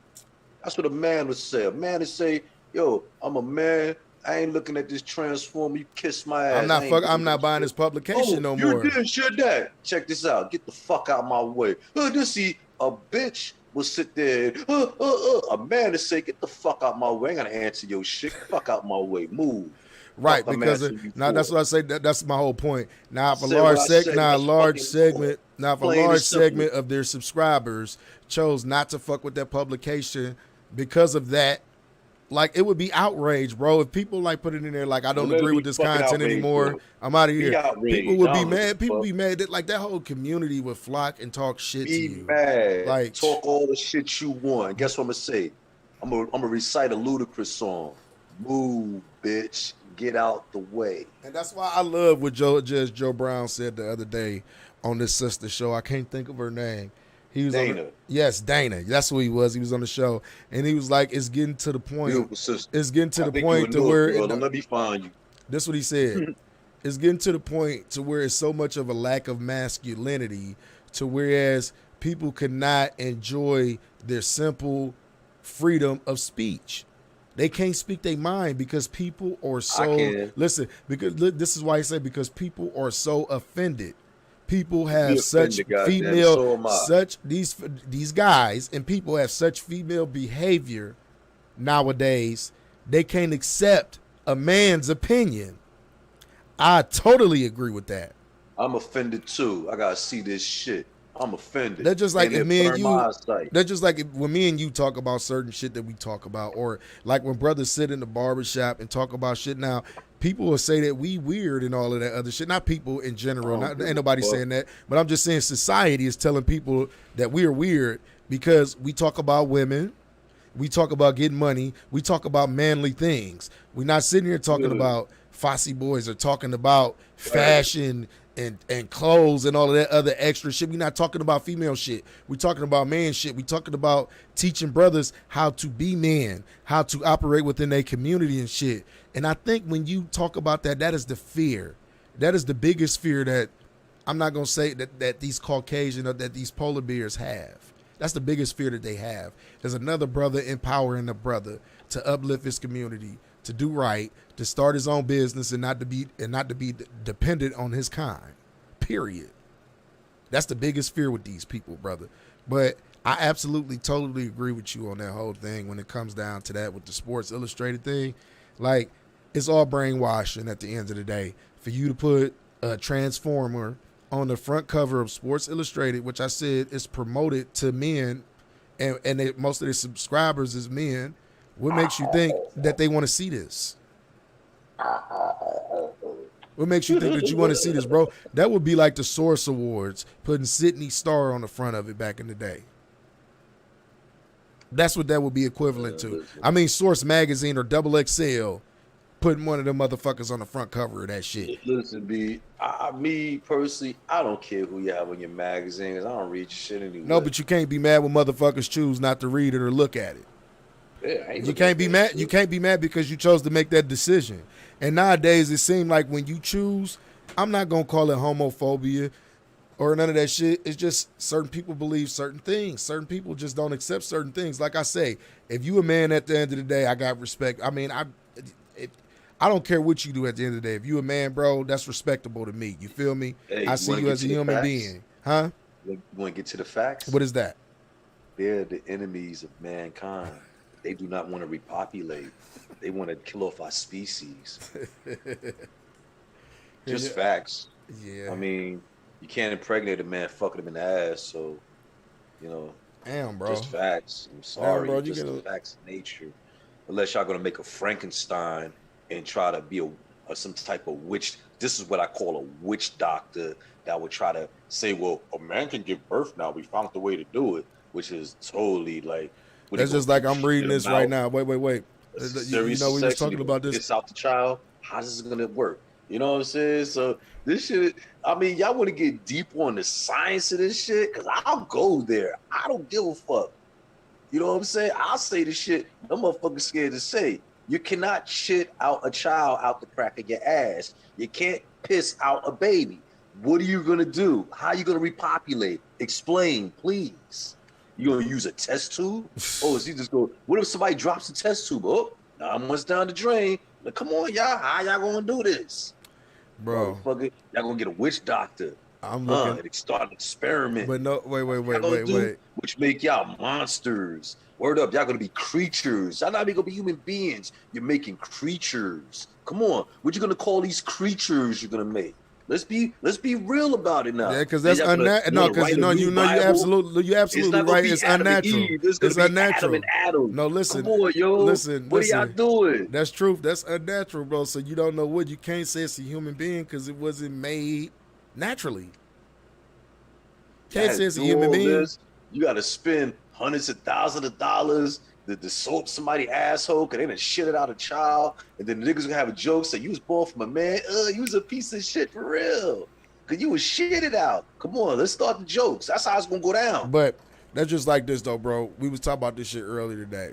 That's what a man would say. A man would say, yo, I'm a man. I ain't looking at this transformer. You kiss my ass. I'm not buying this publication no more. You did shit that. Check this out. Get the fuck out my way. See, a bitch will sit there. A man to say, get the fuck out my way. I ain't gonna answer your shit. Fuck out my way. Move. Right, because that's what I say. That's my whole point. Now, if a large segment of their subscribers chose not to fuck with that publication because of that, like, it would be outrage, bro. If people like put it in there, like, I don't agree with this content anymore, bro. I'm out of here. People would be mad. People be mad that, like, that whole community would flock and talk shit to you. Mad. Like, talk all the shit you want. Guess what I'm gonna say? I'm gonna recite a Ludacris song. Move, bitch. Get out the way. And that's why I love what Judge Joe Brown said the other day on this sister show. I can't think of her name. He was Dana. Dana. That's who he was. He was on the show, and he was like, "It's getting to the point. It's getting to the point to where let me find you." That's what he said. It's getting to the point to where it's so much of a lack of masculinity, to whereas people cannot enjoy their simple freedom of speech. They can't speak their mind because people are so listen. Because this is why I say because people are so offended. People have such female, these guys and people have such female behavior nowadays. They can't accept a man's opinion. I totally agree with that. I'm offended too. I gotta see this shit. I'm offended. That's just like me and you. That's just like when me and you talk about certain shit that we talk about, or like when brothers sit in the barbershop and talk about shit. Now, people will say that we weird and all of that other shit. Not people in general. Ain't nobody saying that. But I'm just saying society is telling people that we are weird because we talk about women. We talk about getting money. We talk about manly things. We're not sitting here talking about Fosse boys or talking about fashion and clothes and all of that other extra shit. We're not talking about female shit. We're talking about man shit. We're talking about teaching brothers how to be men, how to operate within a community and shit. And I think when you talk about that, that is the fear. That is the biggest fear that I'm not going to say that these Caucasian or that these polar bears have. That's the biggest fear that they have. There's another brother empowering a brother to uplift his community, to do right, to start his own business and not to be dependent on his kind. Period. That's the biggest fear with these people, brother. But I absolutely totally agree with you on that whole thing when it comes down to that with the Sports Illustrated thing. Like, it's all brainwashing at the end of the day. For you to put a transformer on the front cover of Sports Illustrated, which I said is promoted to men, and most of their subscribers is men, what makes you think that they want to see this? What makes you think that you want to see this, bro? That would be like the Source Awards, putting Sydney Star on the front of it back in the day. That's what that would be equivalent to. I mean, Source Magazine or Double XL, putting one of them motherfuckers on the front cover of that shit. Listen, B, me personally, I don't care who you have on your magazine, because I don't read your shit anyway. No, but you can't be mad when motherfuckers choose not to read it or look at it. Yeah, you can't be mad. You can't be mad because you chose to make that decision. And nowadays, it seems like when you choose, I'm not gonna call it homophobia or none of that shit. It's just certain people believe certain things. Certain people just don't accept certain things. Like I say, if you a man at the end of the day, I got respect. I mean, I don't care what you do at the end of the day. If you a man, bro, that's respectable to me. You feel me? Hey, I see you as a human being. Huh? You want to get to the facts? What is that? They're the enemies of mankind. They do not want to repopulate. They want to kill off our species. Just facts. Yeah. I mean, you can't impregnate a man fucking him in the ass, so, you know. Damn, bro. Just facts. I'm sorry. Damn, bro, just the facts of nature. Unless y'all going to make a Frankenstein and try to be some type of witch. This is what I call a witch doctor that would try to say, well, a man can give birth now. We found the way to do it, which is totally like. That's just like I'm reading this right now. Wait. You know, we was talking about this. It's out the child. How's this going to work? You know what I'm saying? So this shit, I mean, y'all want to get deep on the science of this shit? Because I'll go there. I don't give a fuck. You know what I'm saying? I'll say the shit them motherfuckers scared to say. You cannot shit out a child out the crack of your ass. You can't piss out a baby. What are you going to do? How are you going to repopulate? Explain, please. You going to use a test tube? Oh, is he just go, what if somebody drops a test tube? Oh, 9 months down the drain. Like, come on, y'all. How y'all going to do this? Bro. Y'all going to get a witch doctor. I'm looking. And start an experiment. But no, wait. Which make y'all monsters. Word up, y'all gonna be creatures. Y'all not even gonna be human beings. You're making creatures. Come on, what you gonna call these creatures you're gonna make? Let's be real about it now. Yeah, because that's unnatural. No, because you're absolutely right. It's unnatural. It's unnatural. No, listen. Come on, yo. Listen. What are y'all doing? That's truth. That's unnatural, bro. So you don't know what you can't say it's a human being because it wasn't made naturally. Can't say it's a human being. You got to spend hundreds of thousands of dollars to soap somebody asshole because they done shit it out a child, and then the niggas gonna have a joke say you was born from a man. You was a piece of shit for real because you was shitted out. Come on, let's start the jokes. That's how it's gonna go down. But that's just like this though, bro. We was talking about this shit earlier today.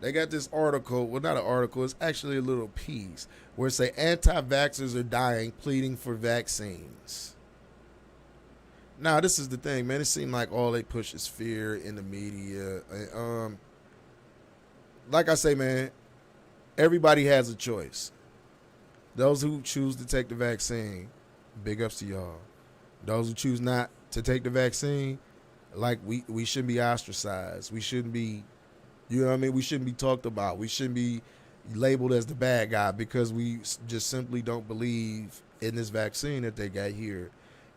They got this article. Well, not an article. It's actually a little piece where it say anti-vaxxers are dying, pleading for vaccines. Now, this is the thing, man. It seemed like all they push is fear in the media. Like I say, man, everybody has a choice. Those who choose to take the vaccine, big ups to y'all. Those who choose not to take the vaccine, like we shouldn't be ostracized. We shouldn't be, you know what I mean? We shouldn't be talked about. We shouldn't be labeled as the bad guy because we just simply don't believe in this vaccine that they got here.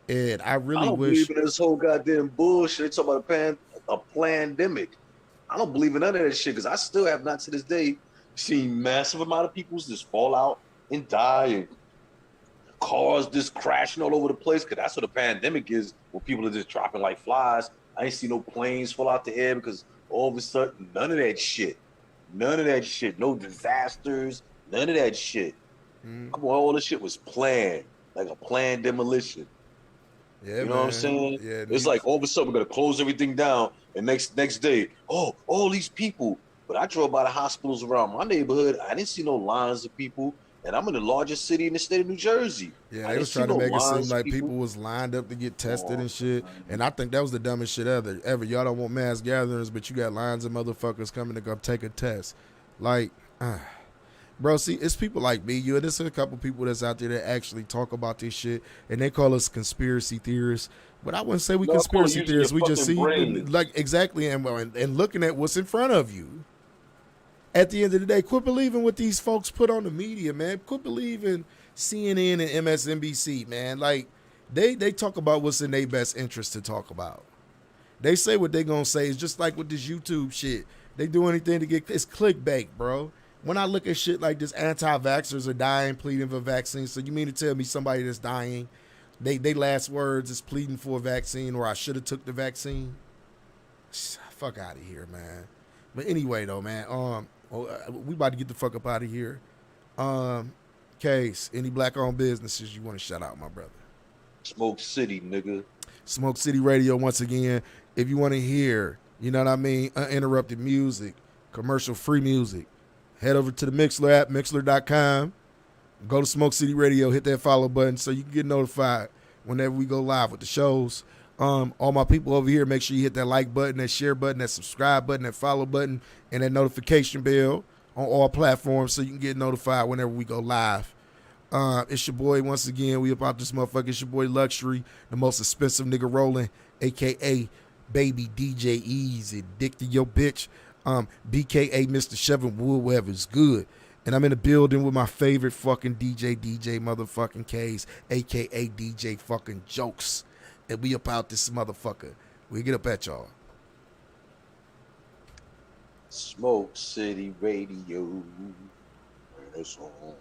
And I really wish. Believe in this whole goddamn bullshit. They talk about a pandemic. I don't believe in none of that shit because I still have not to this day seen massive amount of people just fall out and die and cars just crashing all over the place because that's what a pandemic is, where people are just dropping like flies. I ain't see no planes fall out the air because all of a sudden, none of that shit. No disasters, none of that shit. Come on, all this shit was planned. like a planned demolition. Yeah, You know what I'm saying? Yeah, It's like all of a sudden we're gonna close everything down, and next day, oh, all these people. But I drove by the hospitals around my neighborhood. I didn't see no lines of people, and I'm in the largest city in the state of New Jersey. Yeah, I they didn't was see trying to no make it seem lines of like people. people was lined up to get tested Oh, and shit. And I think that was the dumbest shit ever. Y'all don't want mass gatherings, but you got lines of motherfuckers coming to go take a test. Like, bro, see, it's people like me, you, and there's a couple people that's out there that actually talk about this shit, and they call us conspiracy theorists. But I wouldn't say we No, I'm calling conspiracy using theorists. your We just fucking see, brain. like, exactly, and looking at what's in front of you. At the end of the day, quit believing what these folks put on the media, man. Quit believing CNN and MSNBC, man. Like, they talk about what's in their best interest to talk about. They say what they gonna say. It's just like with this YouTube shit. They do anything to get, it's clickbait, bro. When I look at shit like this, anti-vaxxers are dying, pleading for vaccines. So you mean to tell me somebody that's dying, they last words is pleading for a vaccine, or I should have took the vaccine? Fuck out of here, man. But anyway, though, man, we about to get the fuck up out of here. Case, any black-owned businesses you want to shout out, my brother? Smoke City, nigga. Smoke City Radio, once again. If you want to hear, you know what I mean, uninterrupted music, commercial-free music, head over to the Mixler app, Mixler.com. Go to Smoke City Radio, hit that follow button so you can get notified whenever we go live with the shows. All my people over here, make sure you hit that like button, that share button, that subscribe button, that follow button, and that notification bell on all platforms so you can get notified whenever we go live. It's your boy once again. We about this motherfucker. It's your boy Luxury, the most expensive nigga rolling, a.k.a. Baby DJ Easy, Dick to your bitch. BKA Mr. Chevin Wood, wherever's good. And I'm in the building with my favorite fucking DJ motherfucking K's, a.k.a. DJ fucking Jokes. And we about this motherfucker. We get up at y'all. Smoke City Radio. That's all.